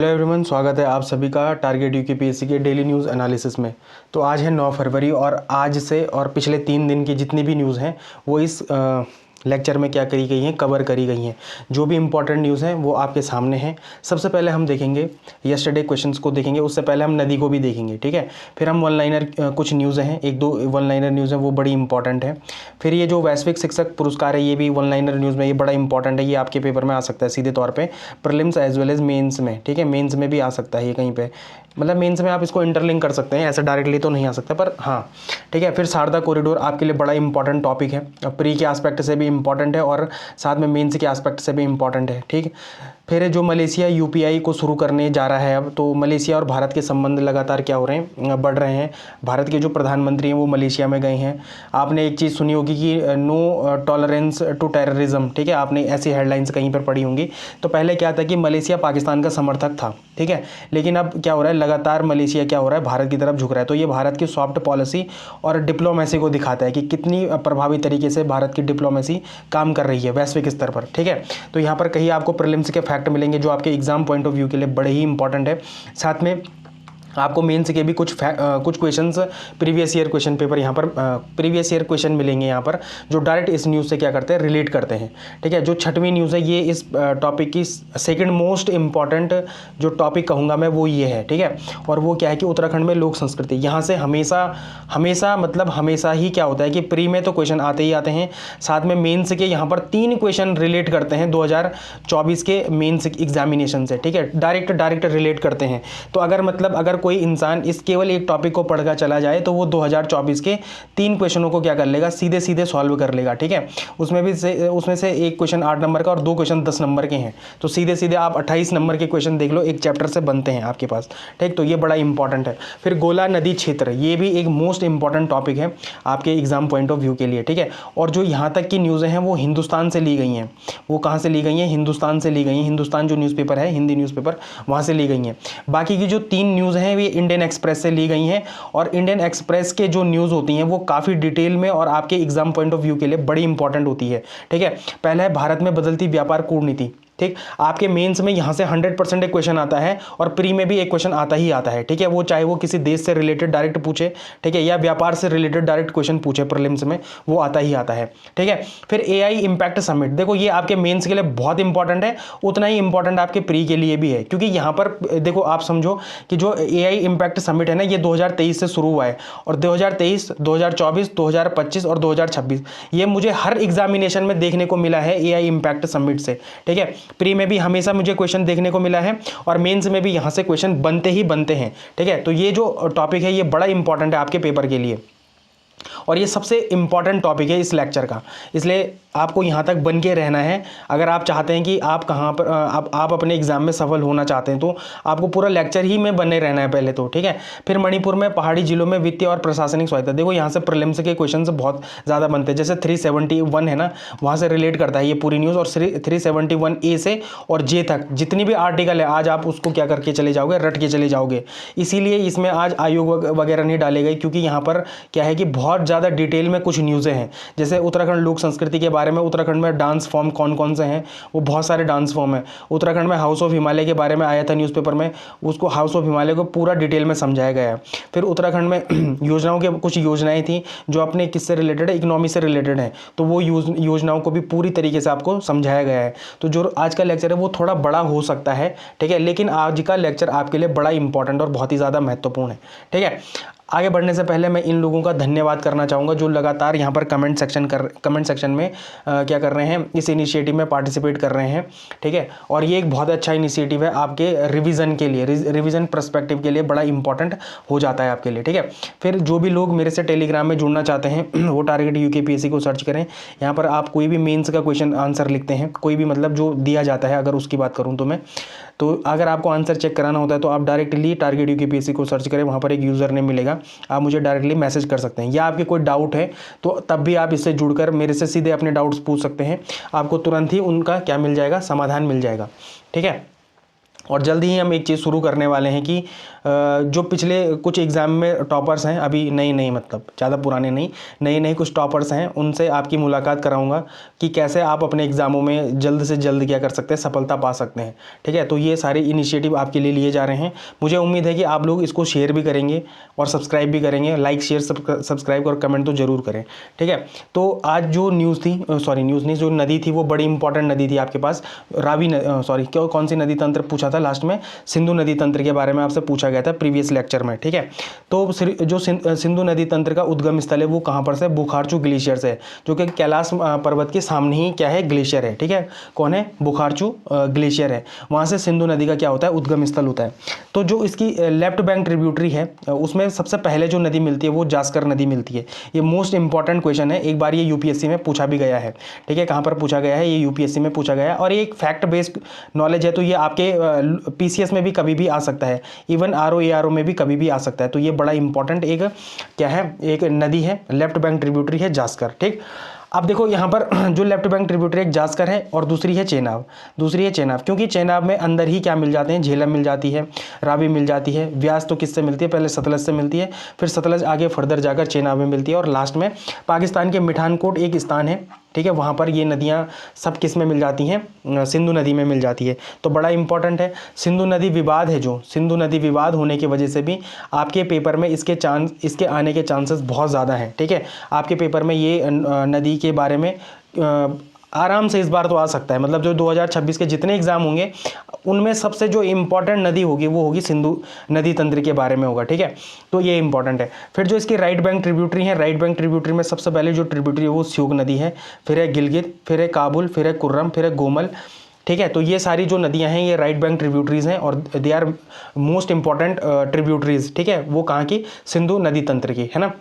Hello everyone, स्वागत है आप सभी का टारगेट यूकेपीएससी के डेली न्यूज़ एनालिसिस में। तो आज है 9 फरवरी और आज से और पिछले 3 दिन की जितनी भी न्यूज़ हैं वो इस लेक्चर में क्या करी गई हैं, कवर करी गई हैं। जो भी इंपॉर्टेंट न्यूज़ हैं वो आपके सामने हैं। सबसे पहले हम देखेंगे यस्टरडे क्वेश्चंस को देखेंगे, उससे पहले हम नदी को भी देखेंगे, ठीक है। फिर हम वन लाइनर कुछ न्यूज़ हैं, एक दो वन लाइनर न्यूज़ हैं वो बड़ी इंपॉर्टेंट है। फिर ये जो वैश्विक शिक्षक पुरस्कार है ये भी वन लाइनर न्यूज़ में ये बड़ा इंपॉर्टेंट है, ये आपके पेपर में आ सकता है सीधे तौर पर prelims as well as mains में, ठीक है। मेन्स में भी आ सकता है ये कहीं पर, मतलब मेंस में आप इसको इंटरलिंक कर सकते हैं, ऐसे डायरेक्टली तो नहीं आ सकता पर हाँ, ठीक है। फिर शारदा कॉरिडोर आपके लिए बड़ा इंपॉर्टेंट टॉपिक है, प्री के एस्पेक्ट से भी इंपॉर्टेंट है और साथ में मेंस के एस्पेक्ट से भी इंपॉर्टेंट है, ठीक। फिर जो मलेशिया यूपीआई को शुरू करने जा रहा है अब, तो मलेशिया और भारत के संबंध लगातार क्या हो रहे हैं, बढ़ रहे हैं। भारत के जो प्रधानमंत्री हैं वो मलेशिया में गए हैं। आपने एक चीज़ सुनी होगी कि नो टॉलरेंस टू टेररिज्म, ठीक है, आपने ऐसी हेडलाइंस कहीं पर पढ़ी होंगी। तो पहले क्या था कि मलेशिया पाकिस्तान का समर्थक था, ठीक है, लेकिन अब क्या हो रहा है, लगातार मलेशिया क्या हो रहा है, भारत की तरफ झुक रहा है। तो ये भारत की सॉफ्ट पॉलिसी और डिप्लोमेसी को दिखाता है कि कितनी प्रभावी तरीके से भारत की डिप्लोमेसी काम कर रही है वैश्विक स्तर पर, ठीक है। तो यहाँ पर कहीं आपको प्रीलिम्स के फैक्ट मिलेंगे जो आपके एग्जाम पॉइंट ऑफ व्यू के लिए बड़े ही इंपॉर्टेंट है। साथ में आपको मेंस के भी कुछ questions previous year question paper यहाँ पर प्रीवियस ईयर क्वेश्चन मिलेंगे यहाँ पर, जो डायरेक्ट इस न्यूज़ से क्या करते हैं, रिलेट करते हैं, ठीक है। जो छठवीं न्यूज़ है ये इस टॉपिक की सेकंड मोस्ट इंपॉर्टेंट जो टॉपिक कहूँगा मैं वो ये है, ठीक है। और वो क्या है कि उत्तराखंड में लोक संस्कृति, यहाँ से हमेशा मतलब हमेशा ही क्या होता है कि प्री में तो क्वेश्चन आते ही आते हैं, साथ में मेन्स के यहाँ पर 3 क्वेश्चन रिलेट करते हैं 2024 के मेन्स एग्जामिनेशन से, ठीक है, डायरेक्ट रिलेट करते हैं। तो अगर कोई इंसान इस केवल एक टॉपिक को पढ़कर चला जाए तो वो 2024 के 3 क्वेश्चनों को क्या कर लेगा, सीधे सीधे सॉल्व कर लेगा, ठीक है। उसमें से एक क्वेश्चन 8 नंबर का और 2 क्वेश्चन 10 नंबर के हैं, तो सीधे सीधे आप 28 नंबर के क्वेश्चन देख लो, एक चैप्टर से बनते हैं आपके पास, ठीक। तो ये बड़ा इंपॉर्टेंट है। फिर गोला नदी क्षेत्र, ये भी एक मोस्ट इंपॉर्टेंट टॉपिक है आपके एग्जाम पॉइंट ऑफ व्यू के लिए, ठीक है। और जो यहाँ तक की न्यूज़ें हैं वो हिंदुस्तान से ली गई हैं। वो कहाँ से ली गई हैं, हिंदुस्तान से ली गई हैं। हिंदुस्तान जो न्यूज़पेपर है, हिंदी न्यूज़पेपर, वहाँ से ली गई हैं। बाकी की जो 3 न्यूज़ हैं ये इंडियन एक्सप्रेस से ली गई हैं, और इंडियन एक्सप्रेस के जो न्यूज़ होती हैं वो काफ़ी डिटेल में और आपके एग्जाम पॉइंट ऑफ व्यू के लिए बड़ी इंपॉर्टेंट होती है, ठीक है। पहला है भारत में बदलती व्यापार कूटनीति, ठीक। आपके मेंस में यहाँ से 100% एक क्वेश्चन आता है और प्री में भी एक क्वेश्चन आता ही आता है, ठीक है। वो चाहे वो किसी देश से रिलेटेड डायरेक्ट पूछे, ठीक है, या व्यापार से रिलेटेड डायरेक्ट क्वेश्चन पूछे प्रीलिम्स में, वो आता ही आता है, ठीक है। फिर एआई इम्पैक्ट समिट, देखो ये आपके मेंस के लिए बहुत इंपॉर्टेंट है, उतना ही इंपॉर्टेंट आपके प्री के लिए भी है, क्योंकि यहाँ पर देखो आप समझो कि जो एआई इम्पैक्ट समिट है ना, ये 2023 से शुरू हुआ है, और 2023, 2024, 2025 और 2026 ये मुझे हर एग्जामिनेशन में देखने को मिला है एआई इम्पैक्ट समिट से, ठीक है। प्री में भी हमेशा मुझे क्वेश्चन देखने को मिला है और मेंस में भी यहां से क्वेश्चन बनते ही बनते हैं, ठीक है। तो ये जो टॉपिक है ये बड़ा इंपॉर्टेंट है आपके पेपर के लिए, और ये सबसे इंपॉर्टेंट टॉपिक है इस लेक्चर का, इसलिए आपको यहाँ तक बन के रहना है। अगर आप चाहते हैं कि आप कहाँ पर आप अपने एग्जाम में सफल होना चाहते हैं तो आपको पूरा लेक्चर ही में बने रहना है पहले तो, ठीक है। फिर मणिपुर में पहाड़ी जिलों में वित्तीय और प्रशासनिक सहायता, देखो यहाँ से प्रीलिम्स के क्वेश्चन बहुत ज़्यादा बनते हैं, जैसे 371 है ना, वहाँ से रिलेट करता है ये पूरी न्यूज़, और 371A से और J तक जितनी भी आर्टिकल है आज आप उसको क्या करके चले जाओगे, रट के चले जाओगे। इसीलिए इसमें आज आयोग वगैरह नहीं डाले गए, क्योंकि यहाँ पर क्या है कि बहुत ज़्यादा डिटेल में कुछ न्यूज़ें हैं, जैसे उत्तराखंड लोक संस्कृति के बारे में, उत्तराखंड में डांस फॉर्म कौन कौन से हैं, वो बहुत सारे डांस फॉर्म है। उत्तराखंड में हाउस ऑफ हिमालय के बारे में आया था न्यूज़पेपर में, उसको हाउस ऑफ हिमालय को पूरा डिटेल में समझाया गया है। फिर उत्तराखंड में योजनाओं के कुछ योजनाएं थी जो अपने किससे रिलेटेड है, इकोनॉमी से रिलेटेड है, तो वो योजनाओं को भी पूरी तरीके से आपको समझाया गया है। तो जो आज का लेक्चर है वो थोड़ा बड़ा हो सकता है, ठीक है, लेकिन आज का लेक्चर आपके लिए बड़ा इंपॉर्टेंट और बहुत ही ज़्यादा महत्वपूर्ण है, ठीक है। आगे बढ़ने से पहले मैं इन लोगों का धन्यवाद करना चाहूँगा जो लगातार यहाँ पर कमेंट सेक्शन में क्या कर रहे हैं, इस इनिशिएटिव में पार्टिसिपेट कर रहे हैं, ठीक है। और ये एक बहुत अच्छा इनिशिएटिव है आपके रिवीजन के लिए, रिवीजन पर्सपेक्टिव के लिए बड़ा इंपॉर्टेंट हो जाता है आपके लिए, ठीक है। फिर जो भी लोग मेरे से टेलीग्राम में जुड़ना चाहते हैं वो टारगेट यूकेपीएससी को सर्च करें। यहाँ पर आप कोई भी मेंस का क्वेश्चन आंसर लिखते हैं, कोई भी मतलब जो दिया जाता है, अगर उसकी बात करूँ तो मैं, तो अगर आपको आंसर चेक कराना होता है तो आप डायरेक्टली टारगेट यूकेपीएससी को सर्च करें, वहाँ पर एक यूज़र नेम मिलेगा, आप मुझे डायरेक्टली मैसेज कर सकते हैं, या आपके कोई डाउट है तो तब भी आप इससे जुड़कर मेरे से सीधे अपने डाउट्स पूछ सकते हैं, आपको तुरंत ही उनका क्या मिल जाएगा, समाधान मिल जाएगा, ठीक है। और जल्दी ही हम एक चीज़ शुरू करने वाले हैं कि जो पिछले कुछ एग्ज़ाम में टॉपर्स हैं, अभी नई मतलब ज़्यादा पुराने नहीं, नए कुछ टॉपर्स हैं, उनसे आपकी मुलाकात कराऊंगा कि कैसे आप अपने एग्ज़ामों में जल्द से जल्द क्या कर सकते हैं, सफलता पा सकते हैं। ठीक है, तो ये सारे इनिशिएटिव आपके लिए लिए जा रहे हैं। मुझे उम्मीद है कि आप लोग इसको शेयर भी करेंगे और सब्सक्राइब भी करेंगे। लाइक शेयर सब्सक्राइब और कमेंट तो ज़रूर करें। ठीक है, तो आज जो न्यूज़ थी, न्यूज़ नहीं, जो नदी थी वो बड़ी इंपॉर्टेंट नदी थी आपके पास। कौन सी नदी तंत्र पूछा था लास्ट में, सिंधु नदी तंत्र के बारे में आपसे पूछा गया था प्रीवियस लेक्चर में। ठीक है, तो जो सिंधु नदी तंत्र का उद्गम स्थल है वो कहाँ पर से, बुखारचू ग्लेशियर से है, जो कि कैलाश पर्वत के सामने ही क्या है, ग्लेशियर है। ठीक है, कौन है, बुखारचू ग्लेशियर है, वहाँ से सिंधु नदी का क्या होता है, उद्गम स्थल होता है। तो जो इसकी लेफ्ट बैंक ट्रिब्यूटरी है उसमें सबसे पहले जो नदी मिलती है वो जास्कर नदी मिलती है। ये मोस्ट इंपॉर्टेंट क्वेश्चन है, एक बार ये यूपीएससी में पूछा भी गया है। ठीक है, कहाँ पर पूछा गया है, ये यूपीएससी में पूछा गया है और ये एक फैक्ट बेस्ड नॉलेज है, तो ये आपके पीसीएस में भी कभी भी आ सकता है, इवन आरओ एआरओ में भी कभी भी आ सकता है। तो ये बड़ा इंपॉर्टेंट एक क्या है, एक नदी है, लेफ्ट बैंक ट्रिब्यूटरी है जास्कर। ठीक, अब देखो यहाँ पर जो लेफ्ट बैंक ट्रिब्यूटरी एक जास्कर है और दूसरी है चेनाब। क्योंकि चेनाब में अंदर ही क्या मिल जाते हैं, झेलम मिल जाती है, रावी मिल जाती है, व्यास तो किससे मिलती है, पहले सतलज से मिलती है, फिर सतलज आगे फर्दर जाकर चेनाब में मिलती है और लास्ट में पाकिस्तान के मिठानकोट एक स्थान है। ठीक है, वहाँ पर ये नदियाँ सब किस में मिल जाती हैं, सिंधु नदी में मिल जाती है। तो बड़ा इंपॉर्टेंट है। सिंधु नदी विवाद है, जो सिंधु नदी विवाद होने की वजह से भी आपके पेपर में इसके आने के चांसेस बहुत ज़्यादा हैं। ठीक है, आपके पेपर में ये नदी के बारे में आराम से इस बार तो आ सकता है। मतलब जो 2026 के जितने एग्जाम होंगे उनमें सबसे जो इंपॉर्टेंट नदी होगी वो होगी सिंधु नदी तंत्र के बारे में होगा। ठीक है, तो ये इंपॉर्टेंट है। फिर जो इसकी राइट बैंक ट्रिब्यूटरी है, राइट बैंक ट्रिब्यूटरी में सबसे पहले जो ट्रिब्यूटरी है वो स्योक नदी है, फिर है गिलगित, फिर है काबुल, फिर है कुर्रम, फिर है गोमल। ठीक है, तो ये सारी जो नदियां हैं ये राइट बैंक ट्रिब्यूटरीज हैं और they are most important tributaries. ठीक है, वो कहाँ की, सिंधु नदी तंत्र की, है ना।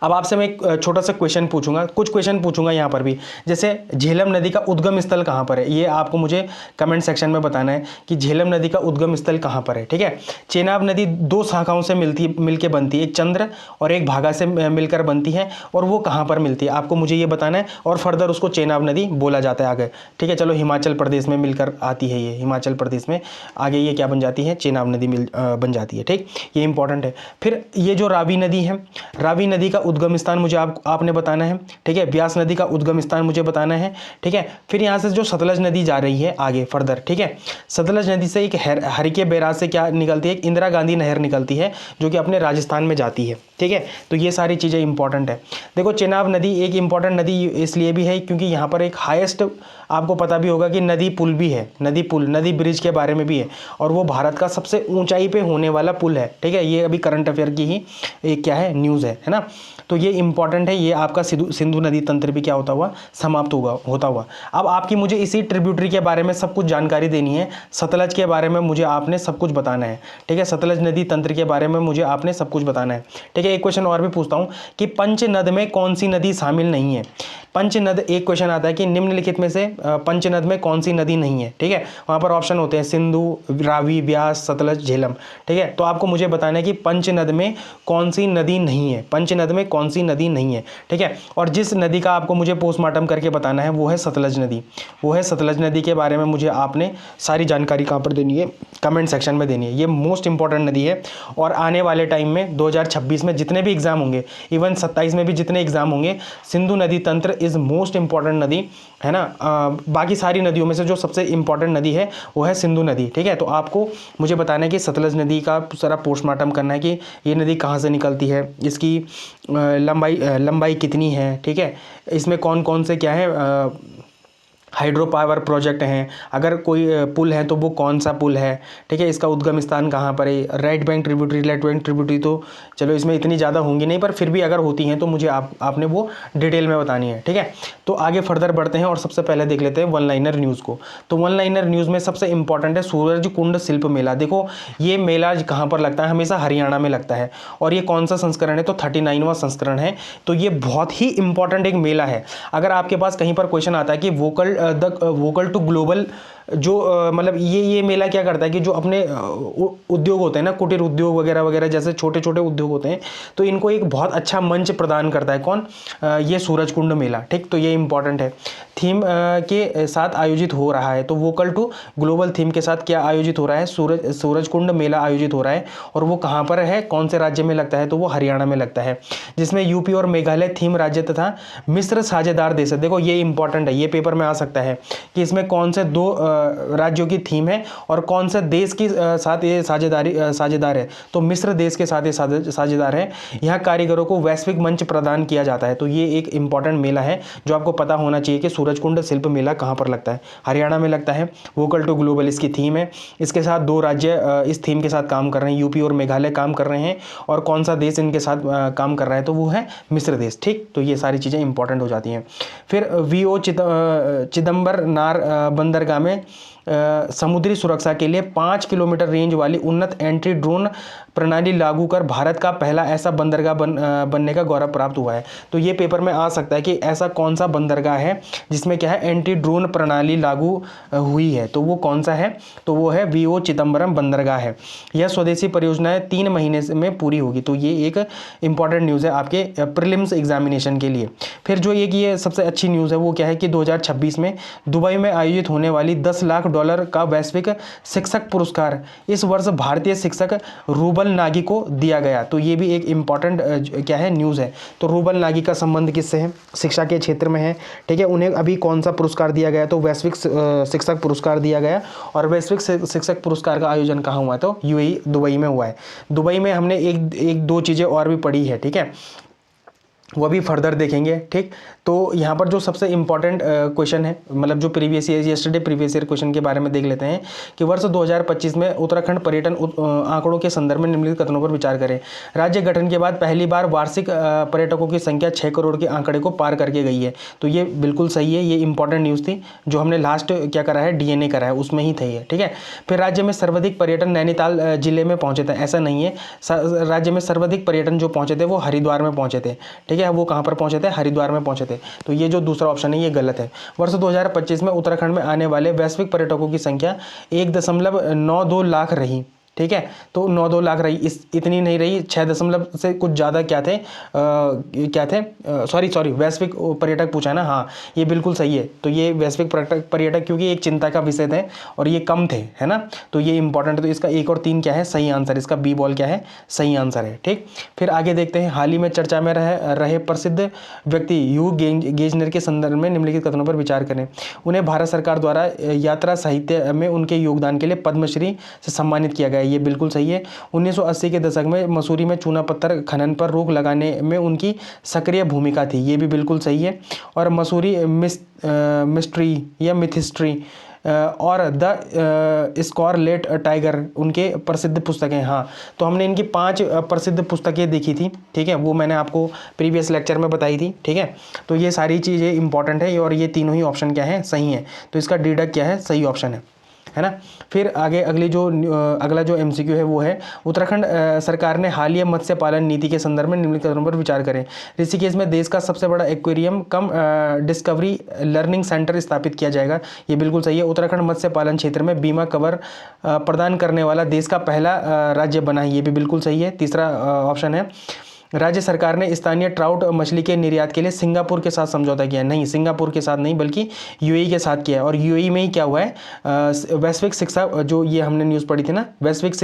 अब आपसे मैं एक छोटा सा क्वेश्चन पूछूंगा, कुछ क्वेश्चन पूछूंगा यहाँ पर भी, जैसे झेलम नदी का उद्गम स्थल कहाँ पर है, ये आपको मुझे कमेंट सेक्शन में बताना है कि झेलम नदी का उद्गम स्थल कहाँ पर है। ठीक है, चेनाब नदी दो शाखाओं से मिलके बनती है, एक चंद्र और एक भागा से मिलकर बनती है, और वो कहाँ पर मिलती है आपको मुझे ये बताना है, और फर्दर उसको चेनाब नदी बोला जाता है आगे। ठीक है, चलो हिमाचल प्रदेश में मिलकर आती है ये, हिमाचल प्रदेश में आगे ये क्या बन जाती है, चेनाब नदी बन जाती है। ठीक, ये इंपॉर्टेंट है। फिर ये जो रावी नदी है, रावी नदी का उद्गम स्थान मुझे आपने बताना है। ठीक है, ब्यास नदी का उद्गम स्थान मुझे बताना है। ठीक है, फिर यहाँ से जो सतलज नदी जा रही है आगे फर्दर, ठीक है, सतलज नदी से एक हरिके बैराज से क्या निकलती है, एक इंदिरा गांधी नहर निकलती है जो कि अपने राजस्थान में जाती है। ठीक है, तो ये सारी चीज़ें इंपॉर्टेंट है। देखो चेनाब नदी एक इंपॉर्टेंट नदी इसलिए भी है क्योंकि यहाँ पर एक हाईएस्ट, आपको पता भी होगा कि नदी पुल भी है, नदी ब्रिज के बारे में भी है, और वो भारत का सबसे ऊंचाई पे होने वाला पुल है। ठीक है, ये अभी करंट अफेयर की ही एक क्या है, न्यूज़ है ना। तो ये इंपॉर्टेंट है, ये आपका सिंधु नदी तंत्र भी क्या होता हुआ, समाप्त होता हुआ। अब आपकी मुझे इसी ट्रिब्यूटरी के बारे में सब कुछ जानकारी देनी है, सतलज के बारे में मुझे आपने सब कुछ बताना है। ठीक है, सतलज नदी तंत्र के बारे में मुझे आपने सब कुछ बताना है। ठीक है, एक क्वेश्चन और भी पूछता हूँ कि पंचनद में कौन सी नदी शामिल नहीं है। पंचनद, एक क्वेश्चन आता है कि निम्नलिखित में से पंचनद में कौन सी नदी नहीं है। ठीक है, वहाँ पर ऑप्शन होते हैं सिंधु, रावी, ब्यास, सतलज, झेलम। ठीक है, तो आपको मुझे बताना है कि पंचनद में कौन सी नदी नहीं है, पंचनद में कौन सी नदी नहीं है। ठीक है, और जिस नदी का आपको मुझे पोस्टमार्टम करके बताना है वो है सतलज नदी, वो है सतलज नदी के बारे में मुझे आपने सारी जानकारी कहाँ पर देनी है, कमेंट सेक्शन में देनी है। ये मोस्ट इंपॉर्टेंट नदी है और आने वाले टाइम में 2026 में जितने भी एग्जाम होंगे, इवन 27 में भी जितने एग्जाम होंगे, सिंधु नदी तंत्र इज मोस्ट इंपॉर्टेंट नदी, है ना। बाकी सारी नदियों में से जो सबसे इंपॉर्टेंट नदी है वो है सिंधु नदी। ठीक है, तो आपको मुझे बताना है कि सतलज नदी का सारा पोस्टमार्टम करना है कि ये नदी कहाँ से निकलती है, इसकी लंबाई कितनी है। ठीक है, इसमें कौन कौन से क्या है हाइड्रो पावर प्रोजेक्ट हैं, अगर कोई पुल है तो वो कौन सा पुल है। ठीक है, इसका उद्गम स्थान कहाँ पर है, right bank tributary, left bank tributary, तो चलो इसमें इतनी ज़्यादा होंगी नहीं, पर फिर भी अगर होती हैं तो मुझे आपने वो डिटेल में बतानी है। ठीक है, तो आगे फर्दर बढ़ते हैं और सबसे पहले देख लेते हैं वन लाइनर न्यूज़ को। तो वन लाइनर न्यूज़ में सबसे इंपॉर्टेंट है सूरज कुंड शिल्प मेला। देखो ये मेला कहाँ पर लगता है, हमेशा हरियाणा में लगता है, और ये कौन सा संस्करण है, तो 39वां संस्करण है। तो ये बहुत ही इंपॉर्टेंट एक मेला है। अगर आपके पास कहीं पर क्वेश्चन आता है कि वोकल टू ग्लोबल जो मतलब ये मेला क्या करता है कि जो अपने उद्योग होते हैं ना, कुटीर उद्योग वगैरह वगैरह जैसे छोटे छोटे उद्योग होते हैं, तो इनको एक बहुत अच्छा मंच प्रदान करता है। कौन? ये सूरजकुंड मेला। ठीक, तो ये इंपॉर्टेंट है। थीम के साथ आयोजित हो रहा है, तो वोकल टू ग्लोबल थीम के साथ क्या आयोजित हो रहा है? सूरजकुंड मेला आयोजित हो रहा है। और वो कहाँ पर है, कौन से राज्य में लगता है? तो वो हरियाणा में लगता है, जिसमें यूपी और मेघालय थीम राज्य तथा मिस्र साझेदार देश है। देखो ये इंपॉर्टेंट है, ये पेपर में आ सकता है कि इसमें कौन से दो राज्यों की थीम है और कौन से देश की साथ ये साझेदार है। तो मिस्र देश के साथ ये साझेदार है। यहाँ कारीगरों को वैश्विक मंच प्रदान किया जाता है। तो ये एक इंपॉर्टेंट मेला है जो आपको पता होना चाहिए कि सूरजकुंड शिल्प मेला कहाँ पर लगता है। हरियाणा में लगता है। वोकल टू ग्लोबल इसकी थीम है। इसके साथ दो राज्य इस थीम के साथ काम कर रहे हैं, यूपी और मेघालय काम कर रहे हैं। और कौन सा देश इनके साथ काम कर रहा है? तो वो है मिस्र देश। ठीक, तो ये सारी चीज़ें इंपॉर्टेंट हो जाती हैं। फिर वीओ चिदम्बरनार बंदरगाह में समुद्री सुरक्षा के लिए 5 किलोमीटर रेंज वाली उन्नत एंटी ड्रोन प्रणाली लागू कर भारत का पहला ऐसा बंदरगाह बनने का गौरव प्राप्त हुआ है। तो ये पेपर में आ सकता है कि ऐसा कौन सा बंदरगाह है जिसमें क्या है, एंटी ड्रोन प्रणाली लागू हुई है। तो वो कौन सा है? तो वो है वीओ चिदम्बरम बंदरगाह है। यह स्वदेशी परियोजनाएं 3 महीने में पूरी होगी। तो ये एक इंपॉर्टेंट न्यूज़ है आपके प्रीलिम्स एग्जामिनेशन के लिए। फिर जो एक ये सबसे अच्छी न्यूज़ है वो क्या है कि 2026 में दुबई में आयोजित होने वाली $10 लाख का वैश्विक शिक्षक पुरस्कार इस वर्ष भारतीय शिक्षक रूबल नागी को दिया गया। तो ये भी एक इंपॉर्टेंट क्या है, न्यूज़ है। तो रूबल नागी का संबंध किससे है? शिक्षा के क्षेत्र में है। ठीक है, उन्हें अभी कौन सा पुरस्कार दिया गया? तो वैश्विक शिक्षक पुरस्कार दिया गया। और वैश्विक शिक्षक पुरस्कार का आयोजन कहाँ हुआ? तो यूएई दुबई में हुआ है। दुबई में हमने एक दो चीज़ें और भी पढ़ी है। ठीक है, वो भी फर्दर देखेंगे। ठीक, तो यहाँ पर जो सबसे इंपॉर्टेंट क्वेश्चन है, मतलब जो प्रीवियस ईयर क्वेश्चन के बारे में देख लेते हैं कि वर्ष 2025 में उत्तराखंड पर्यटन आंकड़ों के संदर्भ में निम्नलिखित कथनों पर विचार करें। राज्य गठन के बाद पहली बार वार्षिक पर्यटकों की संख्या 6 करोड़ के आंकड़े को पार करके गई है। तो ये बिल्कुल सही है, ये इंपॉर्टेंट न्यूज़ थी जो हमने लास्ट क्या करा है, डीएनए करा है, उसमें ही थी है। ठीक है, फिर राज्य में सर्वाधिक पर्यटन नैनीताल जिले में पहुंचे थे, ऐसा नहीं है। राज्य में सर्वाधिक पर्यटन जो पहुंचे थे वो हरिद्वार में पहुंचे थे। ठीक है, वो कहाँ पर पहुंचे थे? हरिद्वार में पहुंचे थे। तो ये जो दूसरा ऑप्शन है ये गलत है। वर्ष 2025 में उत्तराखंड में आने वाले वैश्विक पर्यटकों की संख्या 1.92 लाख रही। ठीक है, तो 9-2 लाख रही, इतनी नहीं रही। 6 दशमलव से कुछ ज़्यादा क्या थे, सॉरी वैश्विक पर्यटक पूछा है ना। हाँ, ये बिल्कुल सही है। तो ये वैश्विक पर्यटक क्योंकि एक चिंता का विषय थे और ये कम थे, है ना। तो ये इंपॉर्टेंट है। तो इसका 1 और 3 क्या है? सही आंसर। इसका बी बॉल क्या है? सही आंसर है। ठीक, फिर आगे देखते हैं। हाल ही में चर्चा में रहे प्रसिद्ध व्यक्ति ह्यू गेजनर के संदर्भ में निम्नलिखित कथनों पर विचार करें। उन्हें भारत सरकार द्वारा यात्रा साहित्य में उनके योगदान के लिए पद्मश्री से सम्मानित किया गया। ये बिल्कुल सही है। 1980 के दशक में मसूरी में चूना पत्थर खनन पर रोक लगाने में उनकी सक्रिय भूमिका थी। ये भी बिल्कुल सही है। और मसूरी मिस्ट्री या मिथिस्ट्री और द स्कारलेट टाइगर उनके प्रसिद्ध पुस्तकें। हाँ, तो हमने इनकी 5 प्रसिद्ध पुस्तकें देखी थी। ठीक है, वो मैंने आपको प्रीवियस लेक्चर में बताई थी। ठीक है, तो ये सारी चीज़ें इंपॉर्टेंट है और ये तीनों ही ऑप्शन क्या है? सही है। तो इसका डिडक्ट क्या है? सही ऑप्शन है ना। फिर आगे अगला जो एमसीक्यू है वो है, उत्तराखंड सरकार ने हालिया मत्स्य पालन नीति के संदर्भ में निम्नलिखित कथनों पर विचार करें। ऋषिकेश में देश का सबसे बड़ा एक्वेरियम कम डिस्कवरी लर्निंग सेंटर स्थापित किया जाएगा। ये बिल्कुल सही है। उत्तराखंड मत्स्य पालन क्षेत्र में बीमा कवर प्रदान करने वाला देश का पहला राज्य बना है। ये भी बिल्कुल सही है। तीसरा ऑप्शन है, राज्य सरकार ने स्थानीय ट्राउट मछली के निर्यात के लिए सिंगापुर के साथ समझौता किया है। नहीं, सिंगापुर के साथ नहीं बल्कि यूएई के साथ किया है। और यूएई में ही क्या हुआ है, वैश्विक शिक्षा, जो ये हमने न्यूज़ पढ़ी थी ना, वैश्विक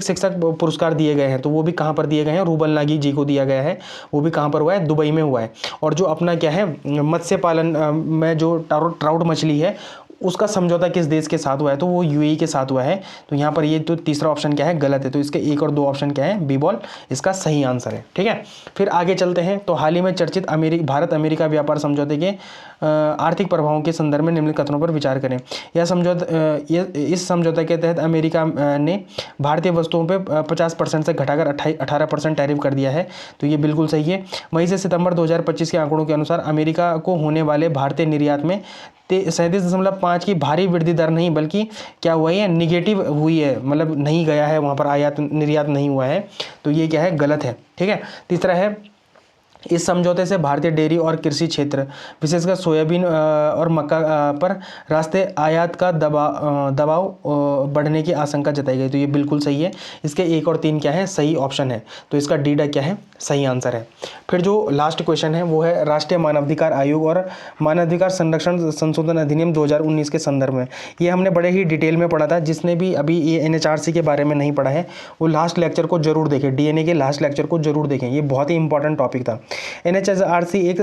शिक्षक पुरस्कार दिए गए हैं। तो वो भी कहाँ पर दिए गए हैं? रूबल नागी जी को दिया गया है। वो भी कहाँ पर हुआ है? दुबई में हुआ है। और जो अपना क्या है, मत्स्य पालन में जो ट्राउट मछली है उसका समझौता किस देश के साथ हुआ है? तो वो यूएई के साथ हुआ है। तो यहाँ पर ये तो तीसरा ऑप्शन क्या है? गलत है। तो इसके 1 और 2 ऑप्शन क्या है? बी बॉल इसका सही आंसर है। ठीक है, फिर आगे चलते हैं। तो हाल ही में चर्चित भारत अमेरिका व्यापार समझौते के आर्थिक प्रभावों के संदर्भ में निम्नलिखित कथनों पर विचार करें। इस समझौते के तहत अमेरिका ने भारतीय वस्तुओं पर 50% से घटाकर 18% टैरिफ कर दिया है। तो ये बिल्कुल सही है। मई से सितंबर 2025 के आंकड़ों के अनुसार अमेरिका को होने वाले भारतीय निर्यात में 37.5 की भारी वृद्धि दर नहीं बल्कि क्या हुआ है? निगेटिव हुई है, मतलब नहीं गया है, वहाँ पर आयात निर्यात नहीं हुआ है। तो ये क्या है? गलत है। ठीक है, तीसरा है, इस समझौते से भारतीय डेयरी और कृषि क्षेत्र विशेषकर सोयाबीन और मक्का पर रास्ते आयात का दबाव बढ़ने की आशंका जताई गई। तो ये बिल्कुल सही है। इसके 1 और 3 क्या है, सही ऑप्शन है। तो इसका डीडा क्या है, सही आंसर है। फिर जो लास्ट क्वेश्चन है वो है राष्ट्रीय मानवाधिकार आयोग और मानवाधिकार संरक्षण संशोधन अधिनियम 2019 के संदर्भ में। ये हमने बड़े ही डिटेल में पढ़ा था। जिसने भी अभी ये NHRC के बारे में नहीं पढ़ा है वो लास्ट लेक्चर को जरूर देखें, DNA के लास्ट लेक्चर को जरूर देखें। ये बहुत ही इंपॉर्टेंट टॉपिक था। NHRC एक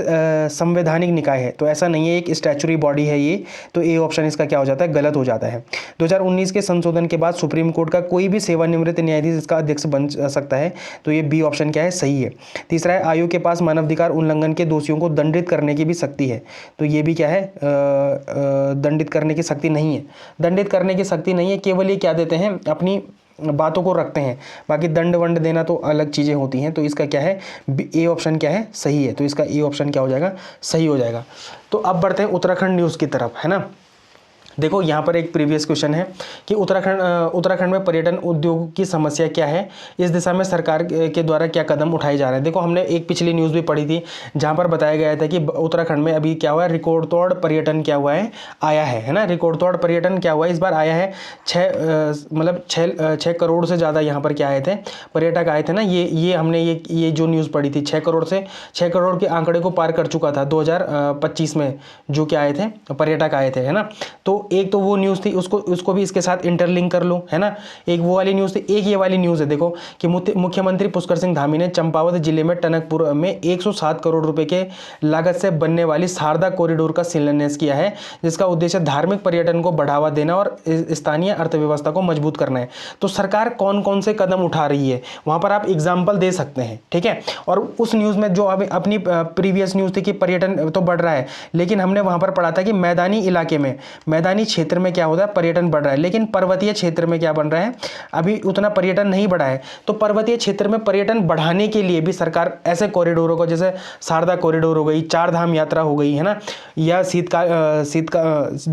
संवैधानिक निकाय है, तो ऐसा नहीं है, एक स्टैचुरी बॉडी है ये। तो ए ऑप्शन इसका क्या हो जाता है, गलत हो जाता है। 2019 के संशोधन के बाद सुप्रीम कोर्ट का कोई भी सेवानिवृत्त न्यायाधीश इसका अध्यक्ष बन सकता है। तो ये बी ऑप्शन क्या है, सही है। तीसरा है आयोग के पास मानवाधिकार उल्लंघन के दोषियों को दंडित करने की भी शक्ति है। तो ये भी क्या है, दंडित करने की शक्ति नहीं है। दंडित करने की शक्ति नहीं है, केवल ये क्या देते हैं, अपनी बातों को रखते हैं। बाकी दंड वंड देना तो अलग चीज़ें होती हैं। तो इसका क्या है, ए ऑप्शन क्या है, सही है। तो इसका ए ऑप्शन क्या हो जाएगा, सही हो जाएगा। तो अब बढ़ते हैं उत्तराखंड न्यूज़ की तरफ, है ना। देखो यहाँ पर एक प्रीवियस क्वेश्चन है कि उत्तराखंड में पर्यटन उद्योग की समस्या क्या है, इस दिशा में सरकार के द्वारा क्या कदम उठाए जा रहे हैं। देखो हमने एक पिछली न्यूज़ भी पढ़ी थी जहाँ पर बताया गया था कि उत्तराखंड में अभी क्या हुआ है, रिकॉर्ड तोड़ पर्यटन क्या हुआ है, आया है ना। रिकॉर्ड तोड़ पर्यटन क्या हुआ है, इस बार आया है। 6 करोड़ से ज़्यादा यहाँ पर क्या आए थे, पर्यटक आए थे ना। ये हमने ये जो न्यूज़ पढ़ी थी, 6 करोड़ के आंकड़े को पार कर चुका था 2025 में, जो क्या आए थे, पर्यटक आए थे, है ना। तो एक तो वो न्यूज़ थी, उसको भी इसके साथ इंटरलिंक कर लो, है ना। एक वो वाली न्यूज़ थी, एक ये वाली न्यूज़ है। देखो कि मुख्यमंत्री पुष्कर सिंह धामी ने चंपावत जिले में टनकपुर में 107 करोड़ रुपए के लागत से बनने वाली शारदा कॉरिडोर का शिलान्यास किया है, जिसका उद्देश्य धार्मिक पर्यटन को बढ़ावा देना और स्थानीय अर्थव्यवस्था को मजबूत करना है। तो सरकार कौन कौन से कदम उठा रही है, वहां पर आप एग्जाम्पल दे सकते हैं, ठीक है। और उस न्यूज़ में जो अपनी प्रीवियस न्यूज़ थी कि पर्यटन तो बढ़ रहा है, लेकिन हमने वहां पर पढ़ा था कि मैदानी इलाके में, मैदानी क्षेत्र में क्या होता है, पर्यटन बढ़ रहा है। लेकिन पर्वतीय क्षेत्र में क्या बन रहा है, अभी उतना पर्यटन नहीं बढ़ा है। तो पर्वतीय क्षेत्र में पर्यटन बढ़ाने के लिए भी सरकार ऐसे कॉरिडोरों को, जैसे शारदा कॉरिडोर हो गई, 4 धाम यात्रा हो गई, है ना, या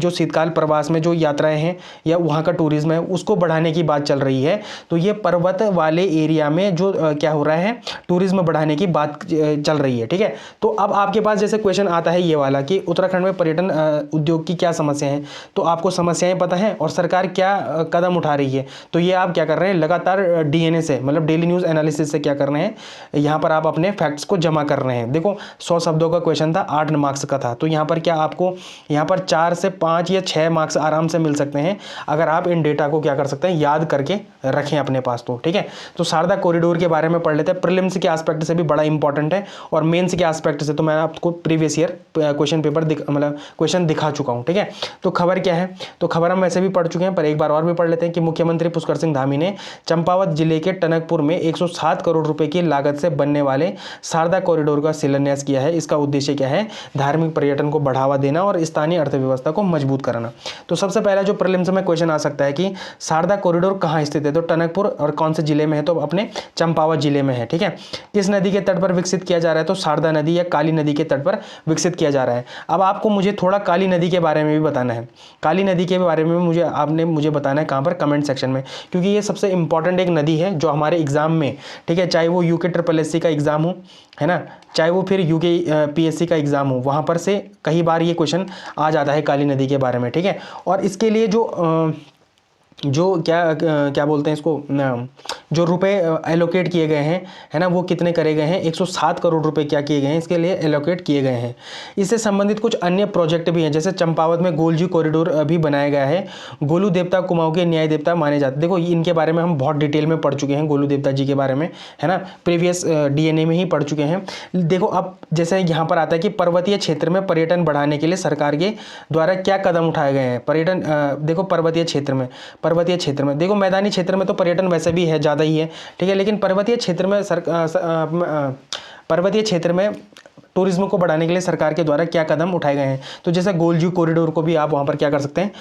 शीतकाल प्रवास में जो यात्राएं हैं या वहाँ का टूरिज्म है उसको बढ़ाने की बात चल रही है। तो ये पर्वत वाले एरिया में जो क्या हो रहा है, टूरिज्म बढ़ाने की बात चल रही है, ठीक है। तो अब आपके पास जैसे क्वेश्चन आता है ये वाला कि उत्तराखंड में पर्यटन उद्योग की क्या समस्या है, तो आपको समस्याएं पता है और सरकार क्या कदम उठा रही है। तो ये आप क्या कर रहे हैं, लगातार DNA से, मतलब डेली न्यूज़ एनालिसिस से क्या कर रहे हैं, यहाँ पर आप अपने फैक्ट्स को जमा कर रहे हैं। देखो 100 शब्दों का क्वेश्चन था, 8 मार्क्स का था। तो यहाँ पर क्या आपको यहाँ पर 4 से 5 या 6 मार्क्स आराम से मिल सकते हैं अगर आप इन डेटा को क्या कर सकते हैं, याद करके रखें अपने पास। तो ठीक है, तो शारदा कॉरिडोर के बारे में पढ़ लेते हैं। प्रीलिम्स के एस्पेक्ट से भी बड़ा इंपॉर्टेंट है और मेंस के एस्पेक्ट से तो मैं आपको प्रीवियस ईयर क्वेश्चन पेपर मतलब क्वेश्चन दिखा चुका हूँ, ठीक है। तो खबर क्या है, तो खबर हम वैसे भी पढ़ चुके हैं पर एक बार और भी पढ़ लेते हैं कि मुख्यमंत्री पुष्कर सिंह धामी ने चंपावत जिले के टनकपुर में 107 करोड़ रुपए की लागत से बनने वाले शारदा कॉरिडोर का शिलान्यास किया है। इसका उद्देश्य क्या है, धार्मिक पर्यटन को बढ़ावा देना और स्थानीय अर्थव्यवस्था को मजबूत करना। तो सबसे पहला जो प्रीलिम्स में क्वेश्चन आ सकता है कि शारदा कॉरिडोर कहाँ स्थित है, तो टनकपुर और कौन से जिले में है, तो अपने चंपावत जिले में है, ठीक है। किस नदी के तट पर विकसित किया जा रहा है, तो शारदा नदी या काली नदी के तट पर विकसित किया जा रहा है। अब आपको मुझे थोड़ा काली नदी के बारे में भी बताना है। काली नदी के बारे में मुझे बताना है, कहाँ पर, कमेंट सेक्शन में, क्योंकि ये सबसे इंपॉर्टेंट एक नदी है जो हमारे एग्जाम में, ठीक है, चाहे वो UK SSS का एग्जाम हो, है ना, चाहे वो फिर UK PSC का एग्जाम हो, वहाँ पर से कई बार ये क्वेश्चन आ जाता है काली नदी के बारे में, ठीक है। और इसके लिए जो क्या बोलते हैं इसको, जो रुपए एलोकेट किए गए हैं, है ना, वो कितने करे गए हैं, 107 करोड़ रुपए क्या किए गए हैं, इसके लिए एलोकेट किए गए हैं। इससे संबंधित कुछ अन्य प्रोजेक्ट भी हैं, जैसे चंपावत में गोलजी कॉरिडोर भी बनाया गया है। गोलू देवता कुमाऊं के न्याय देवता माने जाते। देखो इनके बारे में हम बहुत डिटेल में पढ़ चुके हैं, गोलू देवता जी के बारे में, है ना, प्रीवियस DNA में ही पढ़ चुके हैं। देखो अब जैसे यहाँ पर आता है कि पर्वतीय क्षेत्र में पर्यटन बढ़ाने के लिए सरकार के द्वारा क्या कदम उठाए गए हैं। पर्यटन देखो पर्वतीय क्षेत्र में देखो, मैदानी क्षेत्र में तो पर्यटन वैसे भी है, ज़्यादा ही है, ठीक है, लेकिन पर्वतीय क्षेत्र में टूरिज्म को बढ़ाने के लिए सरकार के द्वारा क्या कदम उठाए गए हैं। तो जैसे गोलजी कॉरिडोर को भी आप वहाँ पर क्या कर सकते हैं,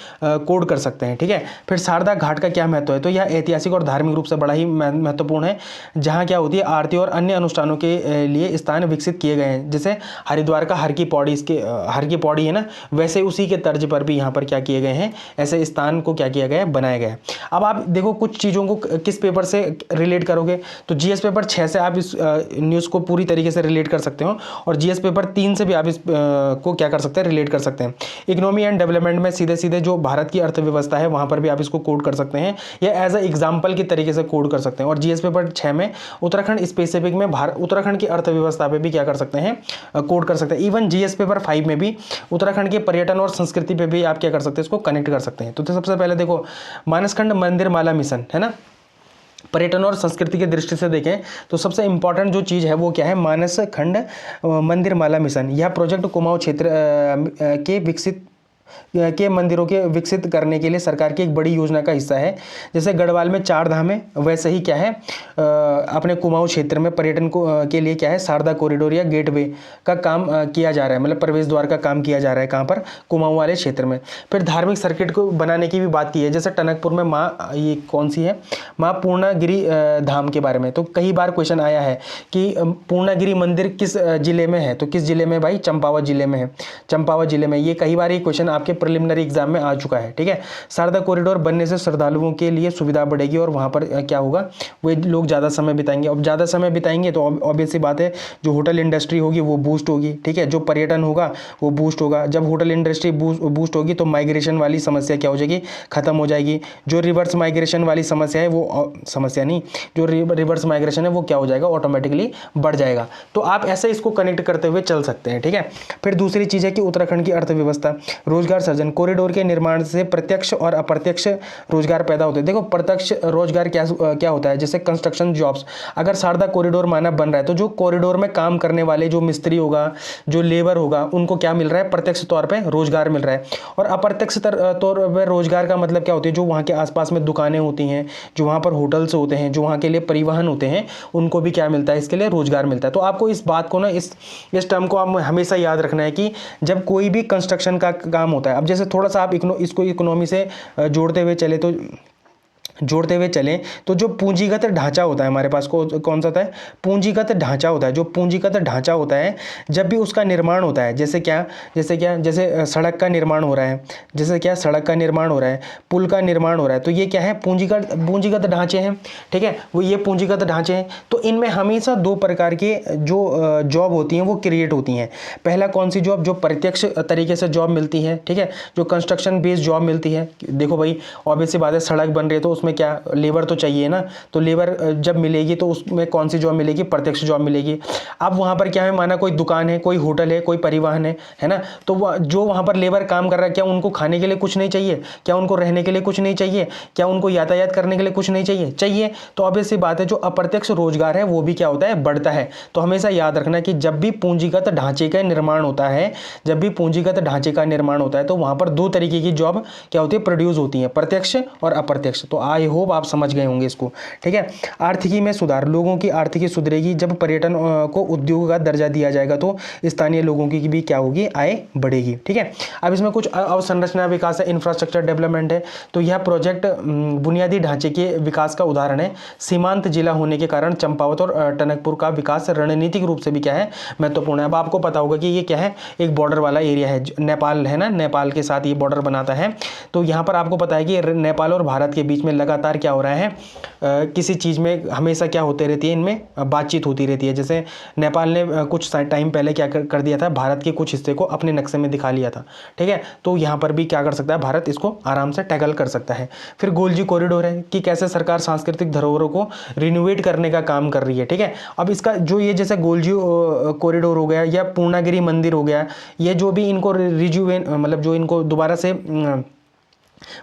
कोड कर सकते हैं, ठीक है। फिर शारदा घाट का क्या महत्व है, तो यह ऐतिहासिक और धार्मिक रूप से बड़ा ही महत्वपूर्ण है, जहाँ क्या होती है आरती और अन्य अनुष्ठानों के लिए स्थान विकसित किए गए हैं। जैसे हरिद्वार का हर की पौड़ी, इसके हर की पौड़ी है ना, वैसे उसी के तर्ज पर भी यहाँ पर क्या किए गए हैं, ऐसे स्थान को क्या किया गया है, बनाया गया है। अब आप देखो कुछ चीज़ों को किस पेपर से रिलेट करोगे, तो जीएस पेपर 6 से आप इस न्यूज़ को पूरी तरीके से रिलेट कर सकते हो, और जीएस पेपर 3 से भी आप इस को क्या कर सकते हैं, रिलेट कर सकते हैं। इकोनॉमी एंड डेवलपमेंट में सीधे सीधे जो भारत की अर्थव्यवस्था है वहाँ पर भी आप इसको कोड कर सकते हैं, या एज अ एग्जाम्पल की तरीके से कोड कर सकते हैं। और जीएस पेपर 6 में उत्तराखंड स्पेसिफिक में उत्तराखंड की अर्थव्यवस्था पे भी क्या कर सकते हैं, कोड कर सकते हैं। इवन जीएस पेपर 5 में भी उत्तराखंड के पर्यटन और संस्कृति पे भी आप क्या कर सकते हैं, इसको कनेक्ट कर सकते हैं। तो सबसे पहले देखो मानसखंड मंदिर माला मिशन है ना, पर्यटन और संस्कृति की दृष्टि से देखें तो सबसे इंपॉर्टेंट जो चीज़ है वो क्या है, मानस खंड मंदिर माला मिशन। यह प्रोजेक्ट कुमाऊं क्षेत्र के मंदिरों के विकसित करने के लिए सरकार की एक बड़ी योजना का हिस्सा है। जैसे गढ़वाल में 4 धाम है, वैसे ही क्या है अपने कुमाऊं क्षेत्र में पर्यटन के लिए क्या है, शारदा कॉरिडोर या गेटवे का काम किया जा रहा है, मतलब प्रवेश द्वार का काम किया जा रहा है, कहाँ पर, कुमाऊं वाले क्षेत्र में। फिर धार्मिक सर्किट को बनाने की भी बात की है, जैसे टनकपुर में माँ, ये कौन सी है, माँ पूर्णागिरी धाम के बारे में। तो कई बार क्वेश्चन आया है कि पूर्णागिरी मंदिर किस जिले में है, तो किस जिले में भाई, चंपावत जिले में है, चंपावत जिले में। ये कई बार ये क्वेश्चन आपके प्रिलिमिनरी एग्जाम में आ चुका है, ठीक है। शारदा कॉरिडोर बनने से श्रद्धालुओं के लिए सुविधा बढ़ेगी और वहां पर क्या होगा, वे लोग ज़्यादा समय बिताएंगे। अब ज़्यादा समय बिताएंगे तो ऑब्वियस सी बात है जो होटल इंडस्ट्री होगी वो बूस्ट होगी, ठीक है, जो पर्यटन होगा वो बूस्ट होगा। जब होटल इंडस्ट्री बूस्ट होगी तो माइग्रेशन वाली समस्या क्या हो जाएगी, खत्म हो जाएगी। जो रिवर्स माइग्रेशन वाली समस्या है वो समस्या नहीं, जो रिवर्स माइग्रेशन है वो क्या हो जाएगा, ऑटोमेटिकली बढ़ जाएगा। तो आप ऐसे इसको कनेक्ट करते हुए चल सकते हैं, ठीक है। फिर दूसरी चीज़ है कि उत्तराखंड की अर्थव्यवस्था, रोजगार सर्जन, कॉरिडोर के निर्माण से प्रत्यक्ष और अप्रत्यक्ष रोजगार पैदा होते हैं। देखो प्रत्यक्ष रोजगार क्या होता है, जैसे कंस्ट्रक्शन जॉब्स। अगर शारदा कॉरिडोर माना बन रहा है तो जो कॉरिडोर में काम करने वाले जो मिस्त्री होगा, जो लेबर होगा, उनको क्या मिल रहा है, प्रत्यक्ष तौर पे रोजगार मिल रहा है। और अप्रत्यक्ष तौर पर रोजगार का मतलब क्या होती है, जो वहाँ के आसपास में दुकानें होती हैं, जो वहाँ पर होटल्स होते हैं, जो वहाँ के लिए परिवहन होते हैं, उनको भी क्या मिलता है, इसके लिए रोजगार मिलता है। तो आपको इस बात को ना, इस टर्म को आप हमेशा याद रखना है कि जब कोई भी कंस्ट्रक्शन का काम होता है, अब जैसे थोड़ा सा आप इसको इकोनॉमी से जोड़ते हुए चलें तो जो पूंजीगत ढांचा होता है हमारे पास कौन सा होता है, पूंजीगत ढांचा होता है। जो पूंजीगत ढांचा होता है जब भी उसका निर्माण होता है, जैसे सड़क का निर्माण हो रहा है, सड़क का निर्माण हो रहा है, पुल का निर्माण हो रहा है, तो ये क्या है, पूंजीगत ढांचे हैं, ठीक है, वो ये पूंजीगत ढांचे हैं। तो इनमें हमेशा 2 प्रकार के जो जॉब होती हैं वो क्रिएट होती हैं। पहला कौन सी जॉब, जो प्रत्यक्ष तरीके से जॉब मिलती है, ठीक है, जो कंस्ट्रक्शन बेस्ड जॉब मिलती है। देखो भाई ऑब्वियस सी बात है, सड़क बन रही है तो उसमें क्या लेबर तो चाहिए ना, तो लेबर जब मिलेगी तो उसमें कौन सी जॉब मिलेगी, प्रत्यक्ष जॉब मिलेगी। अब वहां पर क्या है, माना कोई दुकान है, कोई होटल है, कोई परिवहन है ना, तो जो वहां पर लेबर काम कर रहा है, क्या उनको खाने के लिए कुछ नहीं चाहिए, क्या उनको रहने के लिए कुछ नहीं चाहिए, क्या उनको यातायात करने के लिए कुछ नहीं चाहिए। तो ऑब्वियस सी बात है जो अप्रत्यक्ष रोजगार है वो भी क्या होता है, बढ़ता है। तो हमेशा याद रखना कि जब भी पूंजीगत ढांचे का निर्माण होता है, तो वहां पर 2 तरीके की जॉब क्या होती है, प्रोड्यूस होती है, प्रत्यक्ष और अप्रत्यक्ष। तो आई होप आप समझ गए होंगे इसको, ठीक है। आर्थिकी में सुधार, लोगों की आर्थिकी सुधरेगी जब पर्यटन को उद्योग का दर्जा दिया जाएगा तो स्थानीय लोगों की भी क्या होगी, आय बढ़ेगी, ठीक है। अब इसमें कुछ अवसंरचना विकास है, इंफ्रास्ट्रक्चर डेवलपमेंट है। तो यह प्रोजेक्ट बुनियादी ढांचे के विकास का उदाहरण है। सीमांत जिला होने के कारण चंपावत और टनकपुर का विकास रणनीतिक रूप से भी क्या है, महत्वपूर्ण है। अब आपको पता होगा कि ये क्या है, एक बॉर्डर वाला एरिया है, नेपाल है ना, नेपाल के साथ ये बॉर्डर बनाता है। तो यहाँ पर आपको पता है कि नेपाल और भारत के बीच में लगातार क्या हो रहा है, किसी चीज़ में हमेशा क्या होते रहती है, इनमें बातचीत होती रहती है। जैसे नेपाल ने कुछ टाइम पहले क्या कर दिया था, भारत के कुछ हिस्से को अपने नक्शे में दिखा लिया था, ठीक है। तो यहाँ पर भी क्या कर सकता है, भारत इसको आराम से टैकल कर सकता है। फिर गोलजी कॉरिडोर है कि कैसे सरकार सांस्कृतिक धरोहरों को रिनोवेट करने का काम कर रही है, ठीक है। अब इसका जो ये जैसे गोलजी कॉरिडोर हो गया या पूर्णागिरी मंदिर हो गया, ये जो भी इनको मतलब जो इनको दोबारा से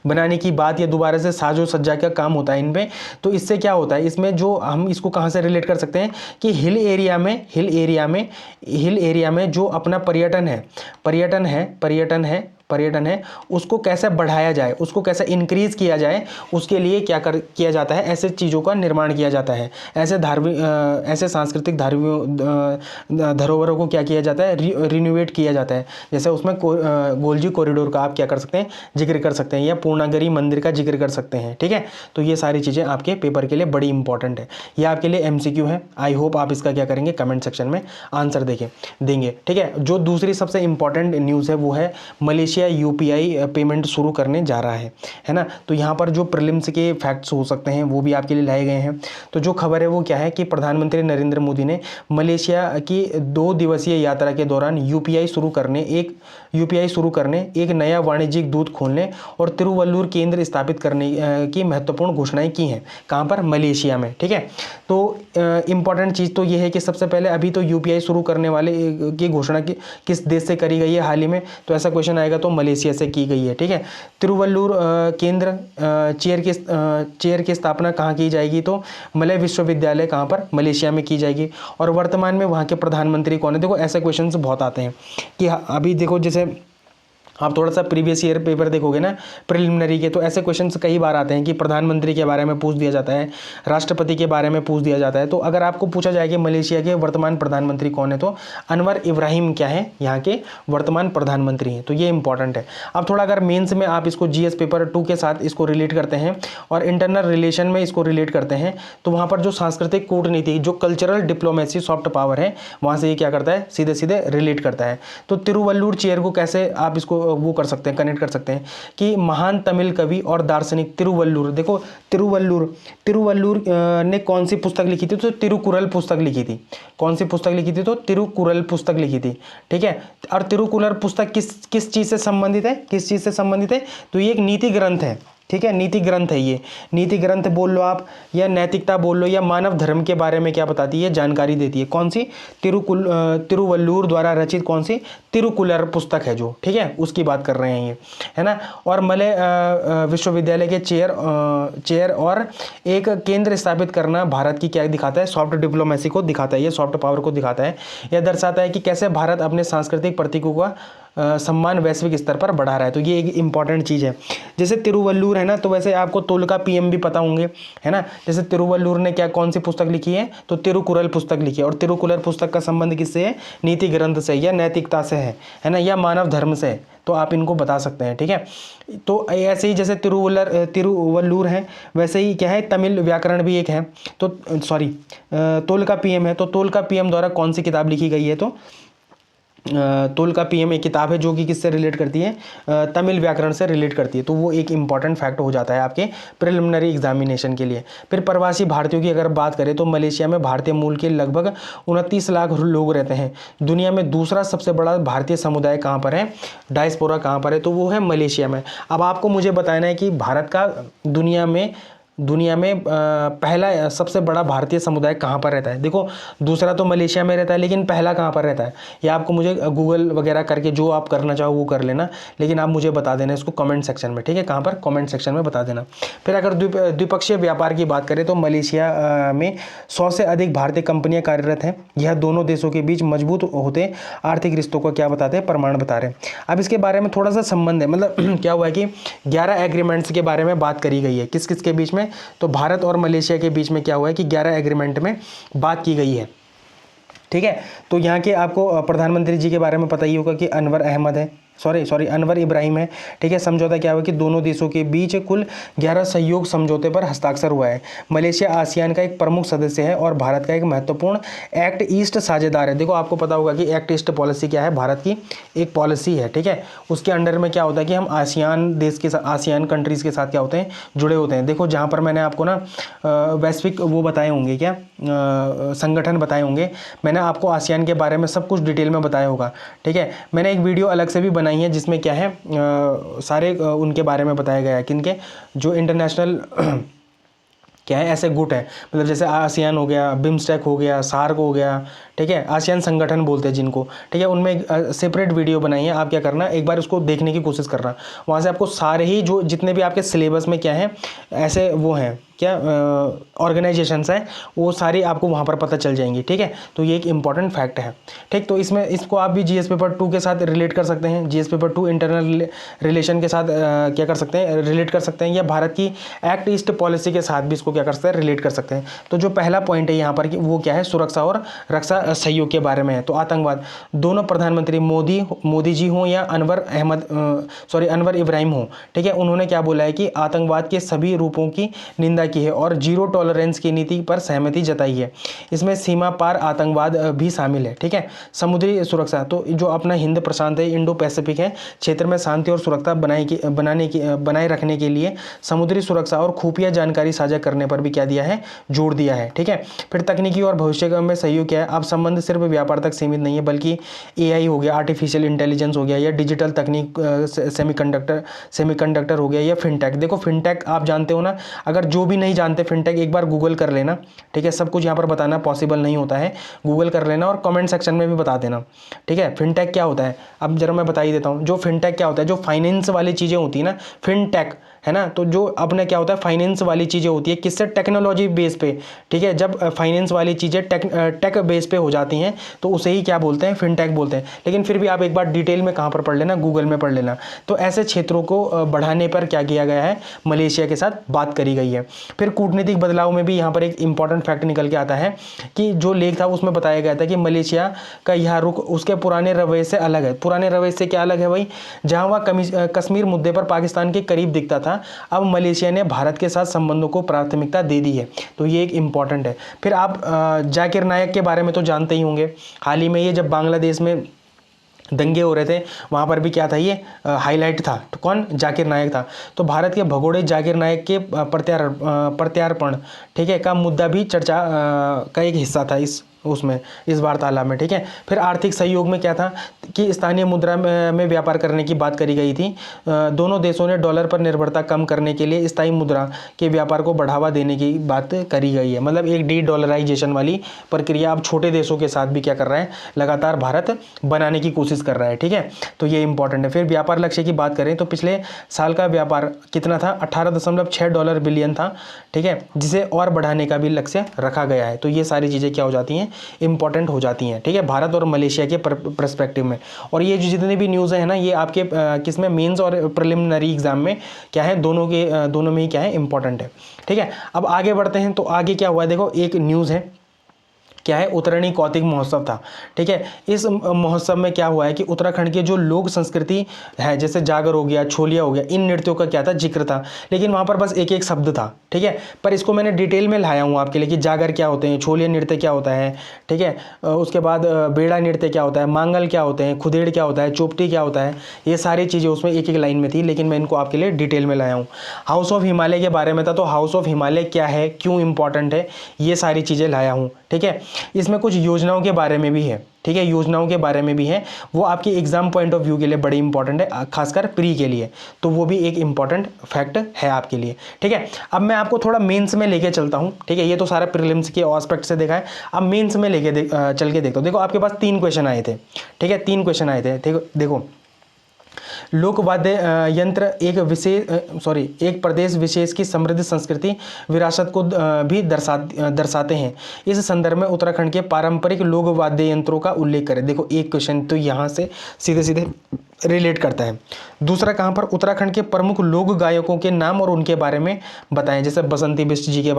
बनाने की बात या दोबारा से साजो सज्जा का काम होता है इनमें, तो इससे क्या होता है, इसमें जो हम इसको कहाँ से रिलेट कर सकते हैं कि हिल एरिया में जो अपना पर्यटन है पर्यटन है उसको कैसे बढ़ाया जाए, उसको कैसे इंक्रीज किया जाए, उसके लिए किया जाता है, ऐसे चीज़ों का निर्माण किया जाता है। ऐसे ऐसे सांस्कृतिक धरोहरों को क्या किया जाता है, रिनोवेट किया जाता है। जैसे उसमें गोलजी कॉरिडोर का आप क्या कर सकते हैं, जिक्र कर सकते हैं, या पूर्णागिरि मंदिर का जिक्र कर सकते हैं। ठीक है, तो ये सारी चीज़ें आपके पेपर के लिए बड़ी इंपॉर्टेंट है। ये आपके लिए एमसीक्यू है। आई होप आप इसका क्या करेंगे, कमेंट सेक्शन में आंसर देंगे। ठीक है, जो दूसरी सबसे इंपॉर्टेंट न्यूज़ है वो है मलेशिया यूपीआई पेमेंट शुरू करने जा रहा है ना। तो यहाँ पर जो प्रीलिम्स के फैक्ट्स हो सकते हैं वो भी आपके लिए लाए गए हैं। तो जो खबर है वो क्या है कि प्रधानमंत्री नरेंद्र मोदी ने मलेशिया की 2 दिवसीय यात्रा के दौरान यूपीआई शुरू करने, एक नया वाणिज्यिक दूत खोलने और तिरुवल्लुर केंद्र स्थापित करने की महत्वपूर्ण घोषणाएं की हैं। कहाँ पर, मलेशिया में। ठीक है, तो इंपॉर्टेंट चीज़ तो ये है कि सबसे पहले अभी तो यूपीआई शुरू करने वाले की घोषणा किस देश से करी गई है हाल ही में, तो ऐसा क्वेश्चन आएगा तो मलेशिया से की गई है। ठीक है, तिरुवल्लुर केंद्र चेयर की स्थापना कहाँ की जाएगी, तो मलय विश्वविद्यालय कहाँ पर, मलेशिया में की जाएगी। और वर्तमान में वहाँ के प्रधानमंत्री कौन है। देखो ऐसे क्वेश्चंस बहुत आते हैं कि अभी देखो जैसे आप थोड़ा सा प्रीवियस ईयर पेपर देखोगे ना प्रिलिमिनरी के, तो ऐसे क्वेश्चंस कई बार आते हैं कि प्रधानमंत्री के बारे में पूछ दिया जाता है, राष्ट्रपति के बारे में पूछ दिया जाता है। तो अगर आपको पूछा जाए कि मलेशिया के वर्तमान प्रधानमंत्री कौन है, तो अनवर इब्राहिम क्या है, यहाँ के वर्तमान प्रधानमंत्री हैं। तो ये इंपॉर्टेंट है। अब थोड़ा अगर मेन्स में आप इसको जीएस पेपर 2 के साथ इसको रिलेट करते हैं और इंटरनल रिलेशन में इसको रिलेट करते हैं, तो वहाँ पर जो सांस्कृतिक कूटनीति, जो कल्चरल डिप्लोमेसी सॉफ्ट पावर है, वहाँ से ये क्या करता है, सीधे सीधे रिलेट करता है। तो तिरुवल्लुर चेयर को कैसे आप इसको वो कर सकते हैं, कनेक्ट कर सकते हैं कि महान तमिल कवि और दार्शनिक तिरुवल्लुर, देखो तिरुवल्लुर ने कौन सी पुस्तक लिखी थी, तो तिरुकुरल पुस्तक लिखी थी। कौन सी पुस्तक लिखी थी, तो तिरुकुरल पुस्तक लिखी थी। ठीक है, और तिरुकुरल पुस्तक किस चीज से संबंधित है, तो ये एक नीति ग्रंथ है। ठीक है, नीति ग्रंथ है। ये नीति ग्रंथ बोल लो आप, या नैतिकता बोल लो, या मानव धर्म के बारे में क्या बताती है, जानकारी देती है। कौन सी, तिरुवल्लुर द्वारा रचित कौन सी, तिरुकुलर पुस्तक है जो, ठीक है, उसकी बात कर रहे हैं ये, है ना। और मलय विश्वविद्यालय के चेयर और एक केंद्र स्थापित करना भारत की क्या दिखाता है, सॉफ्ट डिप्लोमेसी को दिखाता है, ये सॉफ्ट पावर को दिखाता है। यह दर्शाता है कि कैसे भारत अपने सांस्कृतिक प्रतीकों का सम्मान वैश्विक स्तर पर बढ़ा रहा है। तो ये एक इंपॉर्टेंट चीज़ है। जैसे तिरुवल्लुर है ना, तो वैसे आपको तोलका पीएम भी पता होंगे, है ना। जैसे तिरुवल्लुर ने कौन सी पुस्तक लिखी है, तो तिरुकुरल पुस्तक लिखी है। और तिरुकुरल पुस्तक का संबंध किससे है, नीति ग्रंथ से या नैतिकता से है ना, या मानव धर्म से। तो आप इनको बता सकते हैं। ठीक है, तो ऐसे ही जैसे तिरुवल्लुर है, वैसे ही क्या है, तमिल व्याकरण भी एक है। तो तोलका पीएम है, तो तोलका पीएम द्वारा कौन सी किताब लिखी गई है, तो तोलका पीएम एक किताब है जो कि किससे रिलेट करती है, तमिल व्याकरण से रिलेट करती है। तो वो एक इंपॉर्टेंट फैक्ट हो जाता है आपके प्रिलिमिनरी एग्जामिनेशन के लिए। फिर प्रवासी भारतीयों की अगर बात करें तो मलेशिया में भारतीय मूल के लगभग 29 लाख लोग रहते हैं। दुनिया में दूसरा सबसे बड़ा भारतीय समुदाय कहाँ पर है, डायस्पोरा कहाँ पर है, तो वो है मलेशिया में। अब आपको मुझे बताना है कि भारत का दुनिया में पहला सबसे बड़ा भारतीय समुदाय कहाँ पर रहता है। देखो दूसरा तो मलेशिया में रहता है, लेकिन पहला कहाँ पर रहता है, ये आपको मुझे गूगल वगैरह करके जो आप करना चाहो वो कर लेना, लेकिन आप मुझे बता देना इसको कमेंट सेक्शन में। ठीक है, कहाँ पर, कमेंट सेक्शन में बता देना। फिर अगर द्विपक्षीय व्यापार की बात करें तो मलेशिया में 100 से अधिक भारतीय कंपनियाँ कार्यरत हैं। यह दोनों देशों के बीच मजबूत होते आर्थिक रिश्तों को क्या बताते हैं, प्रमाण बता रहे हैं। अब इसके बारे में थोड़ा सा संबंध है, मतलब क्या हुआ है कि 11 एग्रीमेंट्स के बारे में बात करी गई है। किस किस के बीच में, तो भारत और मलेशिया के बीच में क्या हुआ है कि 11 एग्रीमेंट में बात की गई है। ठीक है, तो यहाँ के आपको प्रधानमंत्री जी के बारे में पता ही होगा कि अनवर इब्राहिम है। ठीक है, समझौता क्या हुआ कि दोनों देशों के बीच कुल 11 सहयोग समझौते पर हस्ताक्षर हुआ है। मलेशिया आसियान का एक प्रमुख सदस्य है और भारत का एक महत्वपूर्ण एक्ट ईस्ट साझेदार है। देखो आपको पता होगा कि एक्ट ईस्ट पॉलिसी क्या है, भारत की एक पॉलिसी है। ठीक है, उसके अंडर में क्या होता है कि हम आसियान देश के साथ, आसियान कंट्रीज़ के साथ क्या होते हैं, जुड़े होते हैं। देखो जहाँ पर मैंने आपको ना वैश्विक वो बताए होंगे, क्या संगठन बताए होंगे, मैंने आपको आसियान के बारे में सब कुछ डिटेल में बताया होगा। ठीक है, मैंने एक वीडियो अलग से भी बनाई है जिसमें क्या है सारे उनके बारे में बताया गया है, किनके, जो इंटरनेशनल क्या है ऐसे गुट है, मतलब जैसे आसियान हो गया, बिम्स्टेक हो गया, सार्क हो गया। ठीक है, आसियान संगठन बोलते हैं जिनको। ठीक है, उनमें एक सेपरेट वीडियो बनाई है, आप क्या करना, एक बार उसको देखने की कोशिश करना। वहाँ से आपको सारे ही जो जितने भी आपके सिलेबस में क्या है ऐसे वो हैं, क्या ऑर्गेनाइजेशंस हैं वो सारी आपको वहाँ पर पता चल जाएंगी। ठीक है, तो ये एक इंपॉर्टेंट फैक्ट है। ठीक, तो इसमें इसको आप भी जीएस पेपर 2 के साथ रिलेट कर सकते हैं। जीएस पेपर 2 इंटरनल रिलेशन के साथ क्या कर सकते हैं, रिलेट कर सकते हैं, या भारत की एक्ट ईस्ट पॉलिसी के साथ भी इसको क्या कर सकते हैं, रिलेट कर सकते हैं। तो जो पहला पॉइंट है यहाँ पर कि वो क्या है, सुरक्षा और रक्षा सहयोग के बारे में है। तो आतंकवाद, दोनों प्रधानमंत्री मोदी जी हों या अनवर इब्राहिम हो, ठीक है, उन्होंने क्या बोला है कि आतंकवाद के सभी रूपों की निंदा की है और जीरो टॉलरेंस की नीति पर सहमति जताई है। इसमें सीमा पार आतंकवाद भी शामिल है। ठीक है, समुद्री सुरक्षा, तो जो अपना हिंद प्रशांत है, इंडो पैसिफिक है क्षेत्र में शांति और सुरक्षा बनाए रखने के लिए समुद्री सुरक्षा और खुफिया जानकारी साझा करने पर भी क्या दिया है, जोर दिया है। ठीक है, फिर तकनीकी और भविष्य में सहयोग क्या है, अब संबंध सिर्फ व्यापार तक सीमित नहीं है बल्कि एआई हो गया, आर्टिफिशियल इंटेलिजेंस हो गया, या डिजिटल तकनीक, सेमीकंडक्टर हो गया, या फिनटेक। देखो फिनटेक आप जानते हो ना, अगर जो भी नहीं जानते फिनटेक एक बार गूगल कर लेना। ठीक है, सब कुछ यहाँ पर बताना पॉसिबल नहीं होता है, गूगल कर लेना और कमेंट सेक्शन में भी बता देना। ठीक है, फिनटेक क्या होता है, अब जरा मैं बता ही देता हूँ। जो फिनटेक क्या होता है, जो फाइनेंस वाली चीज़ें होती है ना, फिनटेक है ना, तो जो अपने क्या होता है, फाइनेंस वाली चीज़ें होती है, किससे, टेक्नोलॉजी बेस पे। ठीक है, जब फाइनेंस वाली चीज़ें टेक बेस पे हो जाती हैं तो उसे ही क्या बोलते हैं, फिनटेक बोलते हैं। लेकिन फिर भी आप एक बार डिटेल में कहाँ पर पढ़ लेना, गूगल में पढ़ लेना। तो ऐसे क्षेत्रों को बढ़ाने पर क्या किया गया है, मलेशिया के साथ बात करी गई है। फिर कूटनीतिक बदलाव में भी यहाँ पर एक इंपॉर्टेंट फैक्ट निकल के आता है कि जो लेख था उसमें बताया गया था कि मलेशिया का यह रुख उसके पुराने रवैये से अलग है। पुराने रवैये से क्या अलग है भाई, जहाँ वह कश्मीर मुद्दे पर पाकिस्तान के करीब दिखता था, अब मलेशिया ने भारत के साथ संबंधों को प्राथमिकता दे दी है। तो ये एक इंपॉर्टेंट है। फिर आप जाकिर नायक के बारे में तो जानते ही होंगे, हाल ही में ये जब बांग्लादेश में दंगे हो रहे थे वहाँ पर भी क्या था, ये हाईलाइट था। तो कौन, जाकिर नायक था। तो भारत के भगोड़े जाकिर नायक के प्रत्यार्पण, ठीक है, का मुद्दा भी चर्चा का एक हिस्सा था इस वार्तालाप में। ठीक है, फिर आर्थिक सहयोग में क्या था कि स्थानीय मुद्रा में व्यापार करने की बात करी गई थी। दोनों देशों ने डॉलर पर निर्भरता कम करने के लिए स्थायी मुद्रा के व्यापार को बढ़ावा देने की बात करी गई है। मतलब एक डी डॉलराइजेशन वाली प्रक्रिया अब छोटे देशों के साथ भी क्या कर रहा है, लगातार भारत बनाने की कोशिश कर रहा है। ठीक है, तो ये इंपॉर्टेंट है। फिर व्यापार लक्ष्य की बात करें तो पिछले साल का व्यापार कितना था, $18.6 बिलियन था। ठीक है, जिसे और बढ़ाने का भी लक्ष्य रखा गया है। तो ये सारी चीज़ें क्या हो जाती हैं, इंपॉर्टेंट हो जाती हैं। ठीक है, भारत और मलेशिया के पर्सपेक्टिव में। और ये जो जितने भी न्यूज़ हैं ना, ये आपके किसमें, मेंस और प्रिलिमिनरी एग्जाम में क्या है, दोनों में ही क्या है, इंपॉर्टेंट है। ठीक है, अब आगे बढ़ते हैं। तो आगे क्या हुआ है, देखो एक न्यूज़ है, क्या है, उत्तरायणी कौतिक महोत्सव था। ठीक है, इस महोत्सव में क्या हुआ है कि उत्तराखंड की जो लोक संस्कृति है, जैसे जागर हो गया, छोलिया हो गया, इन नृत्यों का क्या था, जिक्र था। लेकिन वहाँ पर बस एक एक शब्द था। ठीक है, पर इसको मैंने डिटेल में लाया हूँ आपके लिए कि जागर क्या होते हैं, छोलिया नृत्य क्या होता है। ठीक है, उसके बाद बेड़ा नृत्य क्या होता है, मांगल क्या होते हैं, खुदेड़ क्या होता है, चोपटी क्या होता है, ये सारी चीज़ें उसमें एक एक लाइन में थी, लेकिन मैं इनको आपके लिए डिटेल में लाया हूँ। हाउस ऑफ हिमालय के बारे में था, तो हाउस ऑफ हिमालय क्या है, क्यों इंपॉर्टेंट है, ये सारी चीज़ें लाया हूँ। ठीक है, इसमें कुछ योजनाओं के बारे में भी है। ठीक है, योजनाओं के बारे में भी है, वो आपकी एग्जाम पॉइंट ऑफ व्यू के लिए बड़ी इंपॉर्टेंट है, खासकर प्री के लिए। तो वो भी एक इंपॉर्टेंट फैक्ट है आपके लिए। ठीक है, अब मैं आपको थोड़ा मेंस में लेके चलता हूँ। ठीक है, ये तो सारा प्रीलिम्स के एस्पेक्ट से देखा है, अब मेंस में लेके चल के देखता हूँ। देखो आपके पास 3 क्वेश्चन आए थे। ठीक है, 3 क्वेश्चन आए थे। देखो लोक वाद्य यंत्र एक प्रदेश विशेष की समृद्ध संस्कृति विरासत को भी दर्शाते हैं। इस संदर्भ में उत्तराखंड के पारंपरिक लोक वाद्य यंत्रों का उल्लेख करें। देखो एक क्वेश्चन तो यहाँ से सीधे सीधे रिलेट करता है। दूसरा कहाँ पर, उत्तराखंड के प्रमुख लोक गायकों के नाम और उनके बारे में बताएं। जैसे बसंती बिष्ट जी के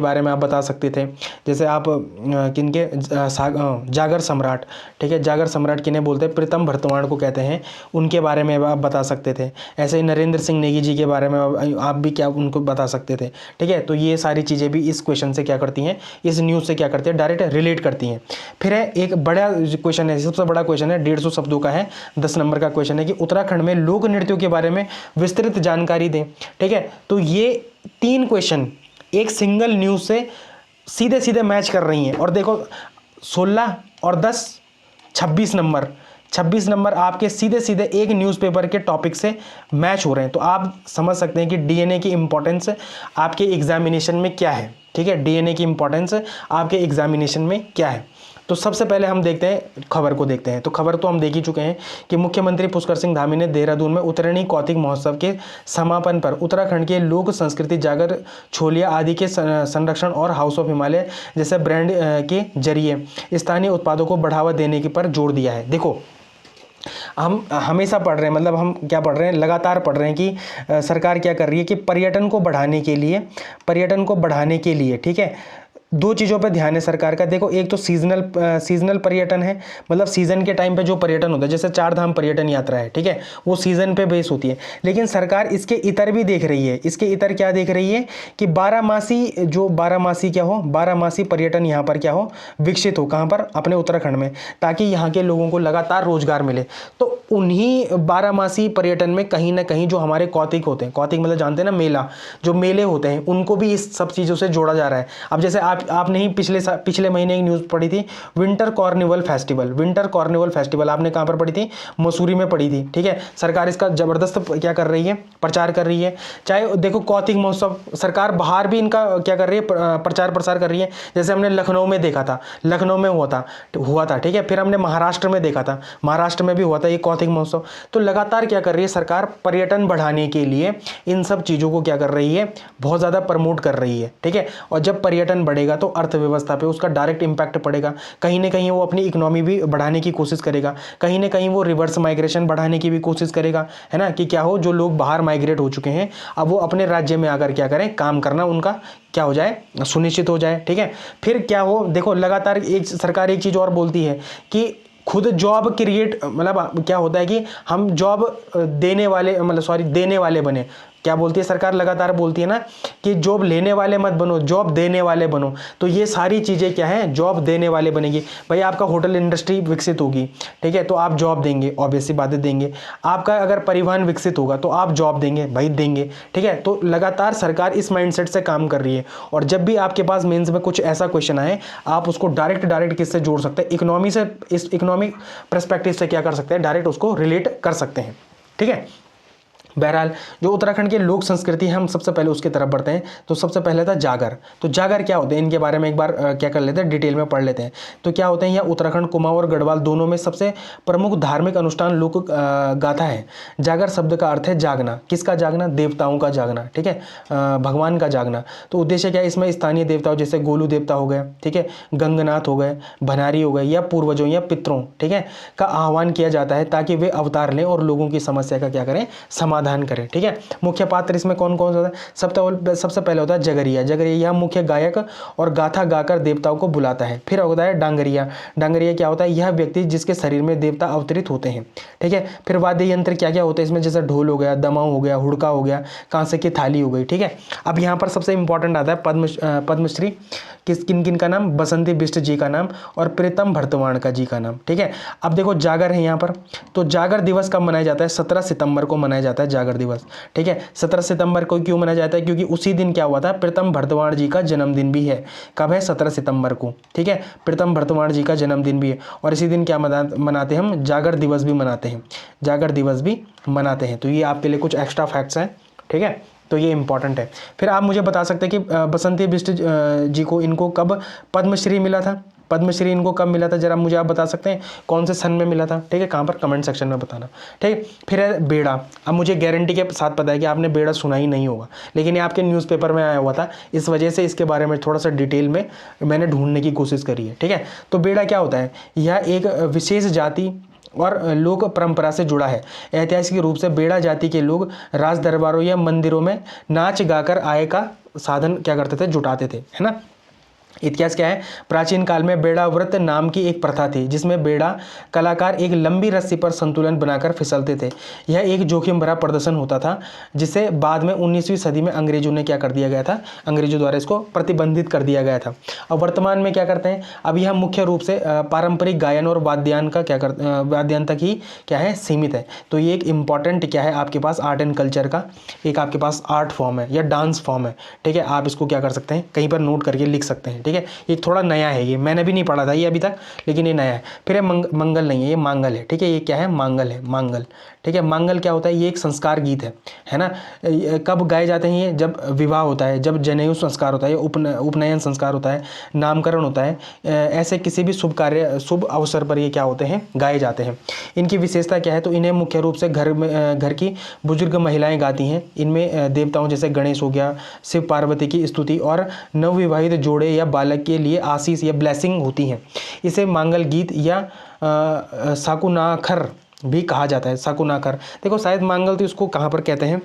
बारे में आप बता सकते थे। जैसे आप किनके, जागर सम्राट। ठीक है, जागर सम्राट किन्हें बोलते हैं, प्रीतम भरतवाण को कहते हैं, उनके बारे में आप बता सकते थे। ऐसे ही नरेंद्र सिंह नेगी जी के बारे में आप भी क्या उनको बता सकते थे। ठीक है, तो ये सारी चीज़ें भी इस क्वेश्चन से क्या करती हैं, इस न्यूज़ से क्या करती हैं, डायरेक्ट रिलेट करती हैं। फिर है एक बड़ा क्वेश्चन है, सबसे बड़ा क्वेश्चन है, 150 शब्दों का है, 10 नंबर का क्वेश्चन है कि उत्तराखंड में लोक नृत्यों के बारे में विस्तृत जानकारी दें। ठीक है, तो ये 3 क्वेश्चन एक सिंगल न्यूज़ से सीधे सीधे मैच कर रही हैं। और देखो 16 और 10 26 नंबर आपके सीधे सीधे एक न्यूज़पेपर के टॉपिक से मैच हो रहे हैं। तो आप समझ सकते हैं कि डीएनए की इंपॉर्टेंस आपके एग्जामिनेशन में क्या है। ठीक है, डीएनए की इंपॉर्टेंस आपके एग्जामिनेशन में क्या है। तो सबसे पहले हम देखते हैं खबर को देखते हैं। तो खबर तो हम देख ही चुके हैं कि मुख्यमंत्री पुष्कर सिंह धामी ने देहरादून में उत्तरायणी कौतिक महोत्सव के समापन पर उत्तराखंड के लोक संस्कृति जागर, छोलिया आदि के संरक्षण और हाउस ऑफ हिमालय जैसे ब्रांड के जरिए स्थानीय उत्पादों को बढ़ावा देने के पर जोर दिया है। देखो, हम हमेशा पढ़ रहे हैं, मतलब हम क्या पढ़ रहे हैं, लगातार पढ़ रहे हैं कि सरकार क्या कर रही है कि पर्यटन को बढ़ाने के लिए ठीक है, दो चीज़ों पे ध्यान है सरकार का। देखो, एक तो सीजनल पर्यटन है, मतलब सीजन के टाइम पे जो पर्यटन होता है, जैसे चार धाम पर्यटन यात्रा है, ठीक है, वो सीजन पे बेस होती है। लेकिन सरकार इसके इतर भी देख रही है। इसके इतर क्या देख रही है कि बारहमासी पर्यटन यहाँ पर क्या हो, विकसित हो। कहाँ पर? अपने उत्तराखंड में, ताकि यहाँ के लोगों को लगातार रोजगार मिले। तो उन्हीं बारहमासी पर्यटन में कहीं ना कहीं जो हमारे कौतिक होते हैं, कौतिक मतलब जानते हैं ना, मेला, जो मेले होते हैं, उनको भी इस सब चीज़ों से जोड़ा जा रहा है। अब जैसे आपने ही पिछले महीने एक न्यूज़ पढ़ी थी, विंटर कार्निवल फेस्टिवल आपने कहाँ पर पढ़ी थी? मसूरी में पढ़ी थी, ठीक है। सरकार इसका जबरदस्त क्या कर रही है, प्रचार कर रही है। चाहे देखो कौतिक महोत्सव, सरकार बाहर भी इनका क्या कर रही है, प्रचार प्रसार कर रही है। जैसे हमने लखनऊ में देखा था, लखनऊ में हुआ था, ठीक है। फिर हमने महाराष्ट्र में देखा था, महाराष्ट्र में भी हुआ था ये कौतिक महोत्सव। तो लगातार क्या कर रही है सरकार, पर्यटन बढ़ाने के लिए इन सब चीज़ों को क्या कर रही है, बहुत ज़्यादा प्रमोट कर रही है, ठीक है। और जब पर्यटन बढ़ेगा तो अर्थव्यवस्था पे उसका डायरेक्ट इंपैक्ट पड़ेगा। कहीं ना कहीं वो अपनी इकोनॉमी भी बढ़ाने की कोशिश करेगा, कहीं ना कहीं वो रिवर्स माइग्रेशन बढ़ाने की भी कोशिश करेगा, है ना, कि क्या हो, जो लोग बाहर माइग्रेट हो चुके हैं अब वो अपने राज्य में आकर क्या करें, काम करना उनका क्या हो जाए, सुनिश्चित हो जाए, ठीक है। फिर क्या हो, देखो लगातार सरकार एक चीज़ और बोलती है कि खुद जॉब क्रिएट, मतलब क्या होता है कि हम जॉब देने वाले बने। क्या बोलती है सरकार? लगातार बोलती है ना कि जॉब लेने वाले मत बनो, जॉब देने वाले बनो। तो ये सारी चीज़ें क्या हैं, जॉब देने वाले बनेगी। भाई आपका होटल इंडस्ट्री विकसित होगी, ठीक है, तो आप जॉब देंगे, ऑब्वियसली बातें देंगे। आपका अगर परिवहन विकसित होगा तो आप जॉब देंगे, भाई देंगे, ठीक है। तो लगातार सरकार इस माइंडसेट से काम कर रही है। और जब भी आपके पास मेंस में कुछ ऐसा क्वेश्चन आए, आप उसको डायरेक्ट किससे जोड़ सकते हैं, इकोनॉमी से, इस इकोनॉमिक पर्सपेक्टिव से क्या कर सकते हैं, डायरेक्ट उसको रिलेट कर सकते हैं, ठीक है। बहरहाल जो उत्तराखंड की लोक संस्कृति है, हम सबसे पहले उसकी तरफ बढ़ते हैं। तो सबसे पहले था जागर। तो जागर क्या होते हैं, इनके बारे में एक बार क्या कर लेते हैं, डिटेल में पढ़ लेते हैं। तो क्या होते हैं, यह उत्तराखंड, कुमाऊं और गढ़वाल दोनों में सबसे प्रमुख धार्मिक अनुष्ठान लोक गाथा है। जागर शब्द का अर्थ है जागना। किसका जागना? देवताओं का जागना, ठीक है, भगवान का जागना। तो उद्देश्य क्या है, इसमें स्थानीय देवताओं जैसे गोलू देवता हो गए, ठीक है, गंगनाथ हो गए, भनारी हो गए, या पूर्वजों या पितरों, ठीक है, का आह्वान किया जाता है ताकि वे अवतार लें और लोगों की समस्या का क्या करें, समाधान करें, ठीक है। मुख्य पात्र इसमें कौन कौन सा होता है? सबसे पहले होता है जगरिया। यह मुख्य गायक और गाथा गाकर देवताओं को बुलाता है। फिर होता है डांगरिया। डांगरिया क्या होता है? यह व्यक्ति जिसके शरीर में देवता अवतरित होते हैं, ठीक है। फिर वाद्य यंत्र क्या क्या होते हैं इसमें, जैसे ढोल हो गया, दमाऊ हो गया, हुड़का हो गया, कांसे की थाली हो गई, ठीक है। अब यहाँ पर सबसे इंपॉर्टेंट आता है पद्मश्री किन किन का नाम, बसंती बिष्ट जी का नाम और प्रीतम भरतवाण जी का नाम, ठीक है। अब देखो जागर है यहाँ पर, तो जागर दिवस कब मनाया जाता है? 17 सितंबर को मनाया जाता है जागर दिवस, ठीक है। 17 सितंबर को क्यों मनाया जाता है? क्योंकि उसी दिन क्या हुआ था, प्रीतम भरतवाण जी का जन्मदिन भी है। कब है? 17 सितंबर को, ठीक है, प्रीतम भरतवाण जी का जन्मदिन भी है। और इसी दिन क्या मनाते हैं हम? जागर दिवस भी मनाते हैं, जागर दिवस भी मनाते हैं। तो ये आपके लिए कुछ एक्स्ट्रा फैक्ट्स हैं, ठीक है, तो ये इंपॉर्टेंट है। फिर आप मुझे बता सकते हैं कि बसंती बिष्ट जी को, इनको कब पद्मश्री मिला था? पद्मश्री इनको कब मिला था, जरा मुझे आप बता सकते हैं कौन से सन में मिला था, ठीक है, कहाँ पर, कमेंट सेक्शन में बताना, ठीक है। फिर है बेड़ा। अब मुझे गारंटी के साथ पता है कि आपने बेड़ा सुना ही नहीं होगा, लेकिन ये आपके न्यूज़पेपर में आया हुआ था, इस वजह से इसके बारे में थोड़ा सा डिटेल में मैंने ढूंढने की कोशिश करी है, ठीक है। तो बेड़ा क्या होता है? यह एक विशेष जाति और लोक परंपरा से जुड़ा है। ऐतिहासिक रूप से बेड़ा जाति के लोग राज दरबारों या मंदिरों में नाच गाकर आय का साधन क्या करते थे, जुटाते थे, है ना। इतिहास क्या है? प्राचीन काल में बेड़ा व्रत नाम की एक प्रथा थी, जिसमें बेड़ा कलाकार एक लंबी रस्सी पर संतुलन बनाकर फिसलते थे। यह एक जोखिम भरा प्रदर्शन होता था, जिसे बाद में 19वीं सदी में अंग्रेजों ने क्या कर दिया गया था, अंग्रेजों द्वारा इसको प्रतिबंधित कर दिया गया था। और वर्तमान में क्या करते हैं, अब यह मुख्य रूप से पारंपरिक गायन और वाद्यान तक ही क्या है, सीमित है। तो ये एक इंपॉर्टेंट क्या है आपके पास, आर्ट एंड कल्चर का एक आपके पास आर्ट फॉर्म है या डांस फॉर्म है, ठीक है। आप इसको क्या कर सकते हैं, कहीं पर नोट करके लिख सकते हैं, ठीक है, ये थोड़ा नया है, ये मैंने भी नहीं पढ़ा था ये अभी तक, लेकिन ये नया है। फिर है मंगल नहीं है, ये मांगल है, ठीक है। ये क्या है, मांगल है, मांगल, ठीक है। मांगल क्या होता है, ये एक संस्कार गीत है ना। कब गाए जाते हैं ये, जब विवाह होता है, जब जनेऊ संस्कार होता है, उपनयन संस्कार होता है, नामकरण होता है, ऐसे किसी भी शुभ कार्य, शुभ अवसर पर ये क्या होते हैं, गाए जाते हैं। इनकी विशेषता क्या है, तो इन्हें मुख्य रूप से घर की बुजुर्ग महिलाएं गाती हैं। इनमें देवताओं जैसे गणेश हो गया, शिव पार्वती की स्तुति और नवविवाहित जोड़े या बालक के लिए आशीष या ब्लेसिंग होती हैं। इसे मांगल गीत या साकुनाखर भी कहा जाता है। साकुनाखर, देखो शायद मांगल तो इसको कहाँ पर कहते हैं,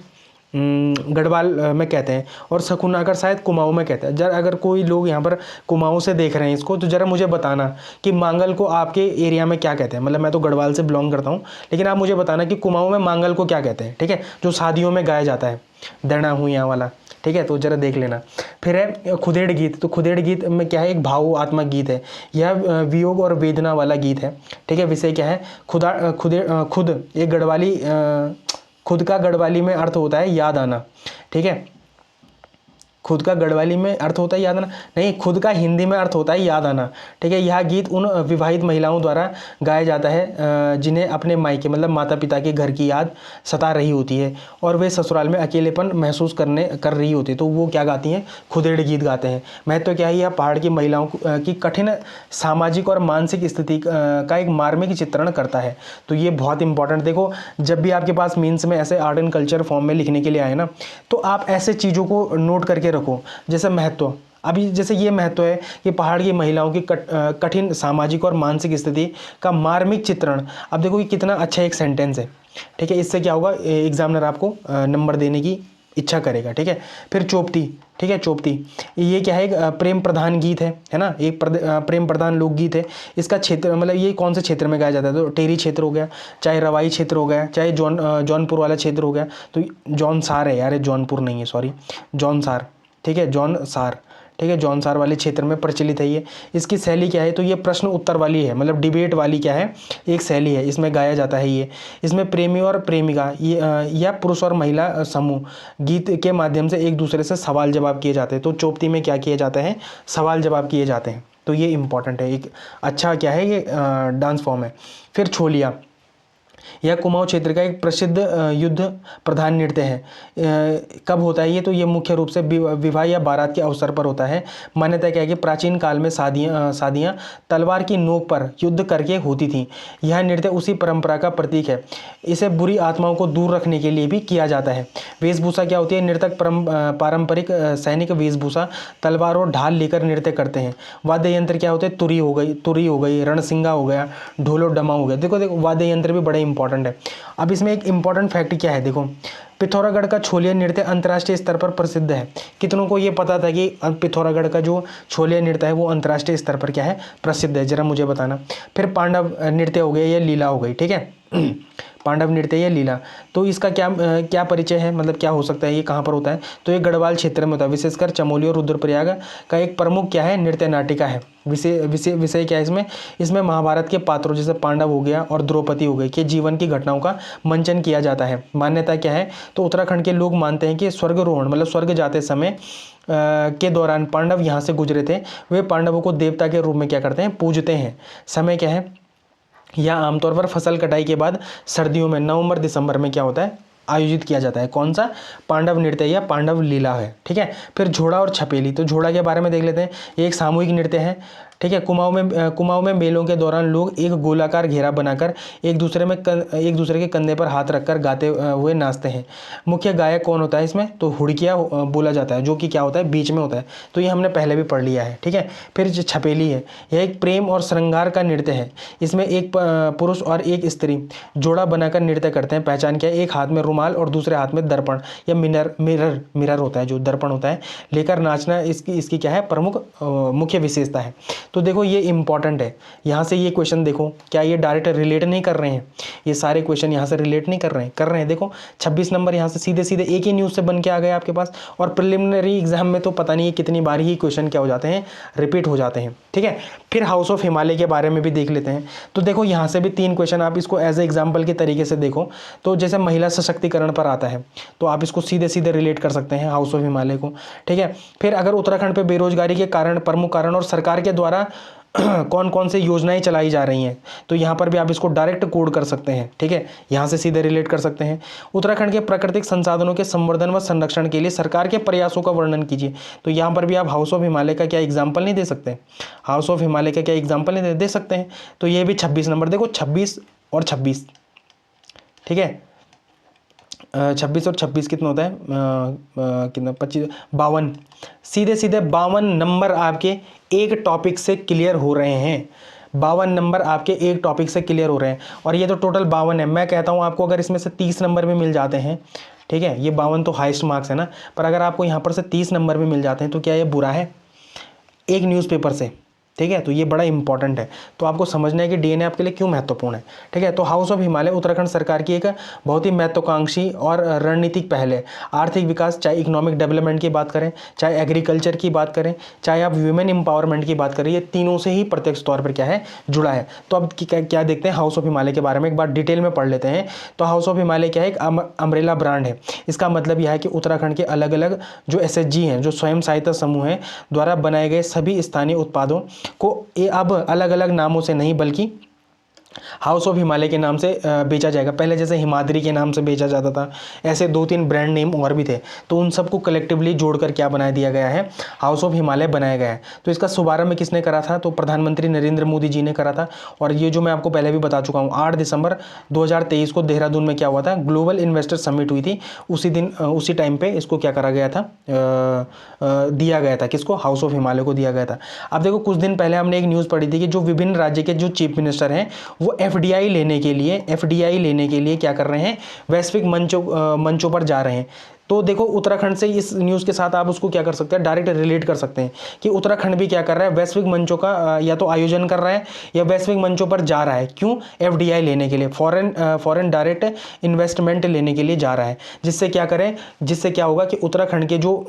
गढ़वाल में कहते हैं, और सकुनाकर शायद कुमाऊं में कहते हैं। जरा अगर कोई लोग यहाँ पर कुमाऊं से देख रहे हैं इसको, तो ज़रा मुझे बताना कि मांगल को आपके एरिया में क्या कहते हैं। मतलब मैं तो गढ़वाल से बिलोंग करता हूँ, लेकिन आप मुझे बताना कि कुमाऊं में मांगल को क्या कहते हैं, ठीक है, जो शादियों में गाया जाता है, दड़ा हुइयाँ वाला, ठीक है, तो जरा देख लेना। फिर है खुदेड़ गीत। तो खुदेड़ गीत में क्या है, एक भावात्मक गीत है। यह वियोग और वेदना वाला गीत है, ठीक है। विषय क्या है, खुद एक गढ़वाली, खुद का गढ़वाली में अर्थ होता है याद आना, ठीक है। खुद का गढ़वाली में अर्थ होता है याद आना, नहीं, खुद का हिंदी में अर्थ होता है याद आना, ठीक है। यह गीत उन विवाहित महिलाओं द्वारा गाया जाता है जिन्हें अपने मायके मतलब माता पिता के घर की याद सता रही होती है और वे ससुराल में अकेलेपन महसूस कर रही होती है, तो वो क्या गाती हैं, खुदेड़ गीत गाते हैं। महत्व क्या है, यह पहाड़ की महिलाओं की कठिन सामाजिक और मानसिक स्थिति का एक मार्मिक चित्रण करता है। तो ये बहुत इंपॉर्टेंट, देखो जब भी आपके पास मीन्स में ऐसे आर्ट एंड कल्चर फॉर्म में लिखने के लिए आए ना, तो आप ऐसे चीज़ों को नोट करके रखो। जैसे महत्व, अभी जैसे ये महत्व है कि पहाड़ की महिलाओं की कठिन सामाजिक और मानसिक स्थिति का मार्मिक चित्रण। अब देखो ये कितना अच्छा एक सेंटेंस है, ठीक है। इससे क्या होगा, एग्जामिनर आपको नंबर देने की इच्छा करेगा, ठीक है। फिर चौपती, ठीक है, चौपती ये क्या है, एक प्रेम प्रधान गीत है ना, एक प्रेम प्रधान लोकगीत है। इसका क्षेत्र मतलब ये कौन से क्षेत्र में गाया जाता है, तो टेरी क्षेत्र हो गया, चाहे रवाई क्षेत्र हो गया, चाहे जौनपुर वाला क्षेत्र हो गया। तो जौनसार है यार, ये जौनपुर नहीं है, सॉरी, जौनसार, ठीक है, जौनसार, ठीक है, जौनसार वाले क्षेत्र में प्रचलित है ये। इसकी शैली क्या है, तो ये प्रश्न उत्तर वाली है, मतलब डिबेट वाली क्या है, एक शैली है, इसमें गाया जाता है ये। इसमें प्रेमी और प्रेमिका ये या पुरुष और महिला समूह गीत के माध्यम से एक दूसरे से सवाल जवाब किए जाते हैं। तो चौपती में क्या किए जाते हैं, सवाल जवाब किए जाते हैं। तो ये इंपॉर्टेंट है, एक अच्छा क्या है, ये डांस फॉर्म है। फिर छोलिया, यह कुमाऊं क्षेत्र का एक प्रसिद्ध युद्ध प्रधान नृत्य है। कब होता है ये, तो ये मुख्य रूप से विवाह या बारात के अवसर पर होता है। मान्यता क्या है कि प्राचीन काल में शादियां तलवार की नोक पर युद्ध करके होती थीं। यह नृत्य उसी परंपरा का प्रतीक है। इसे बुरी आत्माओं को दूर रखने के लिए भी किया जाता है। वेशभूषा क्या होती है, नृतक पारंपरिक सैनिक वेशभूषा तलवार और ढाल लेकर नृत्य करते हैं। वाद्य यंत्र क्या होते हैं, तुरी हो गई, रणसिंगा हो गया, ढोलो डमा हो गया। देखो वाद्य यंत्र भी बड़े इंपॉर्टेंट है। अब इसमें एक इंपॉर्टेंट फैक्ट क्या है, देखो पिथौरागढ़ का छोलिया नृत्य अंतर्राष्ट्रीय स्तर पर प्रसिद्ध है। कितनों को ये पता था कि पिथौरागढ़ का जो छोलिया नृत्य है वो अंतर्राष्ट्रीय स्तर पर क्या है, प्रसिद्ध है, जरा मुझे बताना। फिर पांडव नृत्य हो गया या लीला हो गई, ठीक है, पांडव नृत्य या लीला। तो इसका क्या परिचय है, मतलब क्या हो सकता है, ये कहाँ पर होता है, तो ये गढ़वाल क्षेत्र में होता है। विशेषकर चमोली और रुद्रप्रयाग का एक प्रमुख क्या है, नृत्य नाटिका है। विषय क्या है इसमें महाभारत के पात्रों जैसे पांडव हो गया और द्रौपदी हो गई के जीवन की घटनाओं का मंचन किया जाता है। मान्यता क्या है, तो उत्तराखंड के लोग मानते हैं कि स्वर्गरोहण मतलब स्वर्ग जाते समय के दौरान पांडव यहाँ से गुजरे थे। वे पांडवों को देवता के रूप में क्या करते हैं, पूजते हैं। समय क्या है, यह आमतौर पर फसल कटाई के बाद सर्दियों में नवंबर दिसंबर में क्या होता है, आयोजित किया जाता है। कौन सा, पांडव नृत्य या पांडव लीला है, ठीक है। फिर झोड़ा और छपेली, तो झोड़ा के बारे में देख लेते हैं। ये एक सामूहिक नृत्य है, ठीक है। कुमाऊं में मेलों के दौरान लोग एक गोलाकार घेरा बनाकर एक दूसरे के कंधे पर हाथ रखकर गाते हुए नाचते हैं। मुख्य गायक कौन होता है इसमें, तो हुड़किया बोला जाता है, जो कि क्या होता है, बीच में होता है। तो ये हमने पहले भी पढ़ लिया है, ठीक है। फिर जो छपेली है, यह एक प्रेम और श्रृंगार का नृत्य है। इसमें एक पुरुष और एक स्त्री जोड़ा बनाकर नृत्य करते हैं। पहचान क्या है, एक हाथ में रुमाल और दूसरे हाथ में दर्पण या मिरर होता है, जो दर्पण होता है, लेकर नाचना इसकी क्या है, प्रमुख मुख्य विशेषता है। तो देखो ये इंपॉर्टेंट है। यहाँ से ये क्वेश्चन देखो, क्या ये डायरेक्ट रिलेट नहीं कर रहे हैं? ये सारे क्वेश्चन यहाँ से रिलेट नहीं कर रहे हैं? कर रहे हैं। देखो 26 नंबर यहाँ से सीधे सीधे एक ही न्यूज़ से बन के आ गए आपके पास। और प्रिलिमिनरी एग्जाम में तो पता नहीं है कितनी बार ही क्वेश्चन क्या हो जाते हैं, रिपीट हो जाते हैं। ठीक है, फिर हाउस ऑफ हिमालय के बारे में भी देख लेते हैं। तो देखो यहाँ से भी 3 क्वेश्चन, आप इसको एज ए एग्जाम्पल के तरीके से देखो। तो जैसे महिला सशक्तिकरण पर आता है तो आप इसको सीधे सीधे रिलेट कर सकते हैं हाउस ऑफ हिमालय को। ठीक है, फिर अगर उत्तराखंड पे बेरोजगारी के कारण, प्रमुख कारण और सरकार के द्वारा कौन कौन से योजनाएं चलाई जा रही हैं, तो यहाँ पर भी आप इसको डायरेक्ट कोड कर सकते हैं। ठीक है, यहाँ से सीधे रिलेट कर सकते हैं। उत्तराखंड के प्राकृतिक संसाधनों के संवर्धन व संरक्षण के लिए सरकार के प्रयासों का वर्णन कीजिए। तो यहाँ पर भी आप हाउस ऑफ हिमालय का क्या एग्जाम्पल नहीं दे सकते? हाउस ऑफ हिमालय का क्या एग्जाम्पल नहीं दे सकते हैं? तो ये भी 26 नंबर, देखो 26 और 26। ठीक है, 26 और 26 कितना होता है? कितना? 25, 52। सीधे सीधे 52 नंबर आपके एक टॉपिक से क्लियर हो रहे हैं। 52 नंबर आपके एक टॉपिक से क्लियर हो रहे हैं। और ये तो टोटल 52 है। मैं कहता हूँ आपको अगर इसमें से 30 नंबर भी मिल जाते हैं, ठीक है, ये 52 तो हाईएस्ट मार्क्स है ना, पर अगर आपको यहाँ पर से 30 नंबर भी मिल जाते हैं तो क्या ये बुरा है? एक न्यूज़पेपर से। ठीक है, तो ये बड़ा इंपॉर्टेंट है। तो आपको समझना है कि डीएनए आपके लिए क्यों महत्वपूर्ण है। ठीक है, तो हाउस ऑफ हिमालय उत्तराखंड सरकार की एक बहुत ही महत्वाकांक्षी और रणनीतिक पहल है। आर्थिक विकास, चाहे इकोनॉमिक डेवलपमेंट की बात करें, चाहे एग्रीकल्चर की बात करें, चाहे आप वुमेन एम्पावरमेंट की बात करें, ये तीनों से ही प्रत्यक्ष तौर पर क्या है, जुड़ा है। तो अब क्या देखते हैं हाउस ऑफ हिमालय के बारे में, एक बार डिटेल में पढ़ लेते हैं। तो हाउस ऑफ हिमालय क्या है? एक अम्ब्रेला ब्रांड है। इसका मतलब यह है कि उत्तराखंड के अलग अलग जो एसएचजी हैं, जो स्वयं सहायता समूह हैं, द्वारा बनाए गए सभी स्थानीय उत्पादों को ये अब अलग अलग नामों से नहीं बल्कि हाउस ऑफ हिमालय के नाम से बेचा जाएगा। पहले जैसे हिमाद्री के नाम से बेचा जाता था, ऐसे 2-3 ब्रांड नेम और भी थे, तो उन सबको कलेक्टिवली जोड़कर क्या बना दिया गया है? हाउस ऑफ हिमालय बनाया गया है। तो इसका शुभारंभ किसने करा था? तो प्रधानमंत्री नरेंद्र मोदी जी ने करा था। और ये जो मैं आपको पहले भी बता चुका हूँ, 8 दिसंबर 2023 को देहरादून में क्या हुआ था? ग्लोबल इन्वेस्टर समिट हुई थी। उसी दिन उसी टाइम पे इसको क्या करा गया था? दिया गया था। किसको? हाउस ऑफ हिमालय को दिया गया था। अब देखो कुछ दिन पहले हमने एक न्यूज़ पढ़ी थी कि जो विभिन्न राज्य के जो चीफ मिनिस्टर हैं वो एफडीआई लेने के लिए क्या कर रहे हैं? वैश्विक मंचों पर जा रहे हैं। तो देखो उत्तराखंड से इस न्यूज़ के साथ आप उसको क्या कर सकते हैं? डायरेक्ट रिलेट कर सकते हैं कि उत्तराखंड भी क्या कर रहा है? वैश्विक मंचों का या तो आयोजन कर रहा है या वैश्विक मंचों पर जा रहा है। क्यों? एफडीआई लेने के लिए, फॉरेन डायरेक्ट इन्वेस्टमेंट लेने के लिए जा रहा है। जिससे क्या करें? जिससे क्या होगा कि उत्तराखंड के जो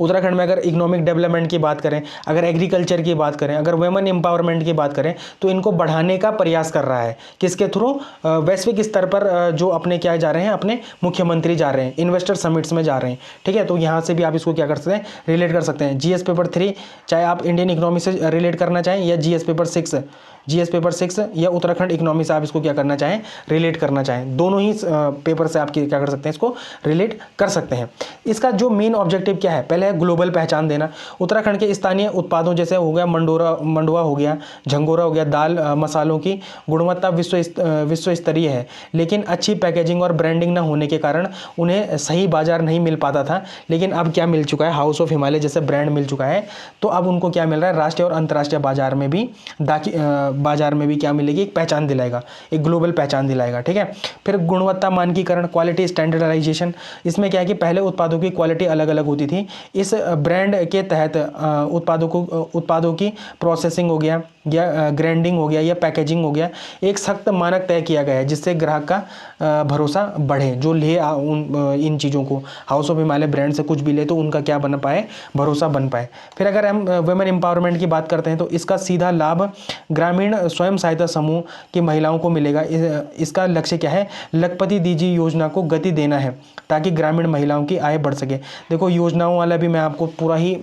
उत्तराखंड में अगर इकोनॉमिक डेवलपमेंट की बात करें, अगर एग्रीकल्चर की बात करें, अगर वुमेन एम्पावरमेंट की बात करें, तो इनको बढ़ाने का प्रयास कर रहा है। किसके थ्रू? वैश्विक स्तर पर जो अपने क्या जा रहे हैं, अपने मुख्यमंत्री जा रहे हैं, इन्वेस्टर समिट्स में जा रहे हैं। ठीक है, तो यहाँ से भी आप इसको क्या कर सकते हैं? रिलेट कर सकते हैं। जीएस पेपर 3, चाहे आप इंडियन इकोनॉमी से रिलेट करना चाहें, या जीएस पेपर 6 या उत्तराखंड इकोनॉमी से आप इसको क्या करना चाहें? रिलेट करना चाहें। दोनों ही पेपर से आप क्या कर सकते हैं? इसको रिलेट कर सकते हैं। इसका जो मेन ऑब्जेक्टिव क्या है? पहले है ग्लोबल पहचान देना। उत्तराखंड के स्थानीय उत्पादों जैसे हो गया मंडुआ हो गया, झंगोरा हो गया, दाल मसालों की गुणवत्ता विश्व स्तरीय है, लेकिन अच्छी पैकेजिंग और ब्रांडिंग न होने के कारण उन्हें सही बाजार नहीं मिल पाता था। लेकिन अब क्या मिल चुका है? हाउस ऑफ हिमालय जैसे ब्रांड मिल चुका है। तो अब उनको क्या मिल रहा है? राष्ट्रीय और अंतर्राष्ट्रीय बाजार में भी क्या मिलेगी? एक पहचान दिलाएगा, एक ग्लोबल पहचान दिलाएगा। ठीक है, फिर गुणवत्ता मानकीकरण, क्वालिटी स्टैंडर्डाइजेशन। इसमें क्या है कि पहले उत्पादों की क्वालिटी अलग अलग होती थी। इस ब्रांड के तहत उत्पादों की प्रोसेसिंग हो गया या ग्राइंडिंग हो गया या पैकेजिंग हो गया, एक सख्त मानक तय किया गया है, जिससे ग्राहक का भरोसा बढ़े। जो ले इन चीज़ों को हाउस ऑफ हिमालय ब्रांड से कुछ भी ले तो उनका क्या बन पाए? भरोसा बन पाए। फिर अगर हम वुमेन एम्पावरमेंट की बात करते हैं तो इसका सीधा लाभ ग्रामीण स्वयं सहायता समूह की महिलाओं को मिलेगा। इसका लक्ष्य क्या है? लखपति दीदी योजना को गति देना है ताकि ग्रामीण महिलाओं की आय बढ़ सके। देखो योजनाओं वाला भी मैं आपको पूरा ही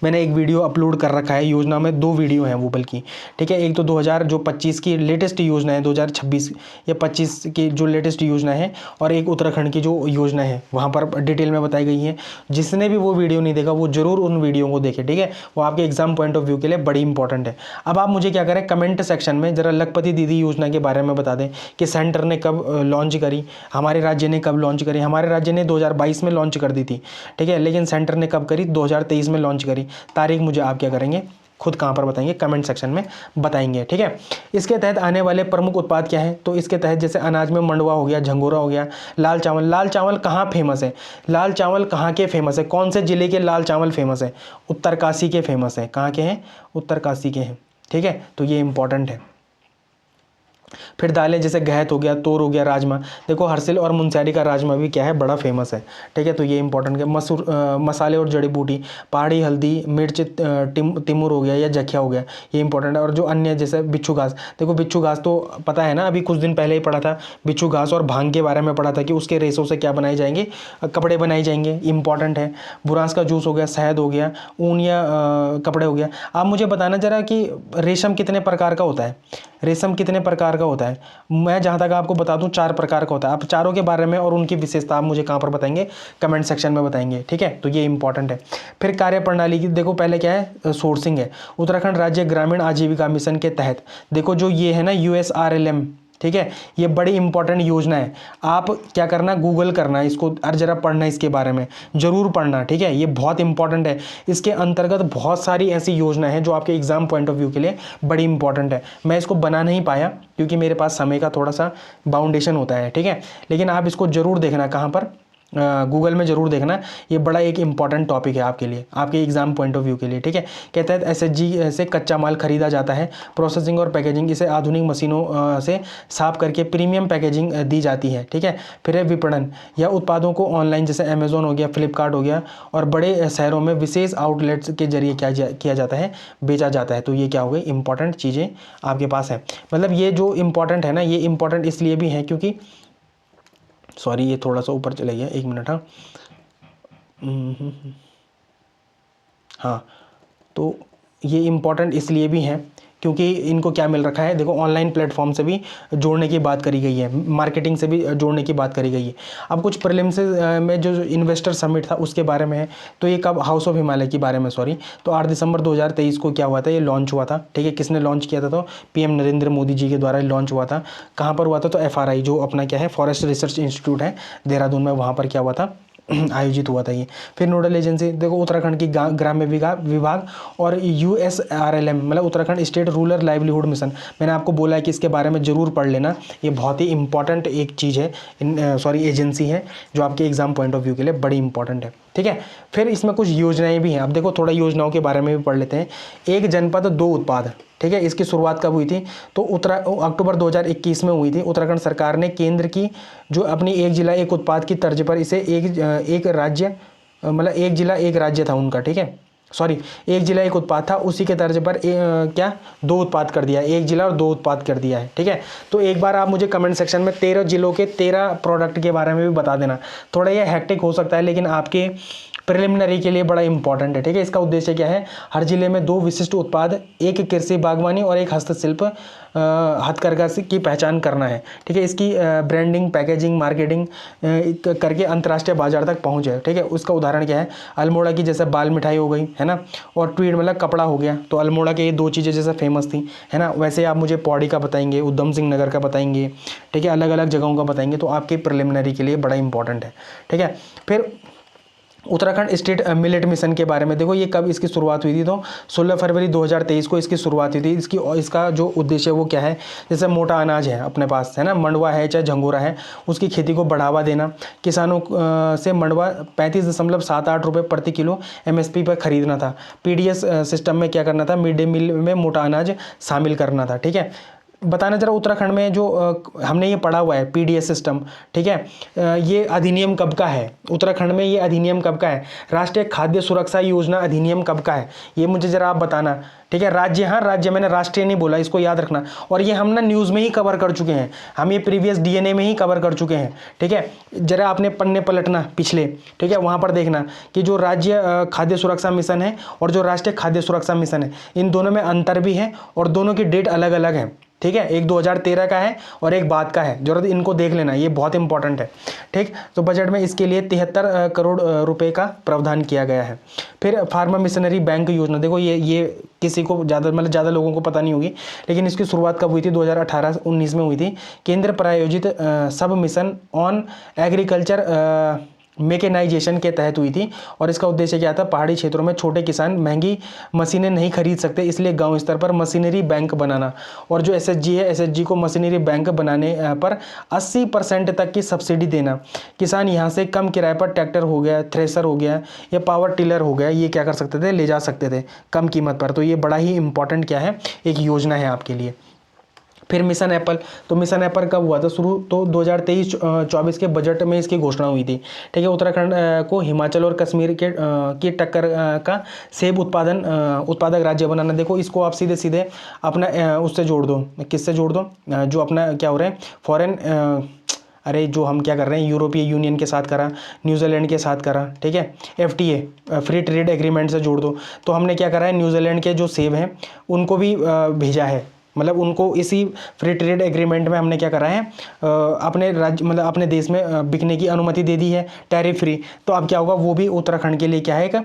मैंने एक वीडियो अपलोड कर रखा है। योजना में 2 वीडियो हैं वो बल्कि। ठीक है, एक तो 2025 की लेटेस्ट योजना है, 2026 या 25 की जो लेटेस्ट योजना है, और एक उत्तराखंड की जो योजना है वहाँ पर डिटेल में बताई गई है। जिसने भी वो वीडियो नहीं देखा वो जरूर उन वीडियो को देखे। ठीक है, वो आपके एग्जाम पॉइंट ऑफ व्यू के लिए बड़ी इंपॉर्टेंट है। अब आप मुझे क्या करें? कमेंट सेक्शन में जरा लखपति दीदी योजना के बारे में बता दें कि सेंटर ने कब लॉन्च करी, हमारे राज्य ने कब लॉन्च करी। हमारे राज्य ने 2022 में लॉन्च कर दी थी। ठीक है, लेकिन सेंटर ने कब करी? 2023 में लॉन्च करी। तारीख मुझे आप क्या करेंगे? खुद कहाँ पर बताएंगे, कमेंट सेक्शन में बताएंगे, ठीक है। इसके तहत आने वाले प्रमुख उत्पाद क्या है, तो इसके तहत जैसे अनाज में मंडुआ हो गया, झंगोरा हो गया, लाल चावल। लाल चावल कहाँ फेमस है, लाल चावल कहाँ के फेमस है, कौन से जिले के लाल चावल फेमस है, उत्तरकाशी के फेमस है। कहाँ के हैं, उत्तरकाशी के हैं, ठीक है। तो ये इंपॉर्टेंट है। फिर दालें जैसे गहत हो गया, तोर हो गया, राजमा। देखो हरसिल और मुनस्यारी का राजमा भी क्या है, बड़ा फेमस है, ठीक है। तो ये इंपॉर्टेंट है। मसाले और जड़ी बूटी, पहाड़ी हल्दी, मिर्च, तिमुर हो गया या जखिया हो गया, ये इंपॉर्टेंट है। और जो अन्य जैसे बिच्छू घास, देखो बिच्छू घास तो पता है ना, अभी कुछ दिन पहले ही पढ़ा था, बिच्छू घास और भांग के बारे में पढ़ा था कि उसके रेशों से क्या बनाए जाएंगे, कपड़े बनाए जाएंगे, इंपॉर्टेंट है। बुरांस का जूस हो गया, शहद हो गया, ऊन या कपड़े हो गया। आप मुझे बताना जरा कि रेशम कितने प्रकार का होता है, रेशम कितने प्रकार का होता है। मैं जहाँ तक आपको बता दूं 4 प्रकार का होता है। आप चारों के बारे में और उनकी विशेषता आप मुझे कहाँ पर बताएंगे, कमेंट सेक्शन में बताएंगे, ठीक है। तो ये इंपॉर्टेंट है। फिर कार्यप्रणाली की देखो, पहले क्या है, सोर्सिंग है। उत्तराखंड राज्य ग्रामीण आजीविका मिशन के तहत देखो जो ये है ना USRLM, ठीक है, ये बड़ी इंपॉर्टेंट योजना है। आप क्या करना, गूगल करना इसको और जरा पढ़ना, इसके बारे में जरूर पढ़ना, ठीक है। ये बहुत इंपॉर्टेंट है। इसके अंतर्गत बहुत सारी ऐसी योजना है जो आपके एग्जाम पॉइंट ऑफ व्यू के लिए बड़ी इंपॉर्टेंट है। मैं इसको बना नहीं पाया क्योंकि मेरे पास समय का थोड़ा सा बाउंडेशन होता है, ठीक है। लेकिन आप इसको जरूर देखना, कहाँ पर, गूगल में जरूर देखना। ये बड़ा एक इंपॉर्टेंट टॉपिक है आपके लिए, आपके एग्जाम पॉइंट ऑफ व्यू के लिए, ठीक है। कहता है SHG से कच्चा माल खरीदा जाता है, प्रोसेसिंग और पैकेजिंग, इसे आधुनिक मशीनों से साफ करके प्रीमियम पैकेजिंग दी जाती है, ठीक है। फिर है विपणन, या उत्पादों को ऑनलाइन जैसे अमेजोन हो गया, फ्लिपकार्ट हो गया और बड़े शहरों में विशेष आउटलेट्स के जरिए किया जाता है, बेचा जाता है। तो ये क्या हो गई, इंपॉर्टेंट चीज़ें आपके पास है। मतलब ये जो इंपॉर्टेंट है ना, ये इंपॉर्टेंट इसलिए भी है क्योंकि, सॉरी ये थोड़ा सा ऊपर चला गया, 1 मिनट। हाँ हाँ, तो ये इम्पॉर्टेंट इसलिए भी हैं क्योंकि इनको क्या मिल रखा है, देखो ऑनलाइन प्लेटफॉर्म से भी जोड़ने की बात करी गई है, मार्केटिंग से भी जोड़ने की बात करी गई है। अब कुछ प्रीलिम्स में जो इन्वेस्टर समिट था उसके बारे में है। तो ये कब, हाउस ऑफ हिमालय के बारे में, सॉरी, तो 8 दिसंबर 2023 को क्या हुआ था, ये लॉन्च हुआ था, ठीक है। किसने लॉन्च किया था, तो PM नरेंद्र मोदी जी के द्वारा लॉन्च हुआ था। कहाँ पर हुआ था, तो FRI जो अपना क्या है, फॉरेस्ट रिसर्च इंस्टीट्यूट है देहरादून में, वहाँ पर क्या हुआ था, आयोजित हुआ था ये। फिर नोडल एजेंसी देखो, उत्तराखंड की ग्राम्य विभाग और USRLM मतलब Uttarakhand state rural livelihood mission. मैंने आपको बोला है कि इसके बारे में ज़रूर पढ़ लेना, ये बहुत ही इंपॉर्टेंट एक चीज़ है, सॉरी एजेंसी है जो आपके एग्जाम पॉइंट ऑफ व्यू के लिए बड़ी इंपॉर्टेंट है, ठीक है। फिर इसमें कुछ योजनाएं भी हैं। अब देखो थोड़ा योजनाओं के बारे में भी पढ़ लेते हैं। एक जनपद 2 उत्पाद, ठीक है, इसकी शुरुआत कब हुई थी, तो अक्टूबर 2021 में हुई थी। उत्तराखंड सरकार ने केंद्र की जो अपनी एक जिला एक उत्पाद की तर्ज पर इसे एक राज्य, मतलब एक जिला एक राज्य था उनका, ठीक है, सॉरी एक जिला एक उत्पाद था, उसी के तर्ज पर क्या 2 उत्पाद कर दिया, एक जिला और 2 उत्पाद कर दिया है, ठीक है। तो एक बार आप मुझे कमेंट सेक्शन में 13 जिलों के 13 प्रोडक्ट के बारे में भी बता देना। थोड़ा ये हेक्टिक हो सकता है लेकिन आपके प्रिलिमिनरी के लिए बड़ा इंपॉर्टेंट है, ठीक है। इसका उद्देश्य क्या है, हर जिले में 2 विशिष्ट उत्पाद, एक कृषि बागवानी और एक हस्तशिल्प हथकरघा की पहचान करना है, ठीक है। इसकी ब्रांडिंग, पैकेजिंग, मार्केटिंग करके अंतर्राष्ट्रीय बाजार तक पहुंचे, ठीक है। उसका उदाहरण क्या है, अल्मोड़ा की जैसे बाल मिठाई हो गई है ना, और ट्वीड मतलब कपड़ा हो गया। तो अल्मोड़ा के ये 2 चीज़ें जैसे फेमस थी, है ना, वैसे आप मुझे पौड़ी का बताएंगे, उधम सिंह नगर का बताएंगे, ठीक है, अलग अलग जगहों का बताएंगे। तो आपके प्रिलिमिनरी के लिए बड़ा इंपॉर्टेंट है, ठीक है। फिर उत्तराखंड स्टेट मिलेट मिशन के बारे में देखो, ये कब इसकी शुरुआत हुई थी, तो 16 फरवरी 2023 को इसकी शुरुआत हुई थी। इसका जो उद्देश्य है वो क्या है, जैसे मोटा अनाज है अपने पास, है ना, मंडुआ है चाहे झंगोरा है, उसकी खेती को बढ़ावा देना, किसानों से मंडुआ 35.78 रुपये प्रति किलो MSP पर खरीदना था। PDS सिस्टम में क्या करना था, मिड डे मील में मोटा अनाज शामिल करना था, ठीक है। बताना जरा उत्तराखंड में जो हमने ये पढ़ा हुआ है PDS सिस्टम, ठीक है, ये अधिनियम कब का है, उत्तराखंड में ये अधिनियम कब का है, राष्ट्रीय खाद्य सुरक्षा योजना अधिनियम कब का है, ये मुझे जरा आप बताना, ठीक है। राज्य, हाँ राज्य, मैंने राष्ट्रीय नहीं बोला, इसको याद रखना। और ये हम ना न्यूज़ में ही कवर कर चुके हैं, हम ये प्रीवियस DNA में ही कवर कर चुके हैं, ठीक है। जरा आपने पन्ने पलटना पिछले, ठीक है, वहाँ पर देखना कि जो राज्य खाद्य सुरक्षा मिशन है और जो राष्ट्रीय खाद्य सुरक्षा मिशन है, इन दोनों में अंतर भी है और दोनों की डेट अलग अलग है, ठीक है। एक 2013 का है और एक बाद का है, जरूरत इनको देख लेना, ये बहुत इंपॉर्टेंट है, ठीक। तो बजट में इसके लिए 73 करोड़ रुपए का प्रावधान किया गया है। फिर फार्मा मिशनरी बैंक योजना, देखो ये किसी को ज़्यादा मतलब ज़्यादा लोगों को पता नहीं होगी, लेकिन इसकी शुरुआत कब हुई थी, 2018-19 में हुई थी। केंद्र प्रायोजित सब मिशन ऑन एग्रीकल्चर मेकेनाइजेशन के तहत हुई थी। और इसका उद्देश्य क्या था, पहाड़ी क्षेत्रों में छोटे किसान महंगी मशीनें नहीं खरीद सकते, इसलिए गांव स्तर पर मशीनरी बैंक बनाना। और जो एसएचजी है, एसएचजी को मशीनरी बैंक बनाने पर 80% तक की सब्सिडी देना। किसान यहाँ से कम किराए पर ट्रैक्टर हो गया, थ्रेसर हो गया या पावर टिलर हो गया, ये क्या कर सकते थे, ले जा सकते थे कम कीमत पर। तो ये बड़ा ही इंपॉर्टेंट क्या है, एक योजना है आपके लिए। फिर मिशन एप्पल, तो मिशन एप्पल कब हुआ था शुरू, तो 2023-24 के बजट में इसकी घोषणा हुई थी। ठीक है, उत्तराखंड को हिमाचल और कश्मीर के की टक्कर का सेब उत्पादक राज्य बनाना। देखो इसको आप सीधे सीधे अपना उससे जोड़ दो, किससे जोड़ दो, जो अपना क्या हो रहा है फॉरेन, अरे जो हम क्या कर रहे हैं, यूरोपीय यूनियन के साथ करा, न्यूजीलैंड के साथ करा, ठीक है, एफटीए फ्री ट्रेड एग्रीमेंट से जोड़ दो। तो हमने क्या करा है, न्यूजीलैंड के जो सेब हैं उनको भी भेजा है, मतलब उनको इसी फ्री ट्रेड एग्रीमेंट में हमने क्या करा है, अपने राज्य मतलब अपने देश में बिकने की अनुमति दे दी है, टैरिफ फ्री। तो अब क्या होगा, वो भी उत्तराखंड के लिए क्या है, एक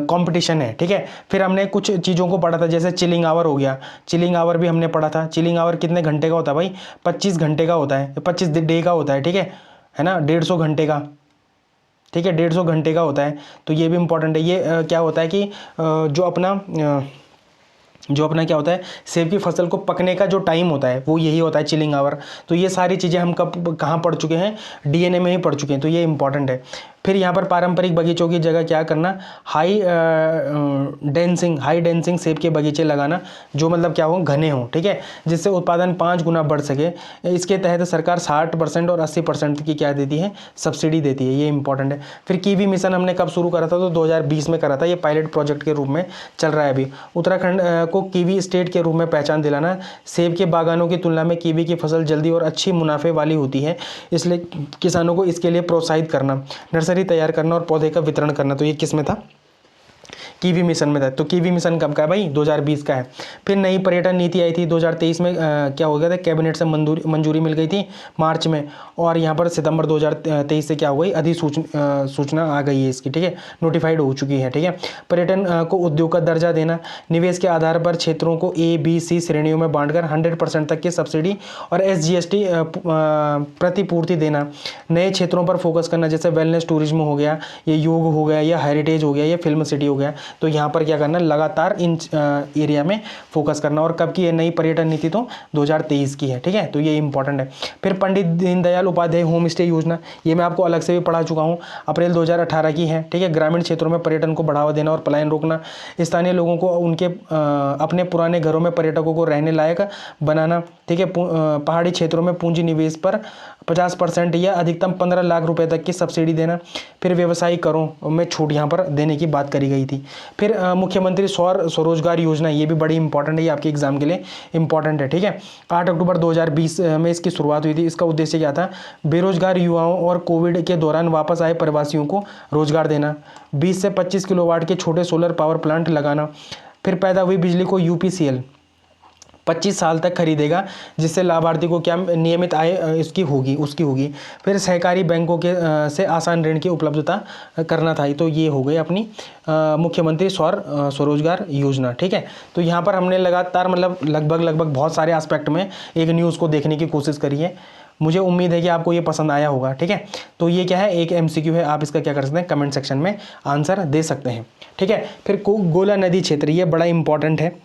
कंपटीशन है। ठीक है, फिर हमने कुछ चीज़ों को पढ़ा था, जैसे चिलिंग आवर हो गया, चिलिंग आवर भी हमने पढ़ा था। चिलिंग आवर कितने घंटे का होता है भाई, 25 घंटे का होता है, 25 डे का होता है, ठीक है ना, 150 घंटे का, ठीक है, 150 घंटे का होता है। तो ये भी इंपॉर्टेंट है। ये क्या होता है कि जो अपना क्या होता है, सेब की फसल को पकने का जो टाइम होता है वो यही होता है, चिलिंग आवर। तो ये सारी चीज़ें हम कहाँ पढ़ चुके हैं, डीएनए में ही पढ़ चुके हैं, तो ये इंपॉर्टेंट है। फिर यहाँ पर पारंपरिक बगीचों की जगह क्या करना, हाई डेंसिंग सेब के बगीचे लगाना, जो मतलब क्या हो, घने हों, ठीक है, जिससे उत्पादन 5 गुना बढ़ सके। इसके तहत सरकार 60% और 80% की क्या देती है, सब्सिडी देती है, ये इंपॉर्टेंट है। फिर कीवी मिशन हमने कब शुरू करा था, तो 2020 में करा था, ये पायलट प्रोजेक्ट के रूप में चल रहा है अभी। उत्तराखंड को कीवी स्टेट के रूप में पहचान दिलाना। सेब के बागानों की तुलना में कीवी की फसल जल्दी और अच्छी मुनाफे वाली होती है, इसलिए किसानों को इसके लिए प्रोत्साहित करना। नर्सरी तैयार करना और पौधे का वितरण करना। तो ये किस में था, कीवी मिशन में था। तो कीवी मिशन कब का है भाई, 2020 का है। फिर नई पर्यटन नीति आई थी 2023 में, क्या हो गया था, कैबिनेट से मंजूरी मिल गई थी मार्च में, और यहाँ पर सितंबर 2023 से क्या हो गई, सूचना आ गई है इसकी, ठीक है, नोटिफाइड हो चुकी है। ठीक है, पर्यटन को उद्योग का दर्जा देना, निवेश के आधार पर क्षेत्रों को A, B, C श्रेणियों में बांटकर 100% तक की सब्सिडी और SGST प्रतिपूर्ति देना। नए क्षेत्रों पर फोकस करना, जैसे वेलनेस टूरिज्म हो गया, ये योग हो गया, या हेरिटेज हो गया, या फिल्म सिटी हो गया। तो यहाँ पर क्या करना, लगातार इन एरिया में फोकस करना। और कब की है नई पर्यटन नीति, तो 2023 की है। ठीक है, तो ये इंपॉर्टेंट है। फिर पंडित दीनदयाल उपाध्याय होम स्टे योजना, ये मैं आपको अलग से भी पढ़ा चुका हूँ, अप्रैल 2018 की है। ठीक है, ग्रामीण क्षेत्रों में पर्यटन को बढ़ावा देना और पलायन रोकना, स्थानीय लोगों को उनके अपने पुराने घरों में पर्यटकों को रहने लायक बनाना। ठीक है, पहाड़ी क्षेत्रों में पूंजी निवेश पर 50% या अधिकतम 15 लाख रुपए तक की सब्सिडी देना। फिर व्यवसायिक करों में छूट यहाँ पर देने की बात करी गई थी। फिर मुख्यमंत्री स्वरोजगार योजना, ये भी बड़ी इंपॉर्टेंट है, ये आपके एग्जाम के लिए इंपॉर्टेंट है। ठीक है, 8 अक्टूबर 2020 में इसकी शुरुआत हुई थी। इसका उद्देश्य क्या था, बेरोजगार युवाओं और कोविड के दौरान वापस आए प्रवासियों को रोजगार देना। 20 से 25 किलोवाट के छोटे सोलर पावर प्लांट लगाना। फिर पैदा हुई बिजली को UPCL 25 साल तक खरीदेगा, जिससे लाभार्थी को क्या नियमित आय उसकी होगी। फिर सहकारी बैंकों के से आसान ऋण की उपलब्धता करना था। तो ये हो गई अपनी मुख्यमंत्री स्वरोजगार योजना। ठीक है, तो यहाँ पर हमने लगातार मतलब लगभग बहुत सारे एस्पेक्ट में एक न्यूज़ को देखने की कोशिश करी है। मुझे उम्मीद है कि आपको ये पसंद आया होगा। ठीक है, तो ये क्या है, एक MCQ है, आप इसका क्या कर सकते हैं, कमेंट सेक्शन में आंसर दे सकते हैं। ठीक है, फिर गोला नदी क्षेत्र, ये बड़ा इंपॉर्टेंट है।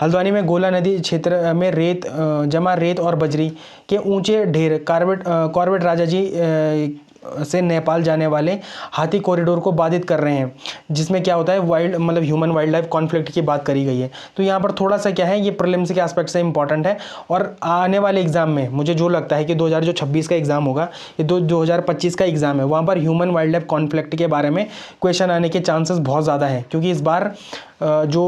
हल्द्वानी में गोला नदी क्षेत्र में रेत और बजरी के ऊंचे ढेर कॉर्बेट राजा जी से नेपाल जाने वाले हाथी कॉरिडोर को बाधित कर रहे हैं, जिसमें क्या होता है, ह्यूमन वाइल्ड लाइफ कॉन्फ्लिक्ट की बात करी गई है। तो यहाँ पर थोड़ा सा क्या है, ये प्रीलिम्स के एस्पेक्ट से इंपॉर्टेंट है। और आने वाले एग्जाम में मुझे जो लगता है कि 2026 का एग्जाम होगा, ये 2025 का एग्जाम है, वहाँ पर ह्यूमन वाइल्ड लाइफ कॉन्फ्लिक्ट के बारे में क्वेश्चन आने के चांसेस बहुत ज़्यादा हैं, क्योंकि इस बार जो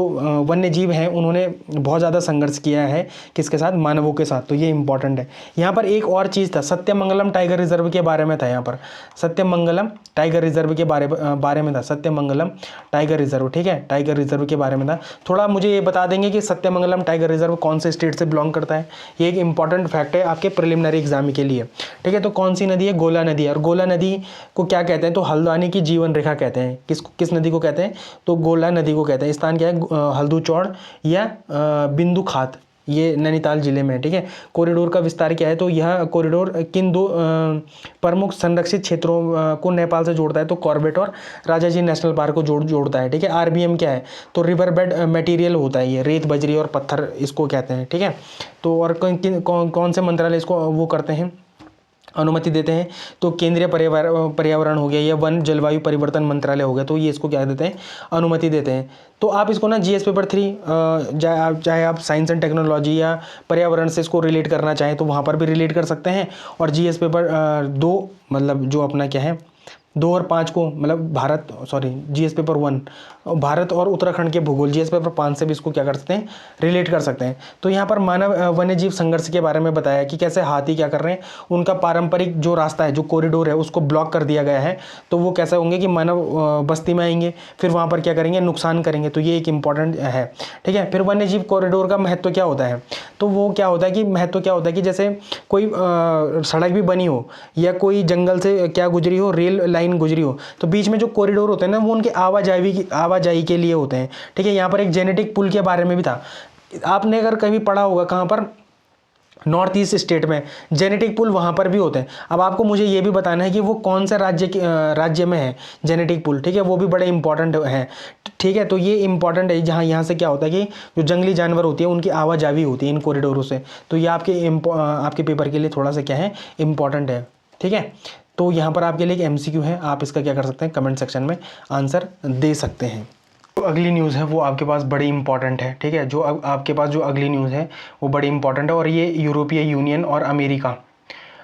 वन्य जीव हैं उन्होंने बहुत ज़्यादा संघर्ष किया है, किसके साथ, मानवों के साथ। तो ये इंपॉर्टेंट है। यहाँ पर एक और चीज़ था, सत्यमंगलम टाइगर रिजर्व के बारे में था। यहाँ पर सत्यमंगलम टाइगर रिजर्व के बारे में था, सत्यमंगलम टाइगर रिजर्व। ठीक है, टाइगर रिजर्व के बारे में था। थोड़ा मुझे ये बता देंगे कि सत्यमंगलम टाइगर रिजर्व कौन से स्टेट से बिलोंग करता है, ये एक इंपॉर्टेंट फैक्ट है आपके प्रिलिमिनरी एग्जाम के लिए। ठीक है, तो कौन सी नदी है, गोला नदी है। और गोला नदी को क्या कहते हैं, तो हल्द्वानी की जीवन रेखा कहते हैं। किस नदी को कहते हैं, तो गोला नदी को कहते हैं। स्थान क्या है, हल्दू चौड़ या बिंदु खात, ये नैनीताल जिले में है, ठीक है। कॉरिडोर का विस्तार क्या है, तो यह कॉरिडोर किन दो प्रमुख संरक्षित क्षेत्रों को नेपाल से जोड़ता है, तो कॉर्बेट और राजाजी नेशनल पार्क को जोड़ता है, ठीक है। आरबीएम क्या है, तो रिवर बेड मटेरियल होता है, ये रेत बजरी और पत्थर इसको कहते हैं, ठीक है। तो और कौन से मंत्रालय इसको वो करते हैं, अनुमति देते हैं, तो केंद्रीय पर्यावरण हो गया या वन जलवायु परिवर्तन मंत्रालय हो गया, तो ये इसको क्या देते हैं, अनुमति देते हैं। तो आप इसको ना जीएस पेपर 3 चाहे आप साइंस एंड टेक्नोलॉजी या पर्यावरण से इसको रिलेट करना चाहें तो वहाँ पर भी रिलेट कर सकते हैं। और जीएस पेपर 2 मतलब जो अपना क्या है 2 और 5 को मतलब जीएस पेपर 1 भारत और उत्तराखंड के भूगोल, जीएस पेपर 5 से भी इसको क्या कर सकते हैं, रिलेट कर सकते हैं। तो यहाँ पर मानव वन्य जीव संघर्ष के बारे में बताया कि कैसे हाथी क्या कर रहे हैं, उनका पारंपरिक जो रास्ता है, जो कॉरिडोर है, उसको ब्लॉक कर दिया गया है। तो वो कैसे होंगे कि मानव बस्ती में आएंगे, फिर वहाँ पर क्या करेंगे, नुकसान करेंगे। तो ये एक इंपॉर्टेंट है, ठीक है। फिर वन्य जीव कॉरिडोर का महत्व क्या होता है, तो वो क्या होता है कि महत्व क्या होता है कि जैसे कोई सड़क भी बनी हो या कोई जंगल से क्या गुजरी हो, रेल लाइन गुजरी हो, तो बीच में जो कॉरिडोर होते हैं ना, वो उनके आवाजाही के लिए होते हैं, ठीक है। यहाँ पर एक जेनेटिक पुल के बारे में भी था, आपने अगर कभी पढ़ा होगा कहाँ पर, नॉर्थ ईस्ट स्टेट में जेनेटिक पुल वहाँ पर भी होते हैं। अब आपको मुझे ये भी बताना है कि वो कौन से राज्य में है जेनेटिक पुल, ठीक है, वो भी बड़े इंपॉर्टेंट है, ठीक है। तो ये इंपॉर्टेंट है, जहाँ यहाँ से क्या होता है कि जो जंगली जानवर होती है उनकी आवाजाही होती है इन कॉरिडोरों से। तो ये आपके पेपर के लिए थोड़ा सा क्या है, इंपॉर्टेंट है, ठीक है। तो यहाँ पर आपके लिए एक एमसीक्यू है, आप इसका क्या कर सकते हैं, कमेंट सेक्शन में आंसर दे सकते हैं। तो अगली न्यूज़ है वो आपके पास बड़ी इंपॉर्टेंट है, ठीक है। जो आपके पास जो अगली न्यूज़ है वो बड़ी इंपॉर्टेंट है, और ये यूरोपीय यूनियन और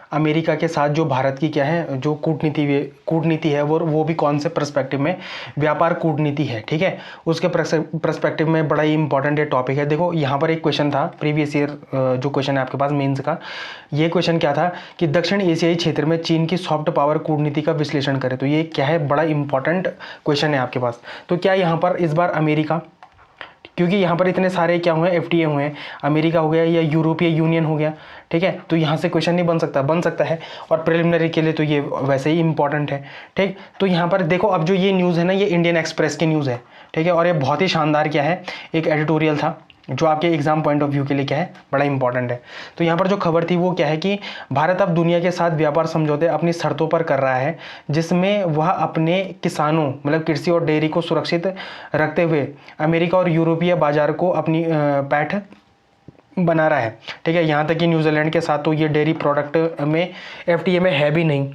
अमेरिका के साथ जो भारत की क्या है, जो कूटनीति है वो भी कौन से पर्सपेक्टिव में, व्यापार कूटनीति है, ठीक है। उसके पर्सपेक्टिव में बड़ा ही इंपॉर्टेंट ये टॉपिक है। देखो यहाँ पर एक क्वेश्चन था प्रीवियस ईयर, जो क्वेश्चन है आपके पास मेंस का, ये क्वेश्चन क्या था कि दक्षिण एशियाई क्षेत्र में चीन की सॉफ्ट पावर कूटनीति का विश्लेषण करें। तो ये क्या है, बड़ा इंपॉर्टेंट क्वेश्चन है आपके पास। तो क्या यहाँ पर इस बार अमेरिका, क्योंकि यहाँ पर इतने सारे क्या हुए, एफटीए हुए हैं, अमेरिका हो गया या यूरोपीय यूनियन हो गया, ठीक है। तो यहाँ से क्वेश्चन नहीं बन सकता है, और प्रिलिमिनरी के लिए तो ये वैसे ही इंपॉर्टेंट है, ठीक। तो यहाँ पर देखो, अब जो ये न्यूज़ है ना, ये इंडियन एक्सप्रेस की न्यूज़ है, ठीक है। और ये बहुत ही शानदार क्या है, एक एडिटोरियल था जो आपके एग्जाम पॉइंट ऑफ व्यू के लिए क्या है, बड़ा इंपॉर्टेंट है। तो यहाँ पर जो खबर थी वो क्या है कि भारत अब दुनिया के साथ व्यापार समझौते अपनी शर्तों पर कर रहा है, जिसमें वह अपने किसानों मतलब कृषि और डेयरी को सुरक्षित रखते हुए अमेरिका और यूरोपीय बाजार को अपनी पैठ बना रहा है, ठीक है। यहाँ तक कि न्यूजीलैंड के साथ तो ये डेयरी प्रोडक्ट में एफटीए में है भी नहीं,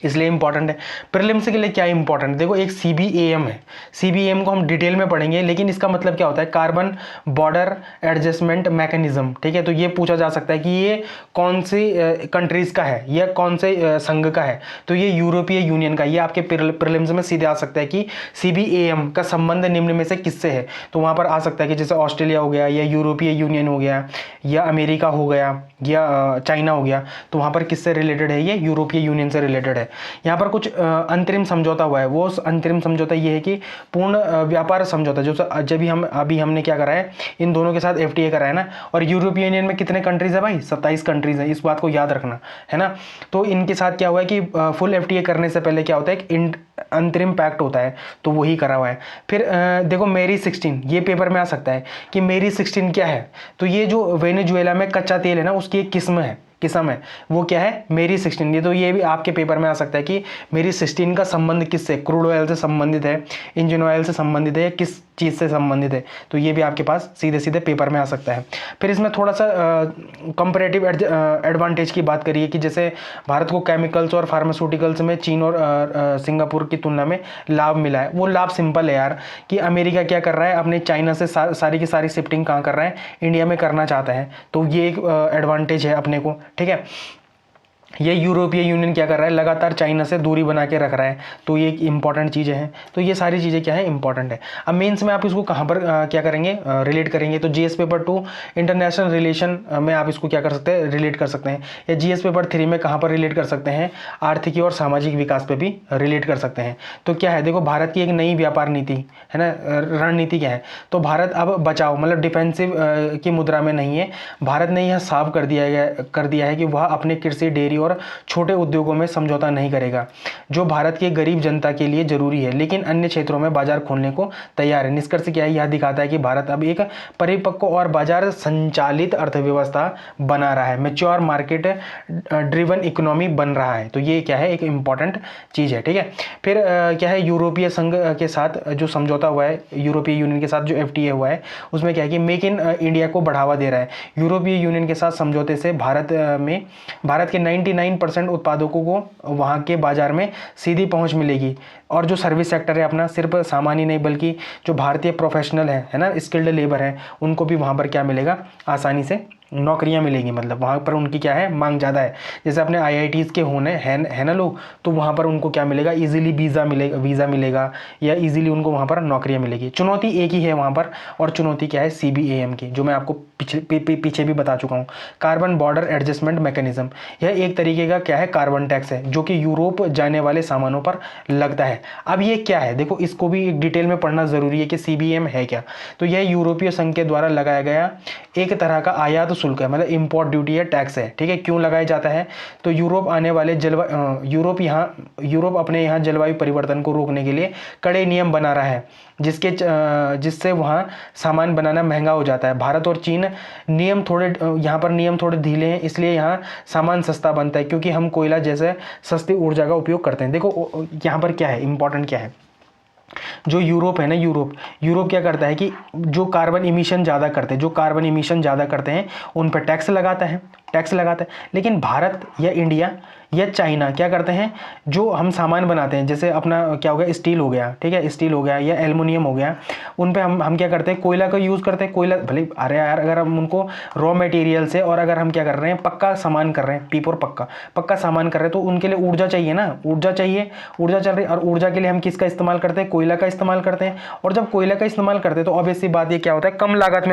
इसलिए इंपॉर्टेंट है। प्रीलिम्स के लिए क्या इंपॉर्टेंट है, देखो एक सीबीएम है, सीबीएम को हम डिटेल में पढ़ेंगे, लेकिन इसका मतलब क्या होता है, कार्बन बॉर्डर एडजस्टमेंट मैकेनिज्म, ठीक है। तो ये पूछा जा सकता है कि ये कौन सी कंट्रीज का है या कौन से संघ का है, तो ये यूरोपीय यूनियन का। ये आपके प्रीलिम्स में सीधे आ सकता है कि सीबीएम का संबंध निम्न में से किससे है, तो वहाँ पर आ सकता है कि जैसे ऑस्ट्रेलिया हो गया या यूरोपीय यूनियन हो गया या अमेरिका हो गया या चाइना हो गया, तो वहाँ पर किससे रिलेटेड है, ये यूरोपीय यूनियन से रिलेटेड है। यहाँ पर कुछ अंतरिम समझौता हुआ है, वो अंतरिम समझौता ये है कि पूर्ण व्यापार समझौता, जो जब अभी हमने क्या करा है, इन दोनों के साथ एफटीए करा है ना। और यूरोपीय यूनियन में कितने कंट्रीज है भाई, 27 कंट्रीज है, इस बात को याद रखना है ना। तो इनके साथ क्या हुआ है कि फुल एफटीए करने से पहले क्या होता है, एक अंतरिम पैक्ट होता है, तो वही करा हुआ है। फिर देखो मेरी 16, ये पेपर में आ सकता है कि मेरी 16 क्या है, तो ये जो वेनेजुएला में कच्चा तेल है ना, उसकी एक किस्म है, वो क्या है, मेरी 16। ये तो ये भी आपके पेपर में आ सकता है कि मेरी 16 का संबंध किससे, क्रूड ऑयल से संबंधित है, इंजन ऑयल से संबंधित है, किस चीज़ से संबंधित है, तो ये भी आपके पास सीधे सीधे पेपर में आ सकता है। फिर इसमें थोड़ा सा कंपैरेटिव एडवांटेज की बात करिए कि जैसे भारत को केमिकल्स और फार्मास्यूटिकल्स में चीन और सिंगापुर की तुलना में लाभ मिला है। वो लाभ सिंपल है यार, कि अमेरिका क्या कर रहा है, अपने चाइना से सारी की सारी शिफ्टिंग कहाँ कर रहा है, इंडिया में करना चाहता है, तो ये एक एडवांटेज है अपने को, ठीक है। ये यूरोपीय यूनियन क्या कर रहा है, लगातार चाइना से दूरी बना के रख रहा है, तो ये एक इंपॉर्टेंट चीज़ें हैं। तो ये सारी चीज़ें क्या है, इंपॉर्टेंट है। अब मेंस में आप इसको कहाँ पर क्या करेंगे, रिलेट करेंगे, तो जीएस पेपर 2 इंटरनेशनल रिलेशन में आप इसको क्या कर सकते हैं, रिलेट कर सकते हैं, या जीएस पेपर 3 में कहाँ पर रिलेट कर सकते हैं, आर्थिकी और सामाजिक विकास पे भी रिलेट कर सकते हैं। तो क्या है, देखो भारत की एक नई व्यापार नीति है ना, रणनीति क्या है, तो भारत अब बचाओ मतलब डिफेंसिव की मुद्रा में नहीं है। भारत ने यह साफ कर दिया है कि वह अपने कृषि, डेयरी और और छोटे उद्योगों में समझौता नहीं करेगा, जो भारत के गरीब जनता के लिए जरूरी है, लेकिन अन्य क्षेत्रों में बाजार खोलने को तैयार है। निष्कर्ष क्या है, यह दिखाता है कि भारत अब एक परिपक्व और बाजार संचालित अर्थव्यवस्था बना रहा है, मैच्योर मार्केट ड्रिवन इकोनॉमी बन रहा है। तो ये क्या है, एक इंपॉर्टेंट चीज़ है। ठीक है, फिर क्या है, यूरोपीय संघ के साथ जो समझौता हुआ है, यूरोपीय यूनियन के साथ जो एफटीए हुआ है, उसमें क्या है कि मेक इन इंडिया को बढ़ावा दे रहा है। यूरोपीय यूनियन के साथ समझौते से भारत के 99% उत्पादकों को वहाँ के बाजार में सीधी पहुँच मिलेगी, और जो सर्विस सेक्टर है अपना, सिर्फ सामान ही नहीं बल्कि जो भारतीय प्रोफेशनल है ना, स्किल्ड लेबर है, उनको भी वहाँ पर क्या मिलेगा, आसानी से नौकरियां मिलेंगी। मतलब वहाँ पर उनकी क्या है, मांग ज़्यादा है। जैसे अपने आईआईटीज़ के होने है ना लोग, तो वहाँ पर उनको क्या मिलेगा, इजीली वीज़ा मिलेगा या इजीली उनको वहाँ पर नौकरियां मिलेगी। चुनौती एक ही है वहाँ पर, और चुनौती क्या है, सीबीएम की, जो मैं आपको पीछे भी बता चुका हूँ, कार्बन बॉर्डर एडजस्टमेंट मैकेनिज्म। यह एक तरीके का क्या है, कार्बन टैक्स है, जो कि यूरोप जाने वाले सामानों पर लगता है। अब ये क्या है, देखो इसको भी एक डिटेल में पढ़ना जरूरी है कि सीबीएम है क्या। तो यह यूरोपीय संघ के द्वारा लगाया गया एक तरह का आयात शुल्क है, मतलब इंपोर्ट ड्यूटी है, टैक्स है। ठीक है, क्यों लगाया जाता है, तो यूरोप आने वाले यूरोप अपने यहाँ जलवायु परिवर्तन को रोकने के लिए कड़े नियम बना रहा है, जिससे वहाँ सामान बनाना महंगा हो जाता है। भारत और चीन यहाँ पर नियम थोड़े ढीले हैं, इसलिए यहाँ सामान सस्ता बनता है, क्योंकि हम कोयला जैसे सस्ती ऊर्जा का उपयोग करते हैं। देखो यहाँ पर क्या है, इंपॉर्टेंट क्या है, जो यूरोप है ना, यूरोप क्या करता है कि जो कार्बन इमिशन ज़्यादा करते हैं उन पर टैक्स लगाता है। लेकिन भारत या इंडिया या चाइना क्या करते हैं, जो हम सामान बनाते हैं, जैसे अपना क्या हो गया, स्टील हो गया, ठीक है, स्टील हो गया या एल्युमिनियम हो गया, उन पे हम क्या करते हैं, कोयला का यूज़ करते हैं। कोयला भले, अरे यार, अगर हम उनको रॉ मटेरियल से, और अगर हम क्या कर रहे हैं, पक्का सामान कर रहे हैं, पीप और पक्का सामान कर रहे हैं, तो उनके लिए ऊर्जा चाहिए ना, ऊर्जा चल रही है, और ऊर्जा के लिए हम किसका इस्तेमाल करते हैं, कोयला का इस्तेमाल करते हैं। और जब कोयला का इस्तेमाल करते हैं तो ऑब्वियसली बात ये क्या होता है, कम लागत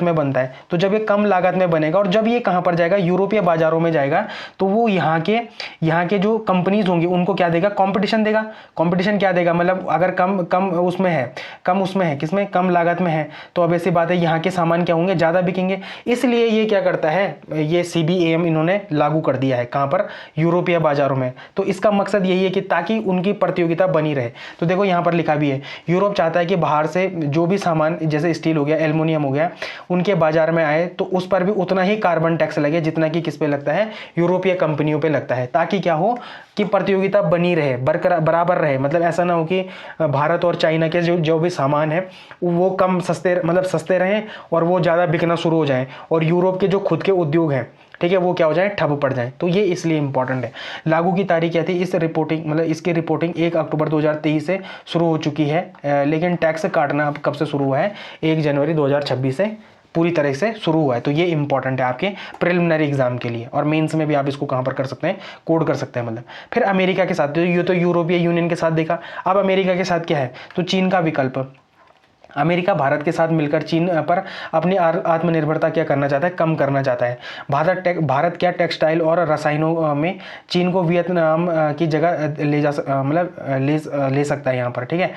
में बनता है। तो जब ये कम लागत में बनेगा, और जब ये कहाँ पर जाएगा, यूरोपीय बाजारों में जाएगा, तो वो यहाँ के जो कंपनीज होंगी उनको क्या देगा, कंपटीशन देगा। कंपटीशन क्या देगा, मतलब अगर कम उसमें है, किसमें, कम लागत में है, तो अब ऐसी बात है, यहाँ के सामान क्या होंगे, ज़्यादा बिकेंगे। इसलिए ये क्या करता है, ये सीबीएम इन्होंने लागू कर दिया है, कहाँ पर, यूरोपीय बाजारों में। तो इसका मकसद यही है कि ताकि उनकी प्रतियोगिता बनी रहे। तो देखो यहाँ पर लिखा भी है, यूरोप चाहता है कि बाहर से जो भी सामान, जैसे स्टील हो गया, एल्युमिनियम हो गया, उनके बाजार में आए तो उस पर भी उतना ही कार्बन टैक्स लगे जितना कि किस पे लगता है, यूरोपीय कंपनियों पे लगता है, ताकि क्या हो कि प्रतियोगिता बनी रहे, बराबर रहे। मतलब ऐसा ना हो कि भारत और चाइना के जो भी सामान है वो सस्ते रहें और वो ज़्यादा बिकना शुरू हो जाएं, और यूरोप के जो खुद के उद्योग हैं, ठीक है, वो क्या हो जाए, ठप पड़ जाए। तो ये इसलिए इंपॉर्टेंट है। लागू की तारीख क्या थी, इसकी रिपोर्टिंग 1 अक्टूबर 2023 से शुरू हो चुकी है, लेकिन टैक्स काटना अब कब से शुरू हुआ है, 1 जनवरी 2026 से पूरी तरह से शुरू हुआ है। तो ये इंपॉर्टेंट है आपके प्रिलिमिनरी एग्जाम के लिए, और मेंस में भी आप इसको कहाँ पर कर सकते हैं, कोड कर सकते हैं। मतलब फिर अमेरिका के साथ, ये तो यूरोपीय यूनियन के साथ देखा। अब अमेरिका के साथ क्या है, तो चीन का विकल्प। अमेरिका भारत के साथ मिलकर चीन पर अपनी आत्मनिर्भरता क्या करना चाहता है, कम करना चाहता है। भारत क्या टेक्सटाइल और रसायनों में चीन को वियतनाम की जगह ले सकता है यहाँ पर। ठीक है,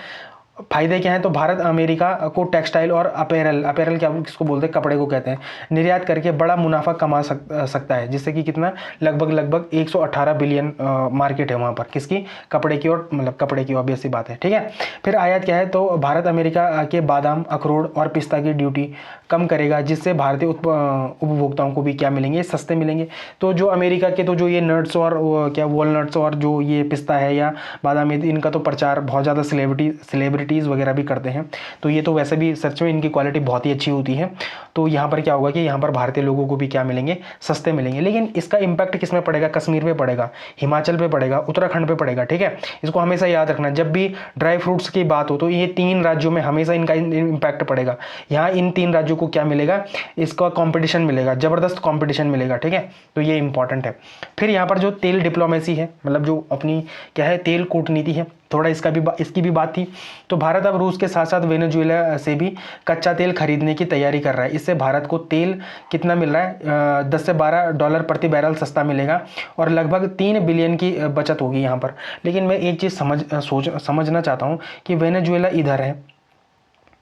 फायदे क्या हैं, तो भारत अमेरिका को टेक्सटाइल और अपेरल क्या किसको बोलते हैं, कपड़े को कहते हैं, निर्यात करके बड़ा मुनाफा कमा सकता है, जिससे कि कितना, लगभग 118 बिलियन मार्केट है वहाँ पर, किसकी, कपड़े की, और मतलब कपड़े की, ऑब्वियस सी बात है। ठीक है, फिर आयात क्या है, तो भारत अमेरिका के बादाम, अखरोट और पिस्ता की ड्यूटी कम करेगा, जिससे भारतीय उपभोक्ताओं को भी क्या मिलेंगे, सस्ते मिलेंगे। तो जो अमेरिका के, तो जो ये नट्स और क्या वॉलनट्स और जो ये पिस्ता है या बादाम, इनका तो प्रचार बहुत ज़्यादा सेलिब्रिटीज़ वगैरह भी करते हैं। तो ये तो वैसे भी सच में इनकी क्वालिटी बहुत ही अच्छी होती है। तो यहाँ पर क्या होगा कि यहाँ पर भारतीय लोगों को भी क्या मिलेंगे, सस्ते मिलेंगे। लेकिन इसका इम्पैक्ट किस में पड़ेगा, कश्मीर पे पड़ेगा, हिमाचल पे पड़ेगा, उत्तराखंड पे पड़ेगा। ठीक है, इसको हमेशा याद रखना, जब भी ड्राई फ्रूट्स की बात हो तो ये 3 राज्यों में हमेशा इनका इम्पैक्ट पड़ेगा। यहाँ इन 3 राज्यों को क्या मिलेगा, इसका कॉम्पिटिशन मिलेगा, ज़बरदस्त कॉम्पिटिशन मिलेगा। ठीक है, तो ये इंपॉर्टेंट है। फिर यहाँ पर जो तेल डिप्लोमेसी है, मतलब जो अपनी क्या है, तेल कूटनीति है, थोड़ा इसकी भी बात थी। तो भारत अब रूस के साथ साथ वेनेजुएला से भी कच्चा तेल खरीदने की तैयारी कर रहा है। इससे भारत को तेल कितना मिल रहा है, 10 से $12 प्रति बैरल सस्ता मिलेगा, और लगभग 3 बिलियन की बचत होगी यहाँ पर। लेकिन मैं एक चीज़ समझना चाहता हूँ कि वेनेजुएला इधर है,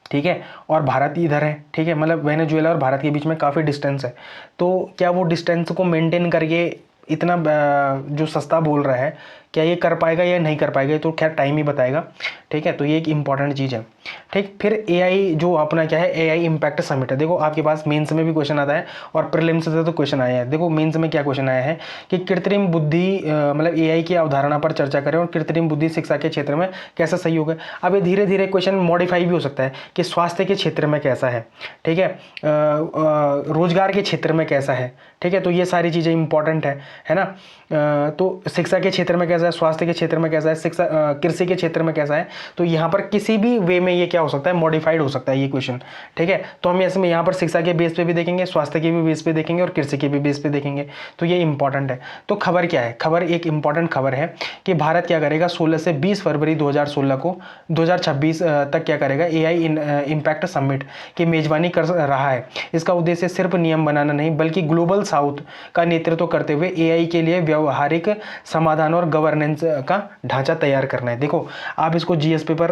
ठीक है, और भारत इधर है। ठीक है, मतलब वेनेजुएला और भारत के बीच में काफ़ी डिस्टेंस है। तो क्या वो डिस्टेंस को मेंटेन करके इतना जो सस्ता बोल रहा है, क्या ये कर पाएगा या नहीं कर पाएगा, तो खैर टाइम ही बताएगा। ठीक है, तो ये एक इंपॉर्टेंट चीज़ है। ठीक, फिर एआई जो अपना क्या है, एआई इम्पैक्ट समिट है। देखो आपके पास मेंस में भी क्वेश्चन आता है और प्रीलिम्स से तो क्वेश्चन आया है। देखो मेंस में क्या क्वेश्चन आया है कि कृत्रिम बुद्धि मतलब एआई की अवधारणा पर चर्चा करें और कृत्रिम बुद्धि शिक्षा के क्षेत्र में कैसा सहयोग है। अब ये धीरे धीरे क्वेश्चन मॉडिफाई भी हो सकता है कि स्वास्थ्य के क्षेत्र में कैसा है, ठीक है, रोजगार के क्षेत्र में कैसा है। ठीक है, तो ये सारी चीज़ें इंपॉर्टेंट है ना। तो शिक्षा के क्षेत्र में कैसा है, स्वास्थ्य के क्षेत्र में कैसा है, शिक्षा कृषि के क्षेत्र में कैसा है। तो यहाँ पर किसी भी वे में ये क्या हो सकता है, मॉडिफाइड हो सकता है ये क्वेश्चन। ठीक है, तो हम इसमें यहाँ पर शिक्षा के बेस पे भी देखेंगे, स्वास्थ्य के भी बेस पे देखेंगे और कृषि के भी बेस पे देखेंगे। तो ये इंपॉर्टेंट है। तो खबर क्या है, खबर एक इंपॉर्टेंट खबर है कि भारत क्या करेगा 16 से 20 फरवरी 2016 को 2026 तक क्या करेगा, एआई इम्पैक्ट समिट की मेजबानी कर रहा है। इसका उद्देश्य सिर्फ नियम बनाना नहीं बल्कि ग्लोबल साउथ का नेतृत्व करते हुए एआई के लिए व्यावहारिक समाधान और गवर्नेंस का ढांचा तैयार करना है। देखो आप इसको जीएस पेपर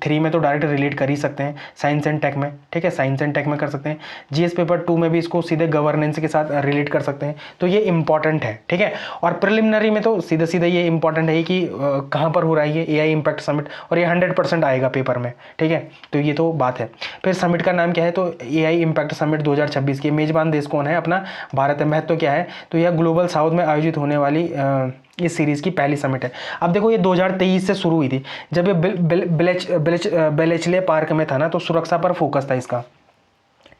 3 में तो डायरेक्ट रिलेट कर ही सकते हैं, साइंस एंड टेक में। ठीक है, साइंस एंड टेक में कर सकते हैं। जीएस पेपर 2 में भी इसको सीधे गवर्नेंस के साथ रिलेट कर सकते हैं। तो ये इंपॉर्टेंट है। ठीक है, और प्रिलिमिनरी में तो सीधे सीधे ये इंपॉर्टेंट है कि कहाँ पर हो रहा है ये एआई इम्पैक्ट समिट, और ये 100% आएगा पेपर में। ठीक है, तो ये तो बात है। फिर समिट का नाम क्या है, तो एआई इम्पैक्ट समिट 2026 के मेजबान देश कौन है, अपना भारत है। महत्व क्या है, तो यह ग्लोबल साउथ में आयोजित होने वाली इस सीरीज़ की पहली समिट है। अब देखो ये 2023 से शुरू हुई थी, जब ये बेलेचले पार्क में था ना, तो सुरक्षा पर फोकस था इसका।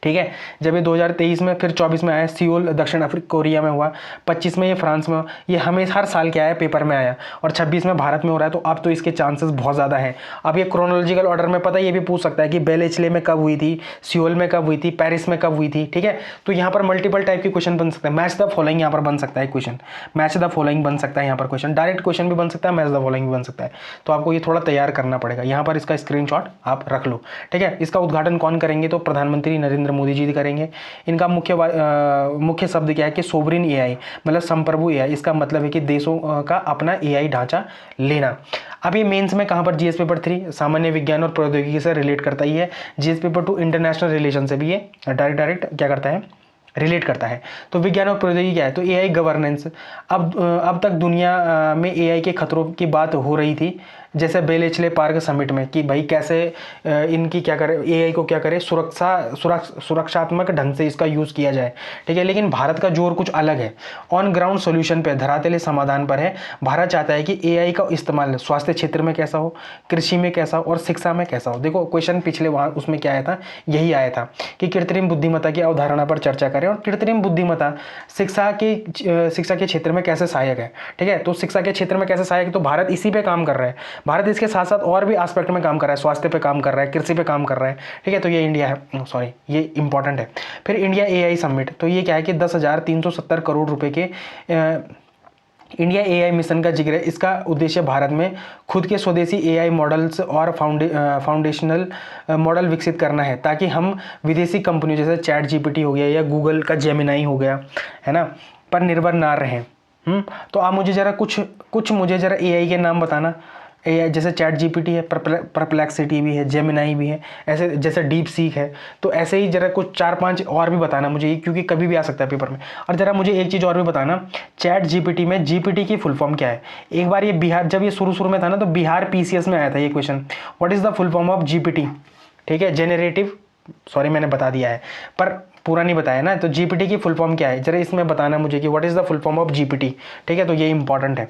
ठीक है, जब ये 2023 में, फिर 24 में आया सियोल दक्षिण कोरिया में हुआ, 25 में ये फ्रांस में हुआ। ये हमें हर साल क्या है पेपर में आया, और 26 में भारत में हो रहा है। तो अब तो इसके चांसेस बहुत ज़्यादा हैं। अब ये क्रोनोलॉजिकल ऑर्डर में पता है, ये भी पूछ सकता है कि बेलेचले में कब हुई थी, सियोल में कब हुई थी, पेरिस में कब हुई थी। ठीक है, तो यहाँ पर मल्टीपल टाइप के क्वेश्चन बन सकते हैं। मैच द फॉलोइंग यहाँ पर बन सकता है क्वेश्चन, मैच द फॉलोइंग बन सकता है यहाँ पर क्वेश्चन, डायरेक्ट क्वेश्चन भी बन सकता है, मैच द फॉलोइंग भी बन सकता है। तो आपको ये थोड़ा तैयार करना पड़ेगा। यहाँ पर इसका स्क्रीनशॉट आप रख लो। ठीक है, इसका उद्घाटन कौन करेंगे, तो प्रधानमंत्री नरेंद्र मोदी जी करेंगे। इनका मुख्य शब्द क्या है कि सोवरिन एआई, मतलब संप्रभु एआई। इसका मतलब है कि देशों का अपना एआई ढांचा लेना। अब ये मेंस में कहां पर, जीएस पेपर 3 सामान्य विज्ञान और प्रौद्योगिकी से रिलेट करता ही है। जीएस पेपर 2 इंटरनेशनल रिलेशन से भी ये डायरेक्ट क्या करता है, रिलेट करता है। तो विज्ञान और प्रौद्योगिकी क्या है, तो एआई गवर्नेंस। अब तक दुनिया में एआई के खतरों की बात हो रही थी, जैसे बेलेचले पार्क समिट में, कि भाई कैसे इनकी क्या करे, एआई को क्या करे, सुरक्षात्मक ढंग से इसका यूज़ किया जाए। ठीक है, लेकिन भारत का जोर कुछ अलग है, ऑन ग्राउंड सोल्यूशन पे, धरातले समाधान पर है। भारत चाहता है कि एआई का इस्तेमाल स्वास्थ्य क्षेत्र में कैसा हो, कृषि में कैसा हो और शिक्षा में कैसा हो। देखो क्वेश्चन पिछले वहाँ उसमें क्या आया था, यही आया था कि कृत्रिम बुद्धिमत्ता की अवधारणा पर चर्चा करें और कृत्रिम बुद्धिमत्ता शिक्षा के क्षेत्र में कैसे सहायक है। ठीक है, तो शिक्षा के क्षेत्र में कैसे सहायक है, तो भारत इसी पे काम कर रहा है। भारत इसके साथ साथ और भी एस्पेक्ट में काम कर रहा है, स्वास्थ्य पे काम कर रहा है, कृषि पे काम कर रहा है। ठीक है, तो ये इंडिया है, सॉरी ये इंपॉर्टेंट है। फिर इंडिया एआई समिट, तो ये क्या है कि 10,370 करोड़ रुपए के इंडिया एआई मिशन का जिक्र है। इसका उद्देश्य भारत में खुद के स्वदेशी एआई मॉडल्स और फाउंडेशनल मॉडल विकसित करना है, ताकि हम विदेशी कंपनियों जैसे चैट जीपीटी हो गया या गूगल का जेमिनाई हो गया, है ना, पर निर्भर ना रहें। तो आप मुझे ज़रा कुछ मुझे ज़रा एआई के नाम बताना। एआई जैसे चैट जीपीटी है, परप्लेक्सिटी भी है, जेमिनाई भी है, ऐसे जैसे डीप सीक है। तो ऐसे ही जरा कुछ 4-5 और भी बताना मुझे, क्योंकि कभी भी आ सकता है पेपर में। और जरा मुझे एक चीज़ और भी बताना, चैट जीपीटी में जीपीटी की फुल फॉर्म क्या है। एक बार ये बिहार, जब ये शुरू में था ना, तो बिहार पीसीएस में आया था ये question, what is the full form of GPT. ठीक है, जेनरेटिव, सॉरी मैंने बता दिया है पर पूरा नहीं बताया ना। तो जीपीटी की फुल फॉर्म क्या है, जरा इसमें बताना मुझे कि what is the full form of GPT. ठीक है, तो ये इंपॉर्टेंट है।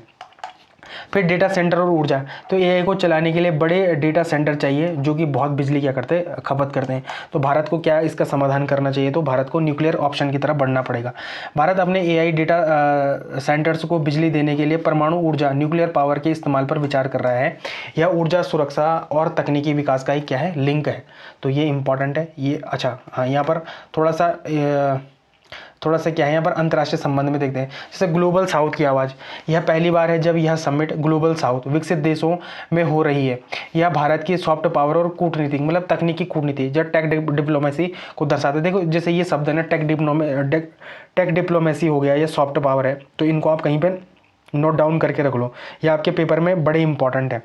फिर डेटा सेंटर और ऊर्जा, तो एआई को चलाने के लिए बड़े डेटा सेंटर चाहिए जो कि बहुत बिजली क्या करते हैं, खपत करते हैं। तो भारत को क्या इसका समाधान करना चाहिए, तो भारत को न्यूक्लियर ऑप्शन की तरफ बढ़ना पड़ेगा। भारत अपने एआई डेटा सेंटर्स को बिजली देने के लिए परमाणु ऊर्जा, न्यूक्लियर पावर के इस्तेमाल पर विचार कर रहा है। यह ऊर्जा सुरक्षा और तकनीकी विकास का ही क्या है, लिंक है। तो ये इंपॉर्टेंट है ये। अच्छा हाँ, यहाँ पर थोड़ा सा क्या है, यहाँ पर अंतर्राष्ट्रीय संबंध में देखते हैं। जैसे ग्लोबल साउथ की आवाज़, यह पहली बार है जब यह समिट ग्लोबल साउथ विकसित देशों में हो रही है। यह भारत की सॉफ्ट पावर और कूटनीति, मतलब तकनीकी कूटनीति, जब टेक डिप्लोमेसी को दर्शाते हैं। देखो जैसे ये शब्द है ना, टेक डिप्लोमेसी हो गया, ये सॉफ्ट पावर है। तो इनको आप कहीं पर नोट डाउन करके रख लो, ये आपके पेपर में बड़े इंपॉर्टेंट है।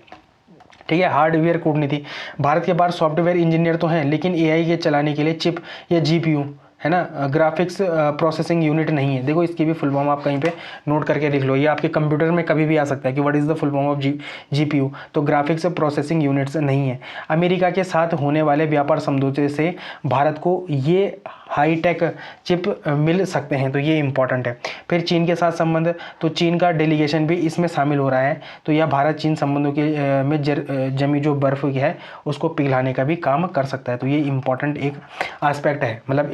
ठीक है, हार्डवेयर कूटनीति, भारत के पास सॉफ्टवेयर इंजीनियर तो हैं, लेकिन एआई के चलाने के लिए चिप या जीपीयू, है ना, ग्राफिक्स प्रोसेसिंग यूनिट नहीं है। देखो इसकी भी फुल फॉर्म आप कहीं पे नोट करके लिख लो, ये आपके कंप्यूटर में कभी भी आ सकता है कि what is the full form of GPU. तो ग्राफिक्स प्रोसेसिंग यूनिट्स नहीं है। अमेरिका के साथ होने वाले व्यापार समझौते से भारत को ये हाईटेक चिप मिल सकते हैं, तो ये इंपॉर्टेंट है। फिर चीन के साथ संबंध, तो चीन का डेलीगेशन भी इसमें शामिल हो रहा है। तो यह भारत चीन संबंधों के में जमी जो बर्फ है उसको पिघलाने का भी काम कर सकता है। तो ये इंपॉर्टेंट एक एस्पेक्ट है, मतलब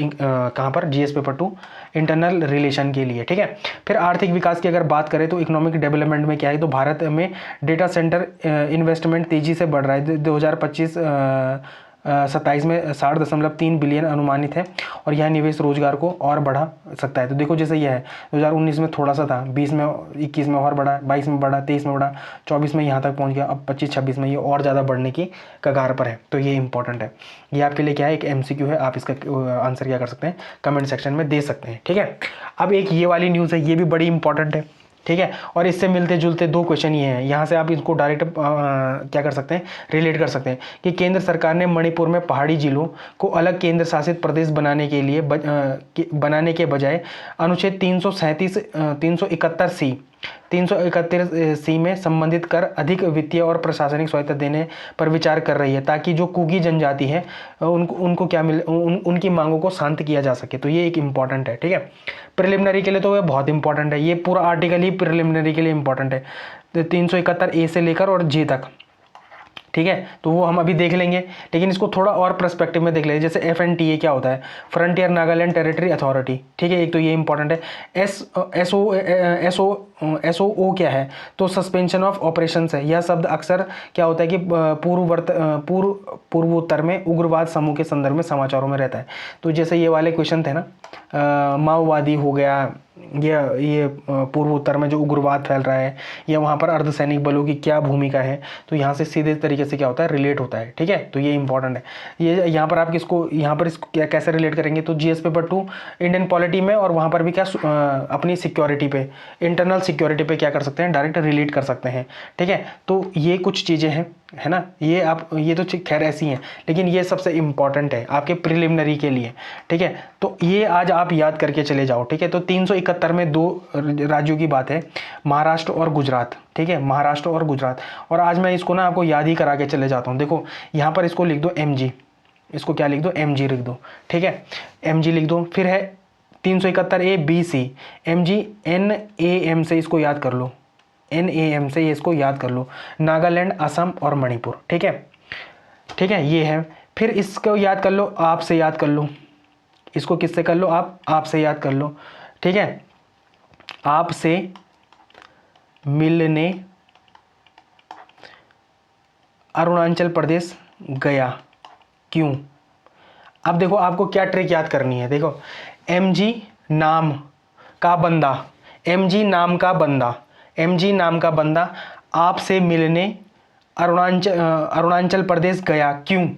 कहाँ पर, जीएस पेपर 2 इंटरनल रिलेशन के लिए, ठीक है। फिर आर्थिक विकास की अगर बात करें तो इकोनॉमिक डेवलपमेंट में क्या है, तो भारत में डेटा सेंटर इन्वेस्टमेंट तेजी से बढ़ रहा है। 2025-27 में 60.3 बिलियन अनुमानित है और यह निवेश रोजगार को और बढ़ा सकता है। तो देखो जैसे यह है 2019 में थोड़ा सा था, 20 में 21 में और बढ़ा, 22 में बढ़ा, 23 में बढ़ा, 24 में यहाँ तक पहुँच गया, अब 25-26 में ये और ज़्यादा बढ़ने की कगार पर है। तो ये इंपॉर्टेंट है। ये आपके लिए क्या है, एक एमसीक्यू है, आप इसका आंसर क्या कर सकते हैं, कमेंट सेक्शन में दे सकते हैं, ठीक है। अब एक ये वाली न्यूज़ है, ये भी बड़ी इंपॉर्टेंट है, ठीक है। और इससे मिलते जुलते दो क्वेश्चन ये हैं, यहाँ से आप इसको डायरेक्ट क्या कर सकते हैं, रिलेट कर सकते हैं कि केंद्र सरकार ने मणिपुर में पहाड़ी जिलों को अलग केंद्र शासित प्रदेश बनाने के लिए बनाने के बजाय अनुच्छेद 371 सी में संबंधित कर अधिक वित्तीय और प्रशासनिक स्वायत्तता देने पर विचार कर रही है, ताकि जो कुकी जनजाति है उनको क्या मिले, उनकी मांगों को शांत किया जा सके। तो ये एक इंपॉर्टेंट है, ठीक है। प्रिलिमिनरी के लिए तो ये बहुत इंपॉर्टेंट है, ये पूरा आर्टिकल ही प्रिलिमिनरी के लिए इंपॉर्टेंट है, 371 ए से लेकर और जे तक, ठीक है। तो वो हम अभी देख लेंगे, लेकिन इसको थोड़ा और पर्सपेक्टिव में देख लेंगे। जैसे FNTA क्या होता है, फ्रंटियर नागालैंड टेरिटरी अथॉरिटी, ठीक है, एक तो ये इंपॉर्टेंट है। SOO क्या है, तो सस्पेंशन ऑफ ऑपरेशंस है। यह शब्द अक्सर क्या होता है कि पूर्वोत्तर में उग्रवाद समूह के संदर्भ में समाचारों में रहता है। तो जैसे ये वाले क्वेश्चन थे ना, माओवादी हो गया, ये पूर्वोत्तर में जो उग्रवाद फैल रहा है, या वहाँ पर अर्धसैनिक बलों की क्या भूमिका है, तो यहाँ से सीधे तरीके से क्या होता है, रिलेट होता है, ठीक है। तो ये इंपॉर्टेंट है। ये यहाँ पर आप इसको क्या कैसे रिलेट करेंगे, तो जीएस पेपर 2 इंडियन पॉलिटी में, और वहाँ पर भी क्या अपनी सिक्योरिटी पे, इंटरनल सिक्योरिटी पे क्या कर सकते हैं, डायरेक्ट रिलेट कर सकते हैं, ठीक है। तो ये कुछ चीज़ें हैं, है ना, ये तो खैर ऐसी हैं, लेकिन ये सबसे इंपॉर्टेंट है आपके प्रिलिमिनरी के लिए, ठीक है। तो ये आज आप याद करके चले जाओ, ठीक है। तो 371 में दो राज्यों की बात है, महाराष्ट्र और गुजरात, ठीक है, महाराष्ट्र और गुजरात। और आज मैं इसको ना आपको याद ही करा के चले जाता हूँ। देखो यहाँ पर इसको लिख दो MG, इसको क्या लिख दो, MG लिख दो, ठीक है, MG लिख दो। फिर है 371A-BC, MG NAM से इसको याद कर लो, NAM से ये इसको याद कर लो, नागालैंड, असम और मणिपुर, ठीक है, ठीक है, ये है। फिर इसको याद कर लो, आप से याद कर लो, इसको किससे कर लो, आप से याद कर लो, ठीक है। आप से मिलने अरुणाचल प्रदेश गया, क्यों। अब देखो आपको क्या ट्रिक याद करनी है, देखो MG नाम का बंदा, MG नाम का बंदा, MG नाम का बंदा आपसे मिलने अरुणाचल प्रदेश गया, क्यों।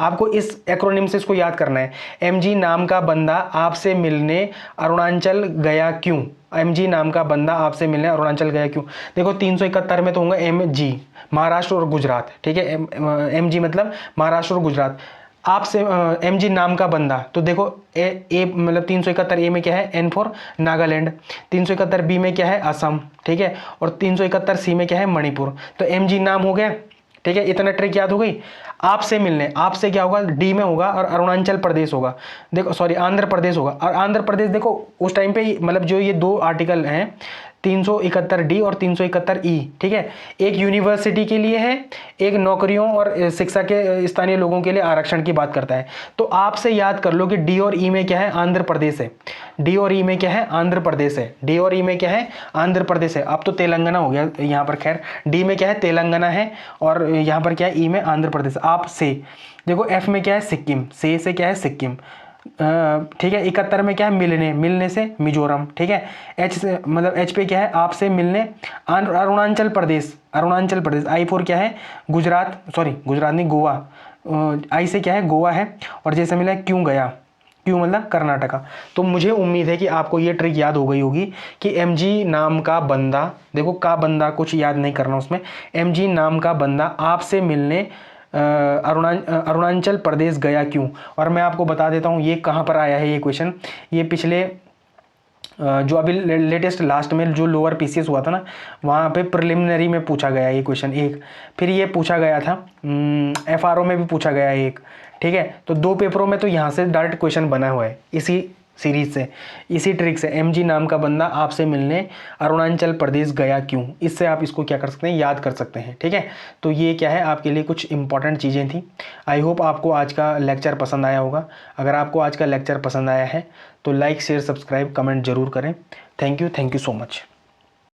आपको इस एक्रोनिम से इसको याद करना है, MG नाम का बंदा आपसे मिलने अरुणाचल गया, क्यों। MG नाम का बंदा आपसे मिलने अरुणाचल गया, क्यों। देखो 371 में तो होगा MG, महाराष्ट्र और गुजरात, ठीक है, MG मतलब महाराष्ट्र और गुजरात। आपसे MG नाम का बंदा, तो देखो ए मतलब 371A में क्या है, N फॉर नागालैंड, 371B में क्या है, असम, ठीक है, और 371C में क्या है, मणिपुर। तो MG नाम हो गया, ठीक है, इतना ट्रिक याद हो गई। आपसे मिलने, आपसे क्या होगा, D में होगा, और अरुणाचल प्रदेश होगा, देखो सॉरी आंध्र प्रदेश होगा। और आंध्र प्रदेश देखो उस टाइम पे मतलब जो ये दो आर्टिकल हैं 371D और 371E, ठीक है, एक यूनिवर्सिटी के लिए है, एक नौकरियों और शिक्षा के स्थानीय लोगों के लिए आरक्षण की बात करता है। तो आपसे याद कर लो कि D और E में क्या है, आंध्र प्रदेश है, D और E में क्या है, आंध्र प्रदेश है, D और E में क्या है, आंध्र प्रदेश है। अब तो तेलंगाना हो गया यहाँ पर, खैर D में क्या है, तेलंगाना है, और यहाँ पर क्या है, E में आंध्र प्रदेश। आप से देखो F में क्या है, सिक्किम, से क्या है, सिक्किम, ठीक है। 71 में क्या है, मिलने से मिजोरम, ठीक है। H से मतलब H पे क्या है, आपसे मिलने अरुणाचल प्रदेश, I फोर क्या है, गुजरात, सॉरी गुजरात नहीं, गोवा, I से क्या है, गोवा है, और जैसे मिला क्यों गया, क्यों मतलब कर्नाटका। तो मुझे उम्मीद है कि आपको ये ट्रिक याद हो गई होगी कि MG नाम का बंदा, देखो का बंदा कुछ याद नहीं करना उसमें, MG नाम का बंदा आपसे मिलने अरुणाचल प्रदेश गया क्यों। और मैं आपको बता देता हूँ ये कहाँ पर आया है ये क्वेश्चन। ये पिछले जो अभी लेटेस्ट लास्ट में जो लोअर पीसीएस हुआ था ना, वहाँ पे प्रिलिमिनरी में पूछा गया ये क्वेश्चन एक। फिर ये पूछा गया था एफआरओ में भी पूछा गया एक। ठीक है, तो 2 पेपरों में तो यहाँ से डायरेक्ट क्वेश्चन बना हुआ है इसी सीरीज से, इसी ट्रिक से। एमजी नाम का बंदा आपसे मिलने अरुणाचल प्रदेश गया क्यों, इससे आप इसको क्या कर सकते हैं, याद कर सकते हैं। ठीक है, तो ये क्या है, आपके लिए कुछ इंपॉर्टेंट चीज़ें थी। आई होप आपको आज का लेक्चर पसंद आया होगा। अगर आपको आज का लेक्चर पसंद आया है तो लाइक शेयर सब्सक्राइब कमेंट जरूर करें। Thank you so much.